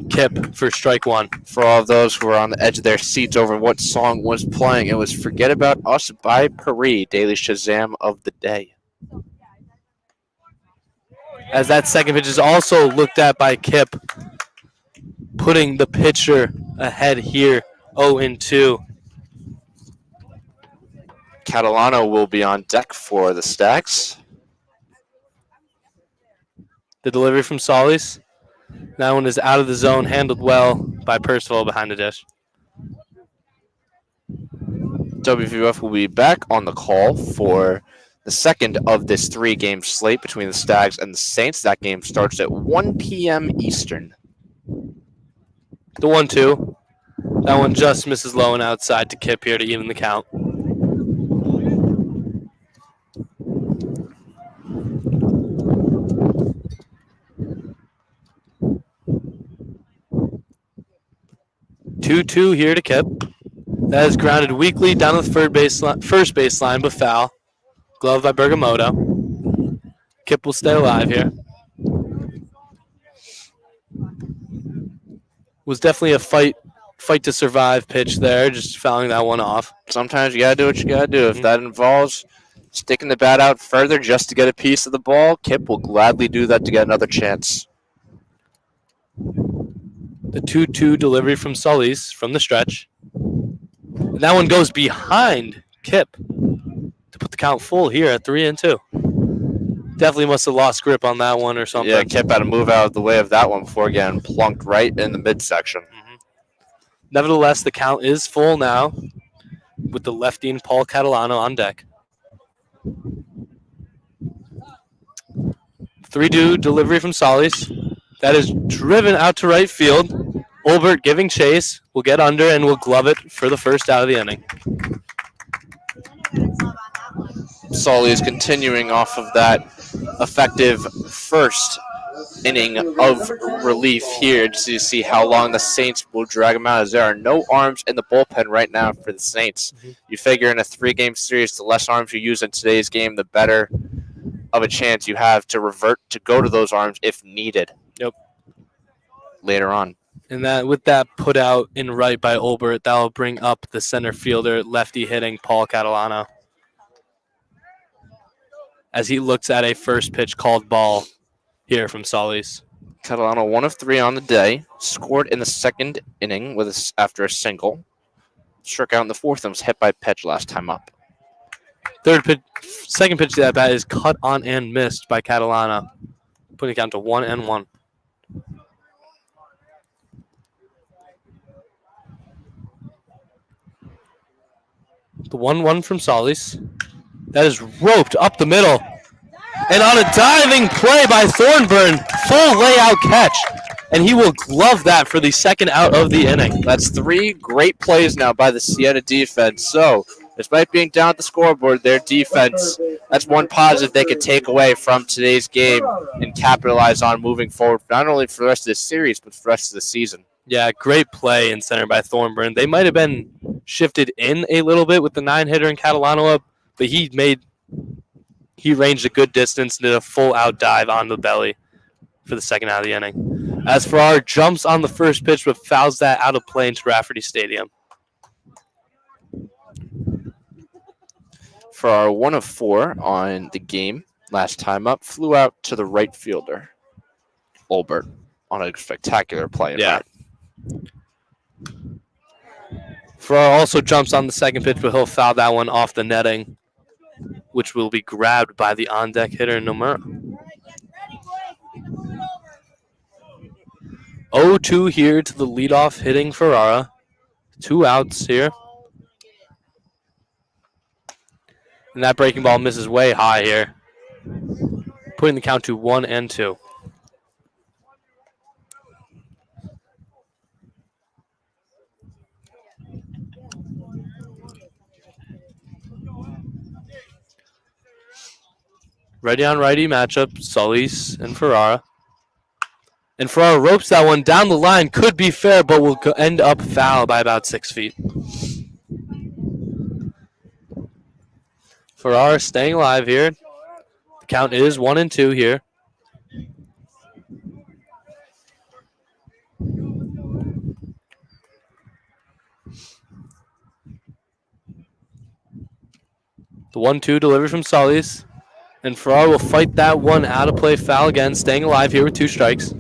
Kipp for strike one. For all of those who were on the edge of their seats over what song was playing, it was Forget About Us by Paris, Daily Shazam of the day. As that second pitch is also looked at by Kipp, putting the pitcher ahead here, 0-2. Catalano will be on deck for the Stags. The delivery from Solis. That one is out of the zone, handled well by Percival behind the dish. WVOF will be back on the call for the second of this 3-game slate between the Stags and the Saints. That game starts at 1 p.m. Eastern. The 1-2. That one just misses low and outside to Kipp here to even the count. Two here to Kipp. That is grounded weakly down the first baseline, but foul. Glove by Bergamoto. Kipp will stay alive here. Was definitely a fight to survive pitch there, just fouling that one off. Sometimes you got to do what you got to do. If that involves sticking the bat out further just to get a piece of the ball, Kipp will gladly do that to get another chance. The 2-2 delivery from Solis from the stretch. And that one goes behind Kipp to put the count full here at 3-2. Definitely must have lost grip on that one or something. Yeah, Kipp had to move out of the way of that one before getting plunked right in the midsection. Nevertheless, the count is full now with the lefty Paul Catalano on deck. 3-2 delivery from Solis. That is driven out to right field. Olbert giving chase. Will get under and will glove it for the first out of the inning. Sully is continuing off of that effective first inning of relief here to see how long the Saints will drag him out, as there are no arms in the bullpen right now for the Saints. You figure in a 3-game series, the less arms you use in today's game, the better of a chance you have to revert to go to those arms if needed. Yep. Later on. And that with that put out in right by Olbert, that will bring up the center fielder, lefty hitting Paul Catalano, as he looks at a first pitch called ball here from Solis. Catalano 1 of 3 on the day, scored in the second inning after a single. Struck out in the fourth and was hit by pitch last time up. Second pitch to that bat is cut on and missed by Catalano, putting it down to 1-1. The 1-1 from Solis. That is roped up the middle. And on a diving play by Thornburn, full layout catch. And he will glove that for the second out of the inning. That's 3 great plays now by the Siena defense. So, despite being down at the scoreboard, their defense, that's one positive they could take away from today's game and capitalize on moving forward, not only for the rest of the series, but for the rest of the season. Yeah, great play in center by Thornburn. They might have been shifted in a little bit with the 9-hitter and Catalano up, but he ranged a good distance and did a full out dive on the belly for the second out of the inning. As for our jumps on the first pitch, but fouls that out of play into Rafferty Stadium. For our 1 of 4 on the game, last time up, flew out to the right fielder, Olbert, on a spectacular play. Yeah. For our also jumps on the second pitch, but he'll foul that one off the netting, which will be grabbed by the on-deck hitter, Nomura. 0-2 here to the leadoff hitting Ferrara. 2 outs here. And that breaking ball misses way high here, putting the count to 1-2. Righty on righty matchup, Solis and Ferrara. And Ferrara ropes that one down the line. Could be fair, but will end up foul by about 6 feet. Ferrara staying alive here. The count is 1-2 here. The 1-2 delivered from Solis. And Ferrara will fight that one out of play foul again, staying alive here with 2 strikes.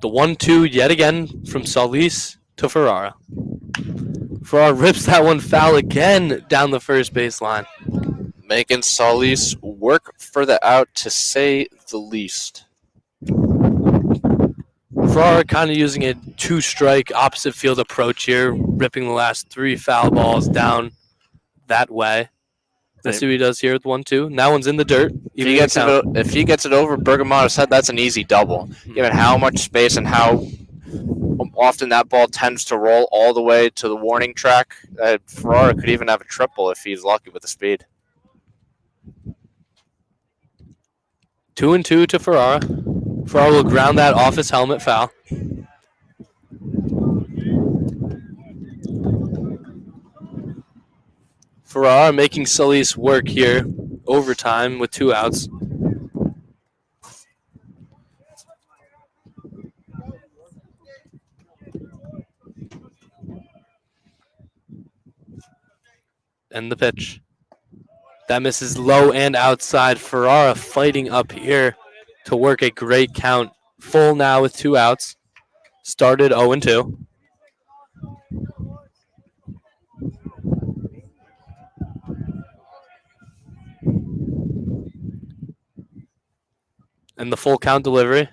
The 1-2 yet again from Solis to Ferrara. Ferrara rips that one foul again down the first baseline. Making Solis work for the out, to say the least. Ferrara kind of using a 2-strike opposite field approach here, ripping the last 3 foul balls down that way. Let's see what he does here with 1-2. And that one's in the dirt. If he gets it over Bergamoto's head, that's an easy double. Given how much space and how often that ball tends to roll all the way to the warning track, Ferrara could even have a triple if he's lucky with the speed. 2-2 to Ferrara. Ferrara will ground that off his helmet foul. Ferrara making Solis work here. Overtime with 2 outs. And the pitch. That misses low and outside. Ferrara fighting up here to work a great count. Full now with 2 outs. Started 0-2. And the full count delivery.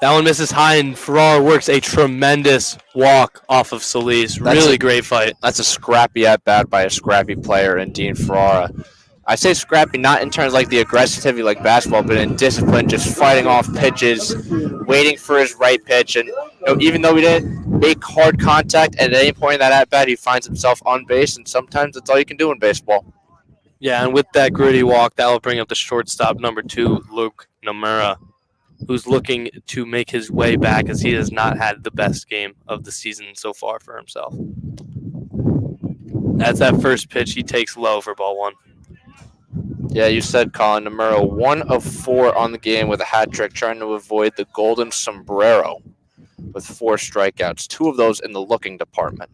That one misses high, and Ferrara works a tremendous walk off of Solis. Really great fight. That's a scrappy at-bat by a scrappy player in Dean Ferrara. I say scrappy not in terms like the aggressivity like basketball, but in discipline, just fighting off pitches, waiting for his right pitch. And even though we didn't make hard contact at any point in that at-bat, he finds himself on base, and sometimes that's all you can do in baseball. Yeah, and with that gritty walk, that will bring up the shortstop, number 2, Luke Nomura, who's looking to make his way back as he has not had the best game of the season so far for himself. That's that first pitch he takes low for ball 1. Yeah, you said Colin Nomura, 1 of 4 on the game with a hat trick, trying to avoid the golden sombrero with 4 strikeouts, 2 of those in the looking department.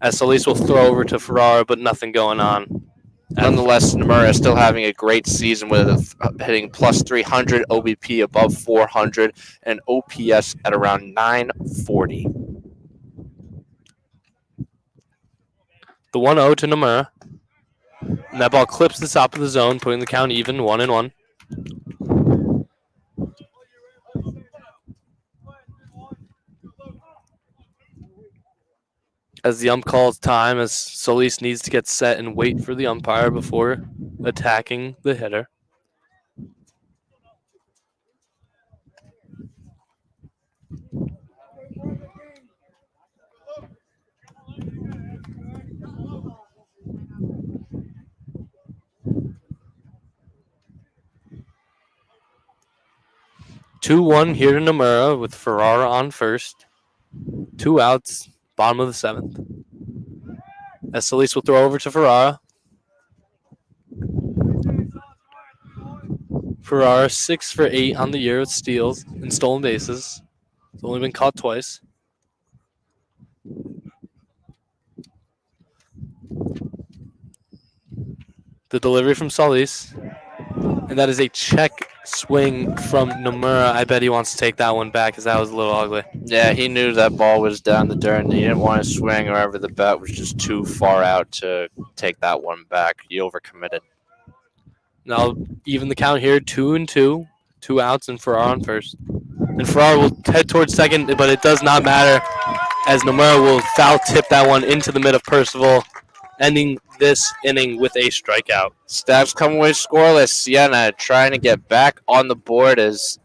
As Solis will throw over to Ferrara, but nothing going on. Nonetheless, Nomura is still having a great season with hitting plus 300, OBP above 400, and OPS at around 940. The 1-0 to Nomura. And that ball clips the top of the zone, putting the count even 1-1. As the ump calls time, as Solis needs to get set and wait for the umpire before attacking the hitter. Two-1 here to Nomura with Ferrara on first. 2 outs, bottom of the 7th. As Solis will throw over to Ferrara. Ferrara 6 for 8 on the year with steals and stolen bases. He's only been caught twice. The delivery from Solis. And that is a check swing from Nomura. I bet he wants to take that one back because that was a little ugly. Yeah, he knew that ball was down the dirt and he didn't want to swing, or the bat was just too far out to take that one back. He overcommitted. Now, even the count here, 2-2. 2 outs and Ferrara on first. And Ferrara will head towards second, but it does not matter as Nomura will foul tip that one into the mid of Percival, ending this inning with a strikeout. Stags come away scoreless. Siena trying to get back on the board as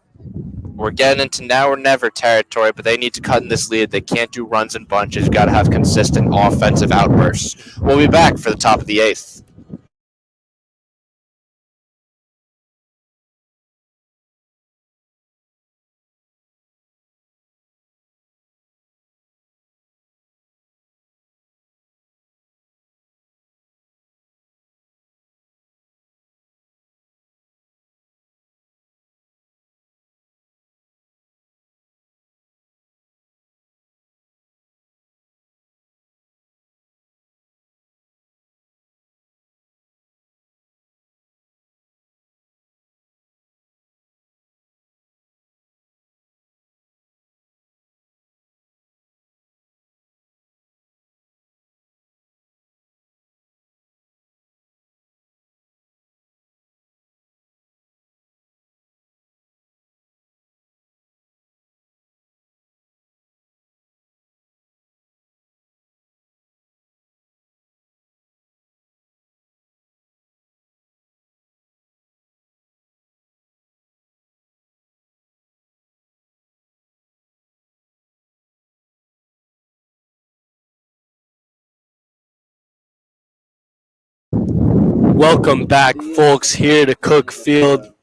We're getting into now or never territory, but they need to cut in this lead. They can't do runs and bunches. Got to have consistent offensive outbursts. We'll be back for the top of the eighth. Welcome back, folks, here to Cook Field.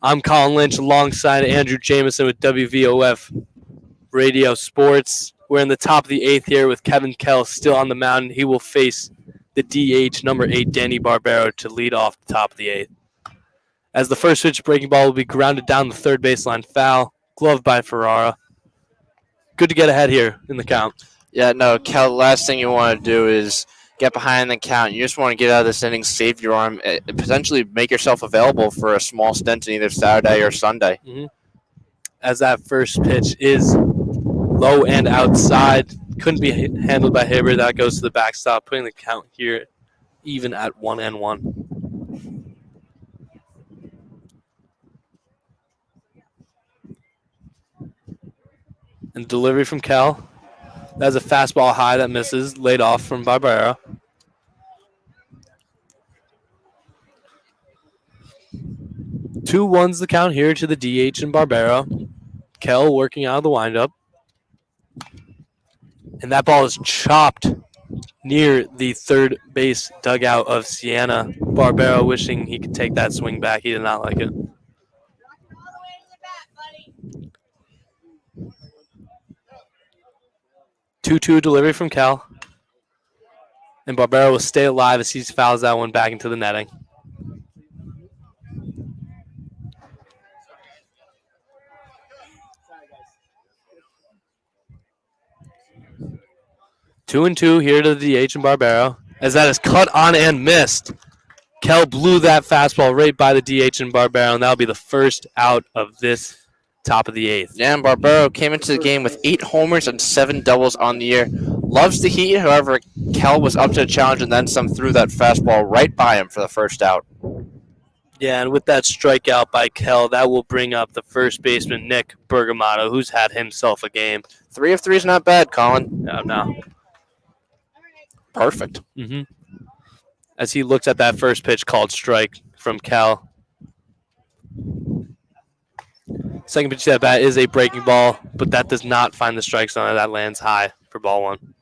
I'm Colin Lynch alongside Andrew Jameson with WVOF Radio Sports. We're in the top of the eighth here with Kevin Kell still on the mound. He will face the DH, number 8, Danny Barbero, to lead off the top of the eighth. As the first pitch breaking ball will be grounded down the third baseline foul, gloved by Ferrara. Good to get ahead here in the count. Yeah, no, Kel, the last thing you want to do is get behind the count. You just want to get out of this inning, save your arm, and potentially make yourself available for a small stint in either Saturday or Sunday. Mm-hmm. As that first pitch is low and outside, couldn't be handled by Hibbert. That goes to the backstop, putting the count here even at 1-1. And delivery from Cal. That's a fastball high that misses, laid off from Barbera. Two ones the count here to the DH and Barbera. Kel working out of the windup. And that ball is chopped near the third base dugout of Siena. Barbera wishing he could take that swing back. He did not like it. 2-2 delivery from Cal. And Barbera will stay alive as he fouls that one back into the netting. Two and two here to the DH and Barbera. As that is cut on and missed. Kel blew that fastball right by the DH and Barbera, and that'll be the first out of this top of the eighth. Yeah, and Barbero came into the game with 8 homers and 7 doubles on the year. Loves the heat, however, Kel was up to the challenge and then some, threw that fastball right by him for the first out. Yeah, and with that strikeout by Kel, that will bring up the first baseman, Nick Bergamatto, who's had himself a game. 3 of 3 is not bad, Colin. No. Perfect. Mm-hmm. As he looks at that first pitch called strike from Cal. Second pitch to that bat is a breaking ball, but that does not find the strike zone. That lands high for ball one.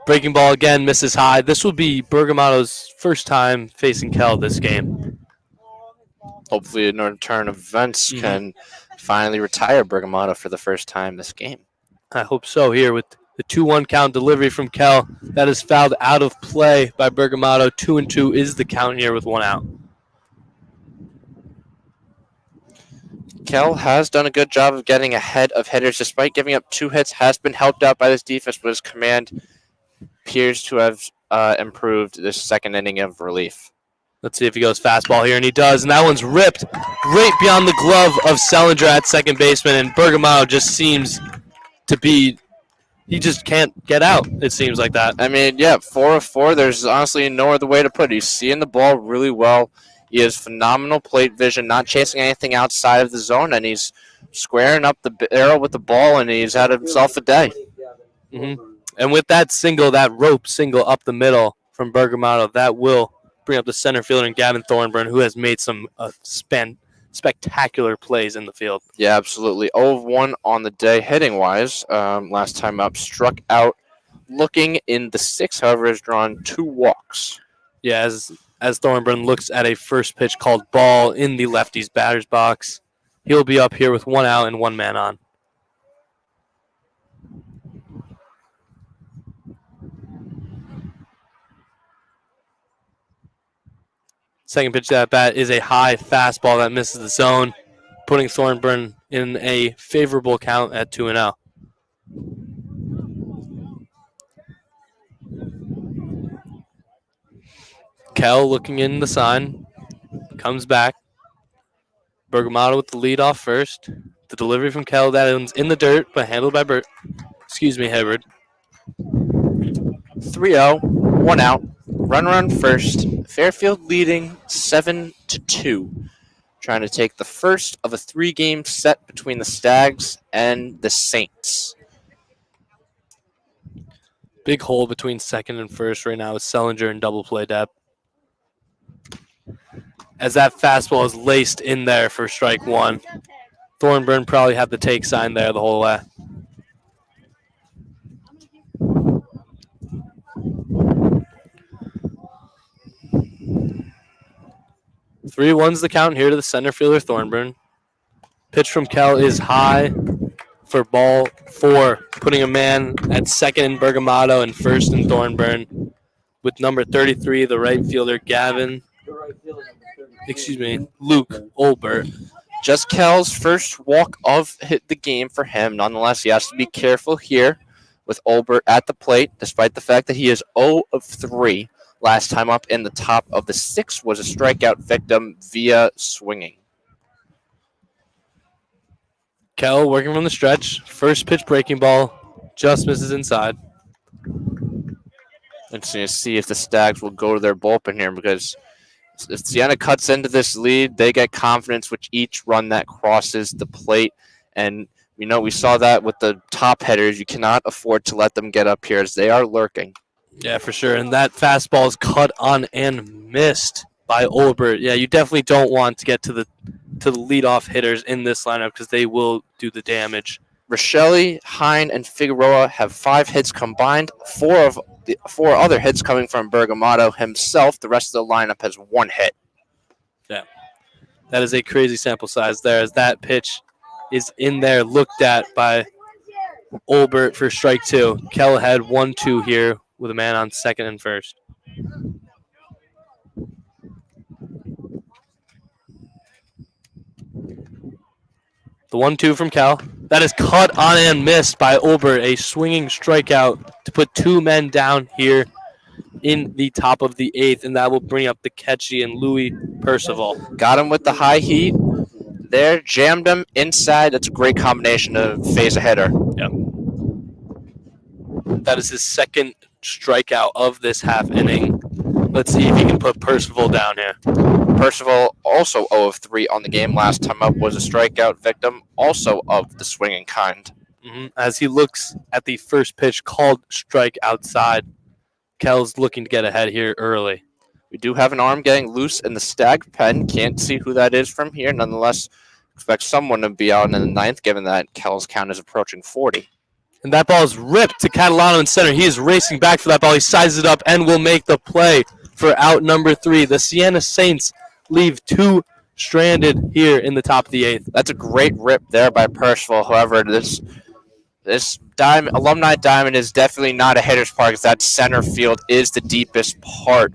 Breaking ball again, misses high. This will be Bergamatto's first time facing Kel this game. Hopefully, a turn of events can finally retire Bergamatto for the first time this game. I hope so here with the 2-1 count delivery from Kel. That is fouled out of play by Bergamatto. 2-2 is the count here with 1 out. Kel has done a good job of getting ahead of hitters. Despite giving up 2 hits, has been helped out by this defense, but his command appears to have improved this second inning of relief. Let's see if he goes fastball here, and he does. And that one's ripped right beyond the glove of Selinger at second baseman, and Bergamatto just seems to be – he just can't get out, it seems like that. I mean, yeah, 4 of 4. There's honestly no other way to put it. He's seeing the ball really well. He has phenomenal plate vision, not chasing anything outside of the zone, and he's squaring up the barrel with the ball, and he's had himself a day. Mm-hmm. And with that single, that rope single up the middle from Bergamatto, that will bring up the center fielder and Gavin Thornburn, who has made some spectacular plays in the field. Yeah, absolutely. 0 of 1 on the day hitting wise. Last time up, struck out. Looking in the sixth, however, has drawn 2 walks. Yeah, as Thornburn looks at a first pitch called ball in the lefty's batter's box, he'll be up here with 1 out and 1 man on. Second pitch to that bat is a high fastball that misses the zone, putting Thornburn in a favorable count at 2-0. Kell looking in the sign, comes back. Bergamatto with the lead off first. The delivery from Kell, that ends in the dirt, but handled by Hibbard. 3-0, 1 out. Runner on first. Fairfield leading 7-2. Trying to take the first of a 3-game set between the Stags and the Saints. Big hole between second and first right now with Sellinger in double play depth. As that fastball is laced in there for strike 1. Thornburn probably had the take sign there the whole way. Three one's the count here to the center fielder Thornburn. Pitch from Kell is high for ball 4, putting a man at second in Bergamatto and first in Thornburn. With number 33, the right fielder Luke Olbert. Just Kell's first walk of the game for him. Nonetheless, he has to be careful here with Olbert at the plate, despite the fact that he is 0 of 3. Last time up in the top of the 6th was a strikeout victim via swinging. Kell working from the stretch. First pitch breaking ball. Just misses inside. Interesting to see if the Stags will go to their bullpen here, because if Siena cuts into this lead, they get confidence with each run that crosses the plate. And we saw that with the top headers. You cannot afford to let them get up here, as they are lurking. Yeah, for sure. And that fastball is cut on and missed by Olbert. Yeah, you definitely don't want to get to the leadoff hitters in this lineup, because they will do the damage. Rochelle, Hine, and Figueroa have 5 hits combined. 4 other hits coming from Bergamatto himself. The rest of the lineup has 1 hit. Yeah, that is a crazy sample size there, as that pitch is in there, looked at by Olbert for strike 2. Kell had 1-2 here with a man on second and first. The 1-2 from Kell. That is cut on and missed by Olbert. A swinging strikeout to put 2 men down here in the top of the 8th, and that will bring up the catchy and Louis Percival. Got him with the high heat. There, jammed him inside. That's a great combination to phase a hitter. Yep. That is his second strikeout of this half inning. Let's see if he can put Percival down here. Percival also 0 of 3 on the game. Last time up was a strikeout victim, also of the swinging kind. As he looks at the first pitch called strike outside, Kell's looking to get ahead here early. We do have an arm getting loose in the Stag pen. Can't see who that is from here. Nonetheless, expect someone to be out in the 9th, given that Kell's count is approaching 40. And that ball is ripped to Catalano in center. He is racing back for that ball. He sizes it up and will make the play for out number 3. The Siena Saints leave 2 stranded here in the top of the 8th. That's a great rip there by Percival. However, this Alumni Diamond is definitely not a hitter's park, as that center field is the deepest part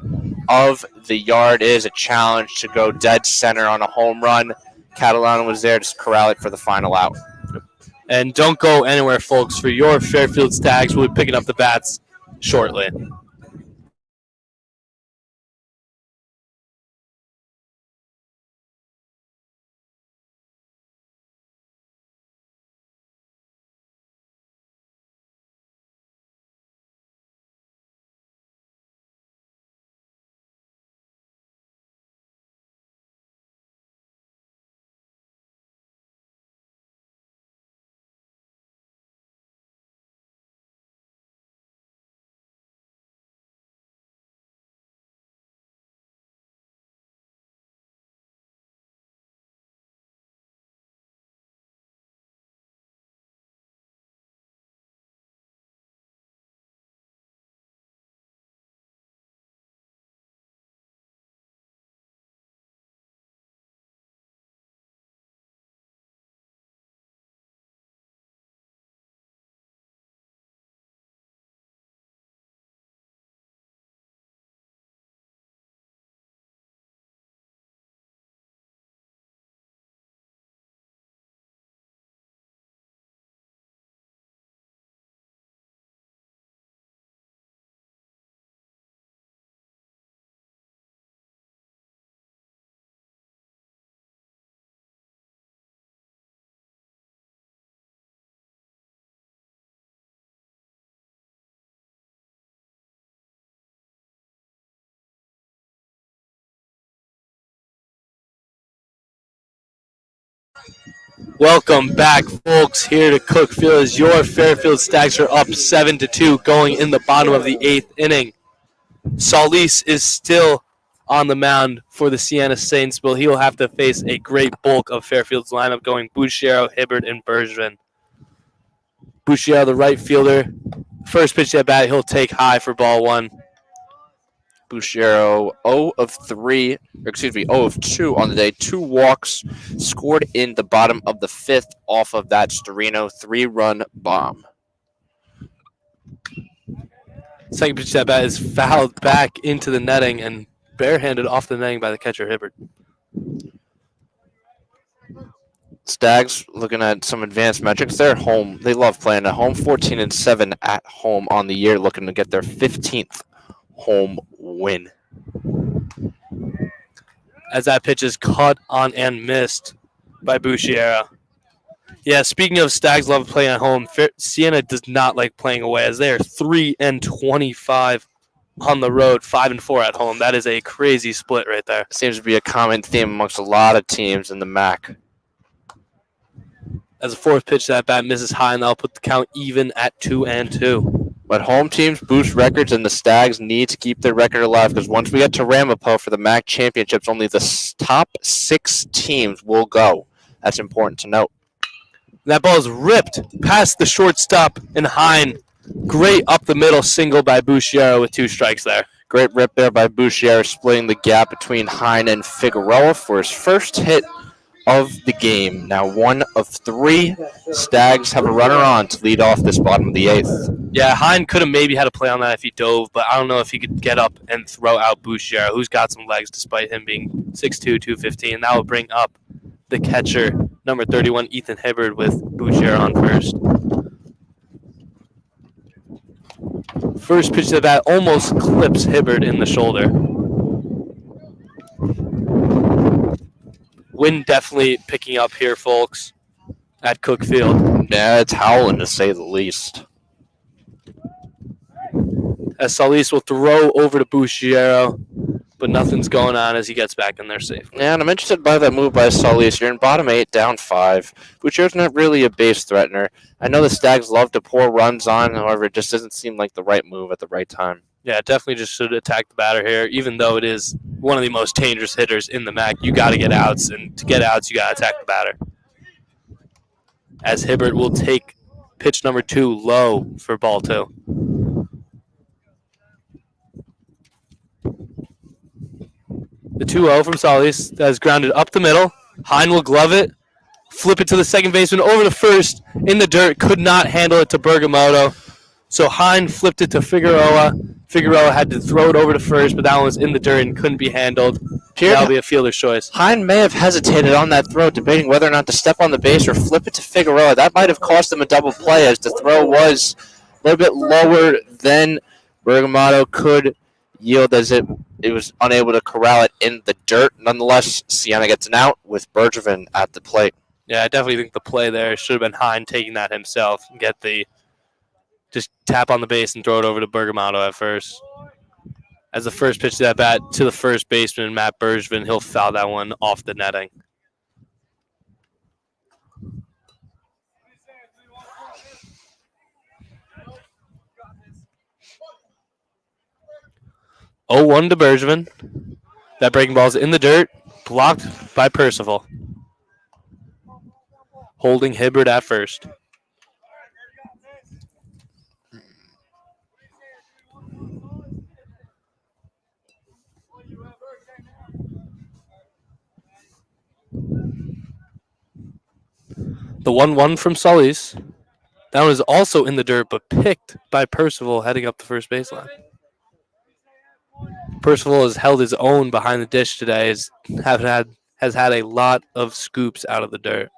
of the yard. It is a challenge to go dead center on a home run. Catalano was there to corral it for the final out. And don't go anywhere, folks, for your Fairfield Stags. We'll be picking up the bats shortly. Welcome back, folks, here to Cookfield as your Fairfield Stags are up 7-2 going in the bottom of the 8th inning. Solis is still on the mound for the Siena Saints, but he will have to face a great bulk of Fairfield's lineup going Bouchero, Hibbert, and Bergevin. Bouchero, the right fielder. First pitch at bat, he'll take high for ball 1. Bouchero 0 of 2 on the day. 2 walks scored in the bottom of the 5th off of that Storino 3-run bomb. Second pitch at bat is fouled back into the netting and barehanded off the netting by the catcher, Hibbert. Stags looking at some advanced metrics. They're home. They love playing at home. 14-7 at home on the year, looking to get their 15th home win. As that pitch is caught on and missed by Bouchero. Yeah, speaking of Stags love playing at home, Siena does not like playing away as they are 3-25 on the road, 5-4 at home. That is a crazy split right there. Seems to be a common theme amongst a lot of teams in the MAC. As the fourth pitch, that bat misses high, and that'll put the count even at 2-2. But home teams boost records, and the Stags need to keep their record alive because once we get to Ramapo for the MAC championships, only the top 6 teams will go. That's important to note. That ball is ripped past the shortstop and Hine. Great up the middle single by Bouchero with 2 strikes there. Great rip there by Bouchero, splitting the gap between Hine and Figueroa for his first hit of the game. Now 1 of 3. Stags have a runner on to lead off this bottom of the 8th. Yeah, Hine could have maybe had a play on that if he dove, but I don't know if he could get up and throw out Bouchero, who's got some legs despite him being 6'2", 215. That will bring up the catcher, number 31, Ethan Hibbert, with Bouchero on first. First pitch to the bat almost clips Hibbert in the shoulder. Wind definitely picking up here, folks, at Cookfield. Yeah, it's howling to say the least. As Solis will throw over to Bouchero, but nothing's going on as he gets back in there safe. Yeah, and I'm interested by that move by Solis. You're in bottom 8, down 5. Bouchero's not really a base threatener. I know the Stags love to pour runs on, however, it just doesn't seem like the right move at the right time. Yeah, definitely just should attack the batter here, even though it is one of the most dangerous hitters in the MAC. You got to get outs, and to get outs, you got to attack the batter. As Hibbert will take pitch number 2 low for ball 2. The 2-0 from Solis that is grounded up the middle. Hine will glove it, flip it to the second baseman over to first in the dirt. Could not handle it to Bergamoto. So Hine flipped it to Figueroa. Figueroa had to throw it over to first, but that one was in the dirt and couldn't be handled. That'll be a fielder's choice. Hine may have hesitated on that throw, debating whether or not to step on the base or flip it to Figueroa. That might have cost him a double play, as the throw was a little bit lower than Bergamoto could yield, as it was unable to corral it in the dirt. Nonetheless, Siena gets an out with Bergevin at the plate. Yeah, I definitely think the play there should have been Hine taking that himself and just tap on the base and throw it over to Bergamoto at first. As the first pitch to that bat to the first baseman, Matt Bergevin, he'll foul that one off the netting. Oh, 1 to Bergevin. That breaking ball is in the dirt, blocked by Percival. Holding Hibbert at first. The 1-1 from Solis. That one is also in the dirt, but picked by Percival heading up the first baseline. Percival has held his own behind the dish today, has had a lot of scoops out of the dirt.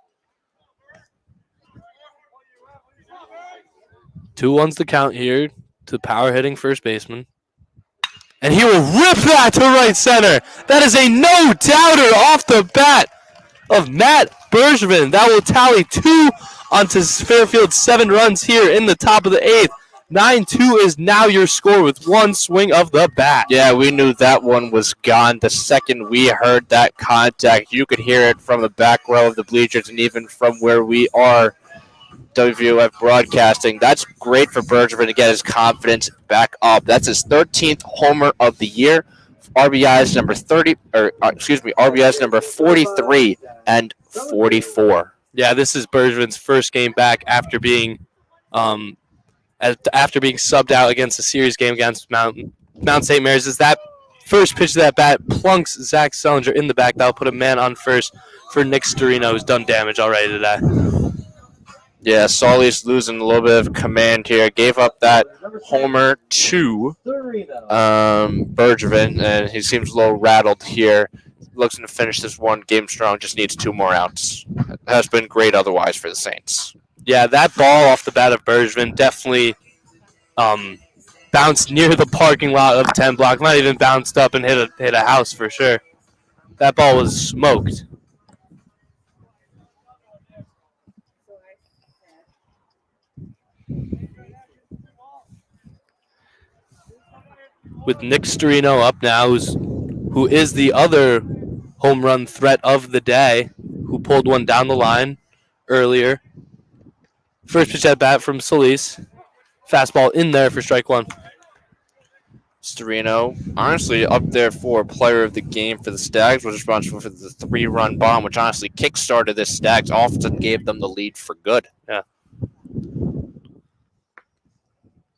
2-1's the count here to the power hitting first baseman. And he will rip that to right center. That is a no-doubter off the bat of Matt Bergevin. That will tally 2 onto Fairfield's 7 runs here in the top of the 8th. 9-2 is now your score with one swing of the bat. Yeah, we knew that one was gone the second we heard that contact. You could hear it from the back row of the bleachers and even from where we are, WVOF broadcasting. That's great for Bergevin to get his confidence back up. That's his 13th homer of the year. RBIs number 43 and 44. Yeah, this is Bergevin's first game back after being subbed out against a series game against Mount St. Mary's. As that first pitch of that bat plunks Zach Sellinger in the back, that'll put a man on first for Nick Storino, who's done damage already today. Yeah, Solly's losing a little bit of command here. Gave up that homer to Bergevin, and he seems a little rattled here. Looking to finish this one game strong, just needs 2 more outs. Has been great otherwise for the Saints. Yeah, that ball off the bat of Bergevin definitely bounced near the parking lot of 10 block. Not even bounced up and hit a house for sure. That ball was smoked. With Nick Storino up now, who is the other home run threat of the day, who pulled one down the line earlier. First pitch at bat from Solis. Fastball in there for strike one. Storino, honestly, up there for player of the game for the Stags, was responsible for the 3-run bomb, which honestly kickstarted this Stags offense and gave them the lead for good. Yeah.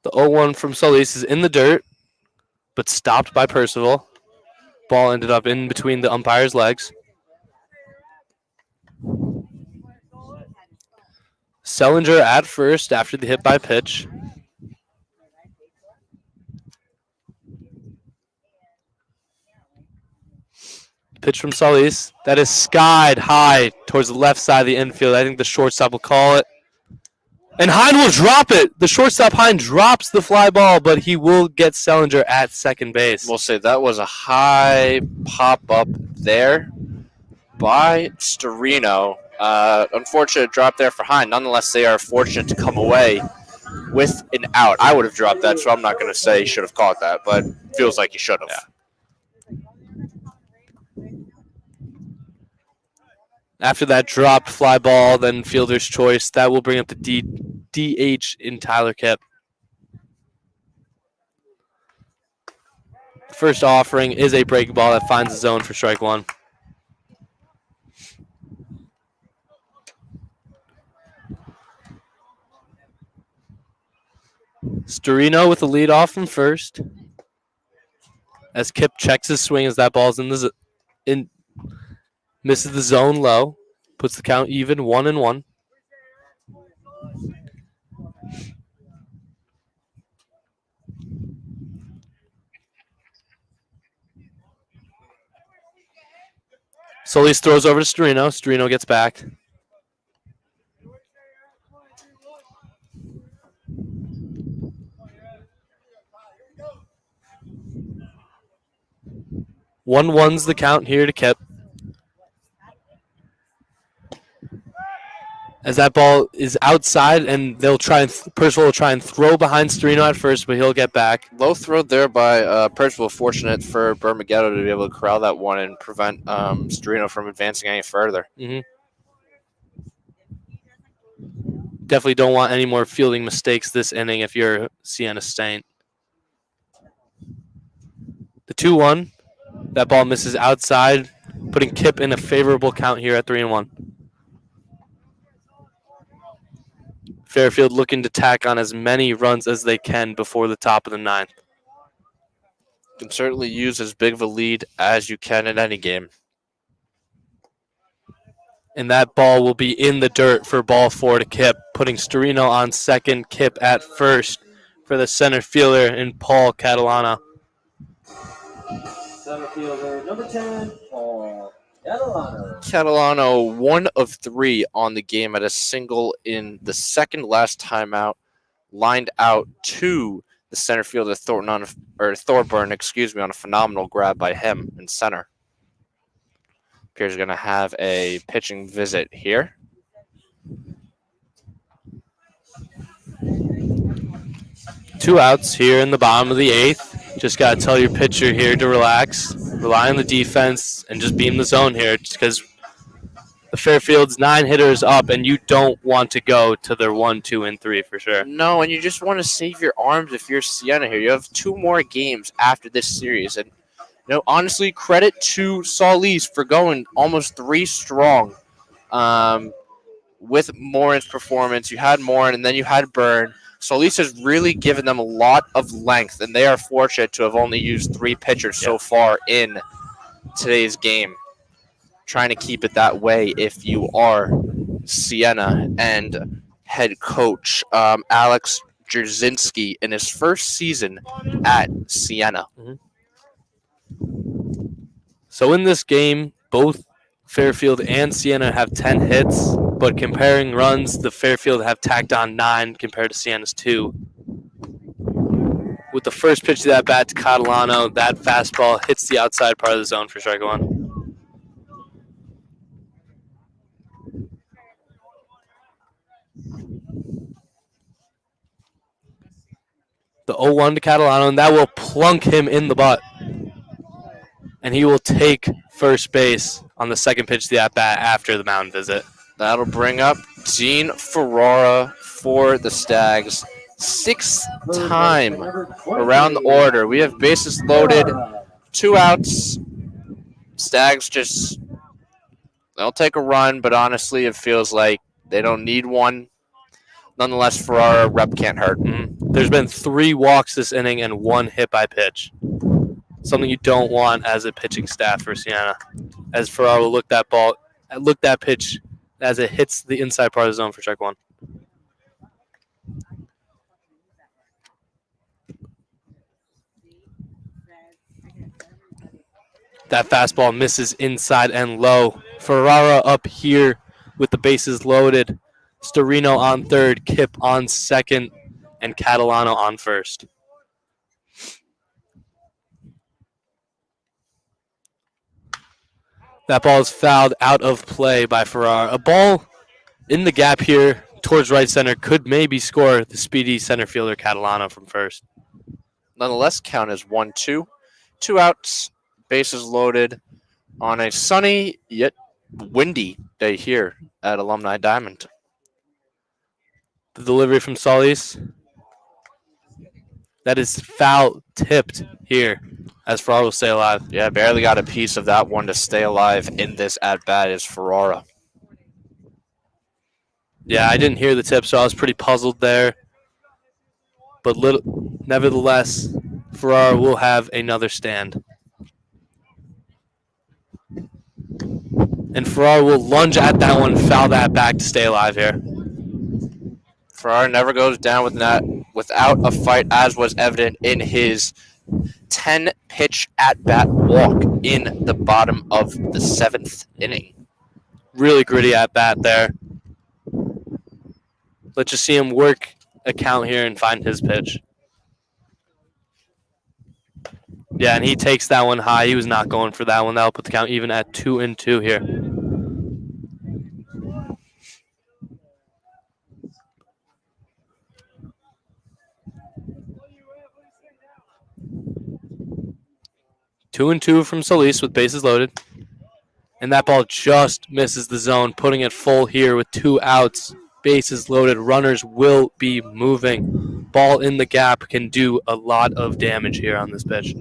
The 0-1 from Solis is in the dirt, but stopped by Percival. Ball ended up in between the umpire's legs. Sellinger at first after the hit by pitch. Pitch from Solis. That is skied high towards the left side of the infield. I think the shortstop will call it. And Hine will drop it. The shortstop Hine drops the fly ball, but he will get Sellinger at second base. We'll say that was a high pop-up there by Storino. Unfortunate drop there for Hine. Nonetheless, they are fortunate to come away with an out. I would have dropped that, so I'm not going to say he should have caught that, but feels like he should have. Yeah. After that dropped fly ball, then fielder's choice, that will bring up the DH in Tyler Kipp. First offering is a breaking ball that finds the zone for strike one. Storino with the lead off from first. As Kipp checks his swing as that ball's misses the zone low, puts the count even 1-1. Solis throws over to Storino. Storino gets back. One's the count here to Kipp. As that ball is outside, and Percival will try and throw behind Storino at first, but he'll get back. Low throw there by Percival. Fortunate for Bermagetto to be able to corral that one and prevent Storino from advancing any further. Mm-hmm. Definitely don't want any more fielding mistakes this inning if you're Siena Saint. The 2-1. That ball misses outside, putting Kipp in a favorable count here at 3-1. Fairfield looking to tack on as many runs as they can before the top of the ninth. Can certainly use as big of a lead as you can in any game. And that ball will be in the dirt for ball 4 to Kipp, putting Storino on second, Kipp at first for the center fielder in Paul Catalano. Center fielder, number 10, Paul Catalano. Catalano, 1 of 3 on the game at a single in the second last timeout, lined out to the center fielder Thorburn, on a phenomenal grab by him in center. Appears going to have a pitching visit here. 2 outs here in the bottom of the 8th. Just got to tell your pitcher here to relax, rely on the defense, and just beam the zone here because the Fairfield's 9 hitters up, and you don't want to go to their 1, 2, and 3 for sure. No, and you just want to save your arms if you're Siena here. You have 2 more games after this series, and honestly, credit to Solis for going almost 3 strong. With Morin's performance, you had Morin, and then you had Byrne. Solis has really given them a lot of length, and they are fortunate to have only used 3 pitchers so far in today's game. Trying to keep it that way if you are Siena. And head coach Alex Jerzinski in his first season at Siena. So in this game, both Fairfield and Siena have 10 hits, but comparing runs, the Fairfield have tacked on 9 compared to Siena's 2. With the first pitch of that bat to Catalano, that fastball hits the outside part of the zone for strike 1. The 0-1 to Catalano, and that will plunk him in the butt. And he will take first base on the second pitch of the at-bat after the mound visit. That'll bring up Dean Ferrara for the Stags. 6th time around the order. We have bases loaded, 2 outs. Stags they'll take a run, but honestly, it feels like they don't need one. Nonetheless, Ferrara, rep can't hurt. There's been 3 walks this inning and 1 hit by pitch. Something you don't want as a pitching staff for Siena. As Ferrara will look that pitch as it hits the inside part of the zone for strike 1. That fastball misses inside and low. Ferrara up here with the bases loaded. Storino on third, Kip on second, and Catalano on first. That ball is fouled out of play by Ferrara. A ball in the gap here towards right center could maybe score the speedy center fielder Catalano from first. Nonetheless, count as 1-2. 2 outs, bases loaded on a sunny yet windy day here at Alumni Diamond. The delivery from Solis. That is foul tipped here as Ferrara will stay alive. Yeah, barely got a piece of that one to stay alive in this at-bat is Ferrara. Yeah, I didn't hear the tip, so I was pretty puzzled there. But nevertheless, Ferrara will have another stand. And Ferrara will lunge at that one, foul that back to stay alive here. Ferrara never goes down without a fight, as was evident in his 10-pitch at-bat walk in the bottom of the 7th inning. Really gritty at-bat there. Let's just see him work a count here and find his pitch. Yeah, and he takes that one high. He was not going for that one. That'll put the count even at 2-2 here. Two and two from Solis with bases loaded. And that ball just misses the zone, putting it full here with 2 outs. Bases loaded. Runners will be moving. Ball in the gap can do a lot of damage here on this pitch.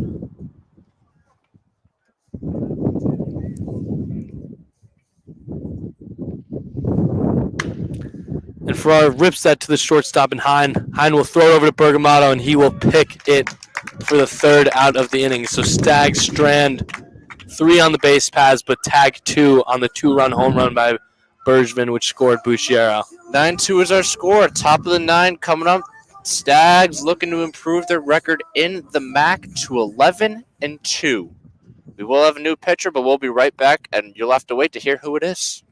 And Ferrara rips that to the shortstop and Hine. Hine will throw it over to Bergamato, and he will pick it for the 3rd out of the inning. So Stags strand 3 on the base paths, but tag 2 on the 2-run home run by Bergman, which scored Bucciero. 9-2 is our score. Top of the 9 coming up. Stags looking to improve their record in the MAC to 11-2. We will have a new pitcher, but we'll be right back, and you'll have to wait to hear who it is.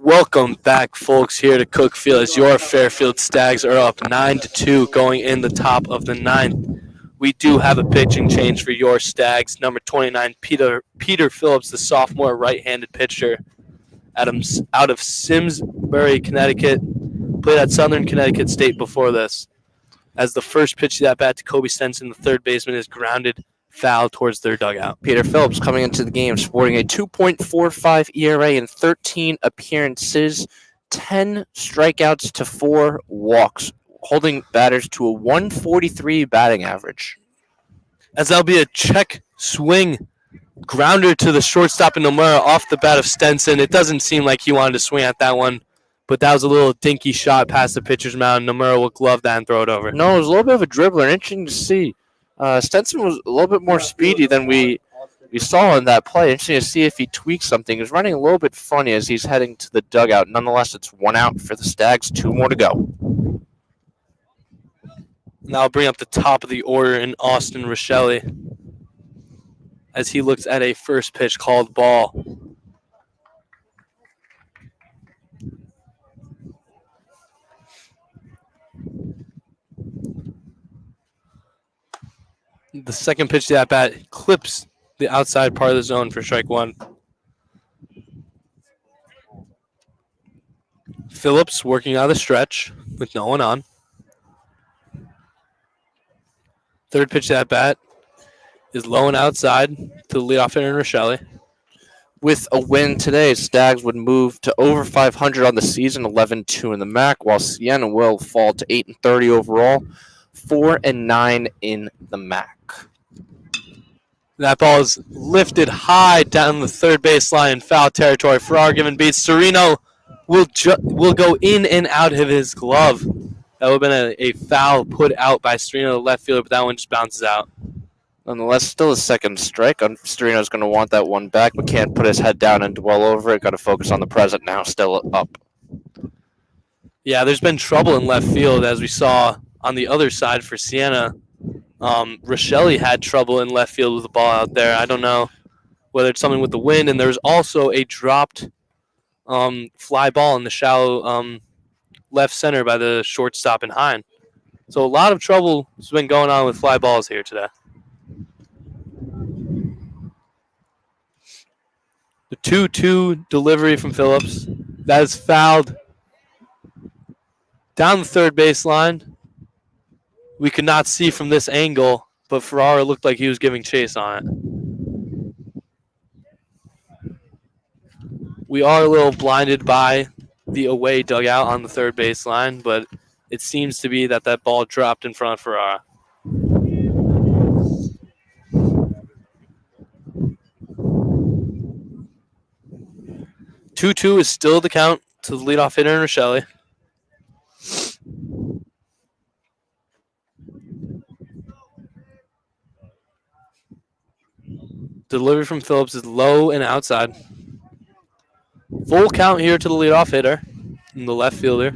Welcome back, folks, here to Cookfield as your Fairfield Stags are up 9-2 going in the top of the ninth. We do have a pitching change for your Stags. Number 29, Peter Phillips, the sophomore right-handed pitcher, out of Simsbury, Connecticut, played at Southern Connecticut State before this. As the first pitch of that bat to Kobe Stenson, the third baseman, is grounded foul towards their dugout. Peter Phillips coming into the game sporting a 2.45 ERA in 13 appearances, 10 strikeouts to 4 walks, holding batters to a 143 batting average. As that'll be a check swing grounder to the shortstop in Nomura off the bat of Stenson. It doesn't seem like he wanted to swing at that one, but that was a little dinky shot past the pitcher's mound. Nomura will glove that and throw it over. No, it was a little bit of a dribbler. Interesting to see. Stenson was a little bit more speedy than we saw in that play. Interesting to see if he tweaks something. He's running a little bit funny as he's heading to the dugout. Nonetheless, it's 1 out for the Stags, 2 more to go. Now I'll bring up the top of the order in Austin Rochelle as he looks at a first pitch called ball. The second pitch to that bat clips the outside part of the zone for strike one. Phillips working out of the stretch with no one on. Third pitch to that bat is low and outside to the leadoff hitter in Rochelle. With a win today, Stags would move to over 500 on the season, 11-2 in the MAC, while Siena will fall to 8-30 overall, 4-9 in the MAC. That ball is lifted high down the third baseline in foul territory. Farrar given beats. Serino will go in and out of his glove. That would have been a foul put out by Serino, the left fielder, but that one just bounces out. Nonetheless, still a second strike. Serino's going to want that one back, but can't put his head down and dwell over it. Got to focus on the present now, still up. Yeah, there's been trouble in left field, as we saw on the other side for Siena. Rochelle had trouble in left field with the ball out there. I don't know whether it's something with the wind, and there's also a dropped fly ball in the shallow left center by the shortstop in Hine. So a lot of trouble has been going on with fly balls here today. The 2-2 delivery from Phillips. That is fouled down the third baseline. We could not see from this angle, but Ferrara looked like he was giving chase on it. We are a little blinded by the away dugout on the third baseline, but it seems to be that ball dropped in front of Ferrara. Two is still the count to the leadoff hitter in Rochelle. Delivery from Phillips is low and outside. Full count here to the leadoff hitter and the left fielder.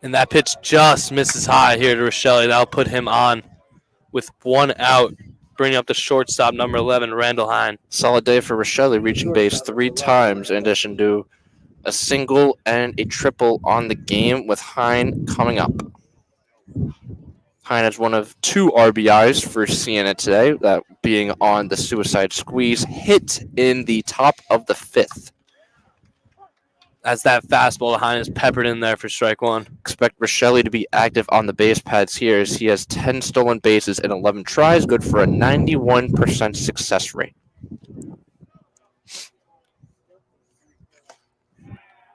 And that pitch just misses high here to Rochelle. That'll put him on with 1 out, bringing up the shortstop, number 11, Randall Hine. Solid day for Rochelle, reaching base 3 times in addition to a single and a triple on the game, with Hine coming up. Hine has one of 2 RBIs for Siena today, that being on the suicide squeeze hit in the top of the 5th. As that fastball to Hine is peppered in there for strike one. Expect Rochelle to be active on the base pads here, as he has 10 stolen bases in 11 tries, good for a 91% success rate.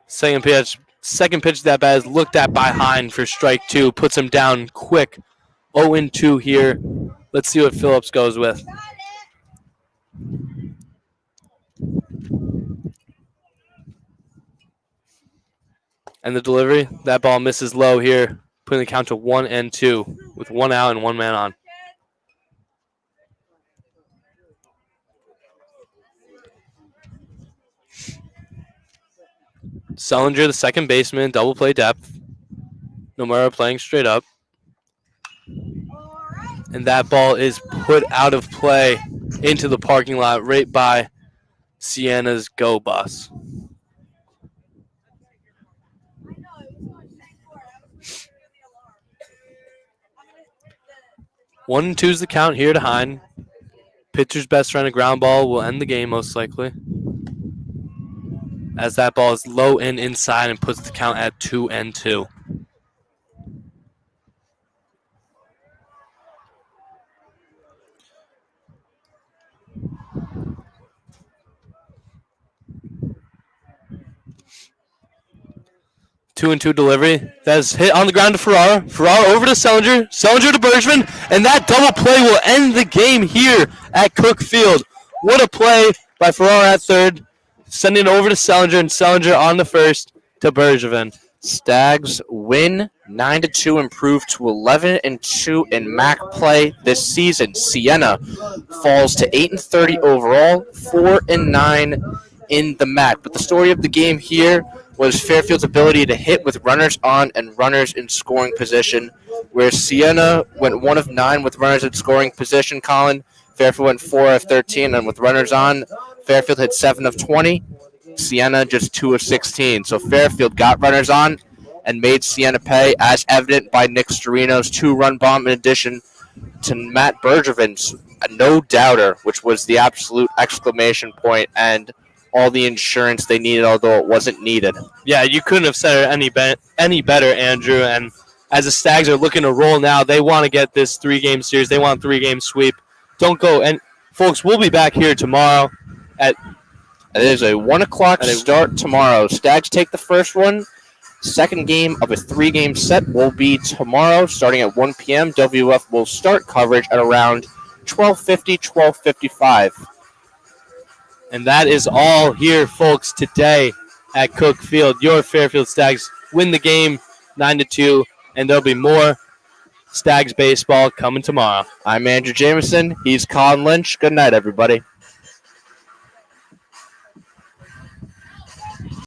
Second pitch of that bat is looked at by Hine for strike 2. Puts him down quick. 0-2 here. Let's see what Phillips goes with. And the delivery, that ball misses low here, putting the count to 1-2 with 1 out and 1 man on. Sullinger, the second baseman, double play depth. Nomura playing straight up. And that ball is put out of play into the parking lot right by Siena's Go Bus. One and two's the count here to Hine. Pitcher's best run, a ground ball will end the game most likely. As that ball is low and inside and puts the count at 2-2. Two and two delivery. That's hit on the ground to Ferrara. Ferrara over to Sellinger. Sellinger to Bergman. And that double play will end the game here at Cook Field. What a play by Ferrara at third. Sending it over to Sellinger, and Sellinger on the first to Bergevin. Stags win 9-2, improve to 11-2 in MAC play this season. Siena falls to 8-30 overall, 4-9 in the MAC. But the story of the game here was Fairfield's ability to hit with runners on and runners in scoring position, where Siena went 1 of 9 with runners in scoring position. Colin, Fairfield went 4 of 13, and with runners on, Fairfield hit 7 of 20. Siena just 2 of 16. So Fairfield got runners on and made Siena pay, as evident by Nick Storino's 2-run bomb, in addition to Matt Bergevin's no-doubter, which was the absolute exclamation point and all the insurance they needed, although it wasn't needed. Yeah, you couldn't have said it any better, Andrew. And as the Stags are looking to roll now, they want to get this 3-game series. They want a 3-game sweep. Don't go. And, folks, we'll be back here tomorrow at... It is a 1 o'clock start tomorrow. Stags take the first one. Second game of a 3-game set will be tomorrow, starting at 1 p.m. WVOF will start coverage at around 12:50, 12:55. And that is all here, folks, today at Cook Field. Your Fairfield Stags win the game 9-2, and there'll be more Stags baseball coming tomorrow. I'm Andrew Jameson. He's Colin Lynch. Good night, everybody.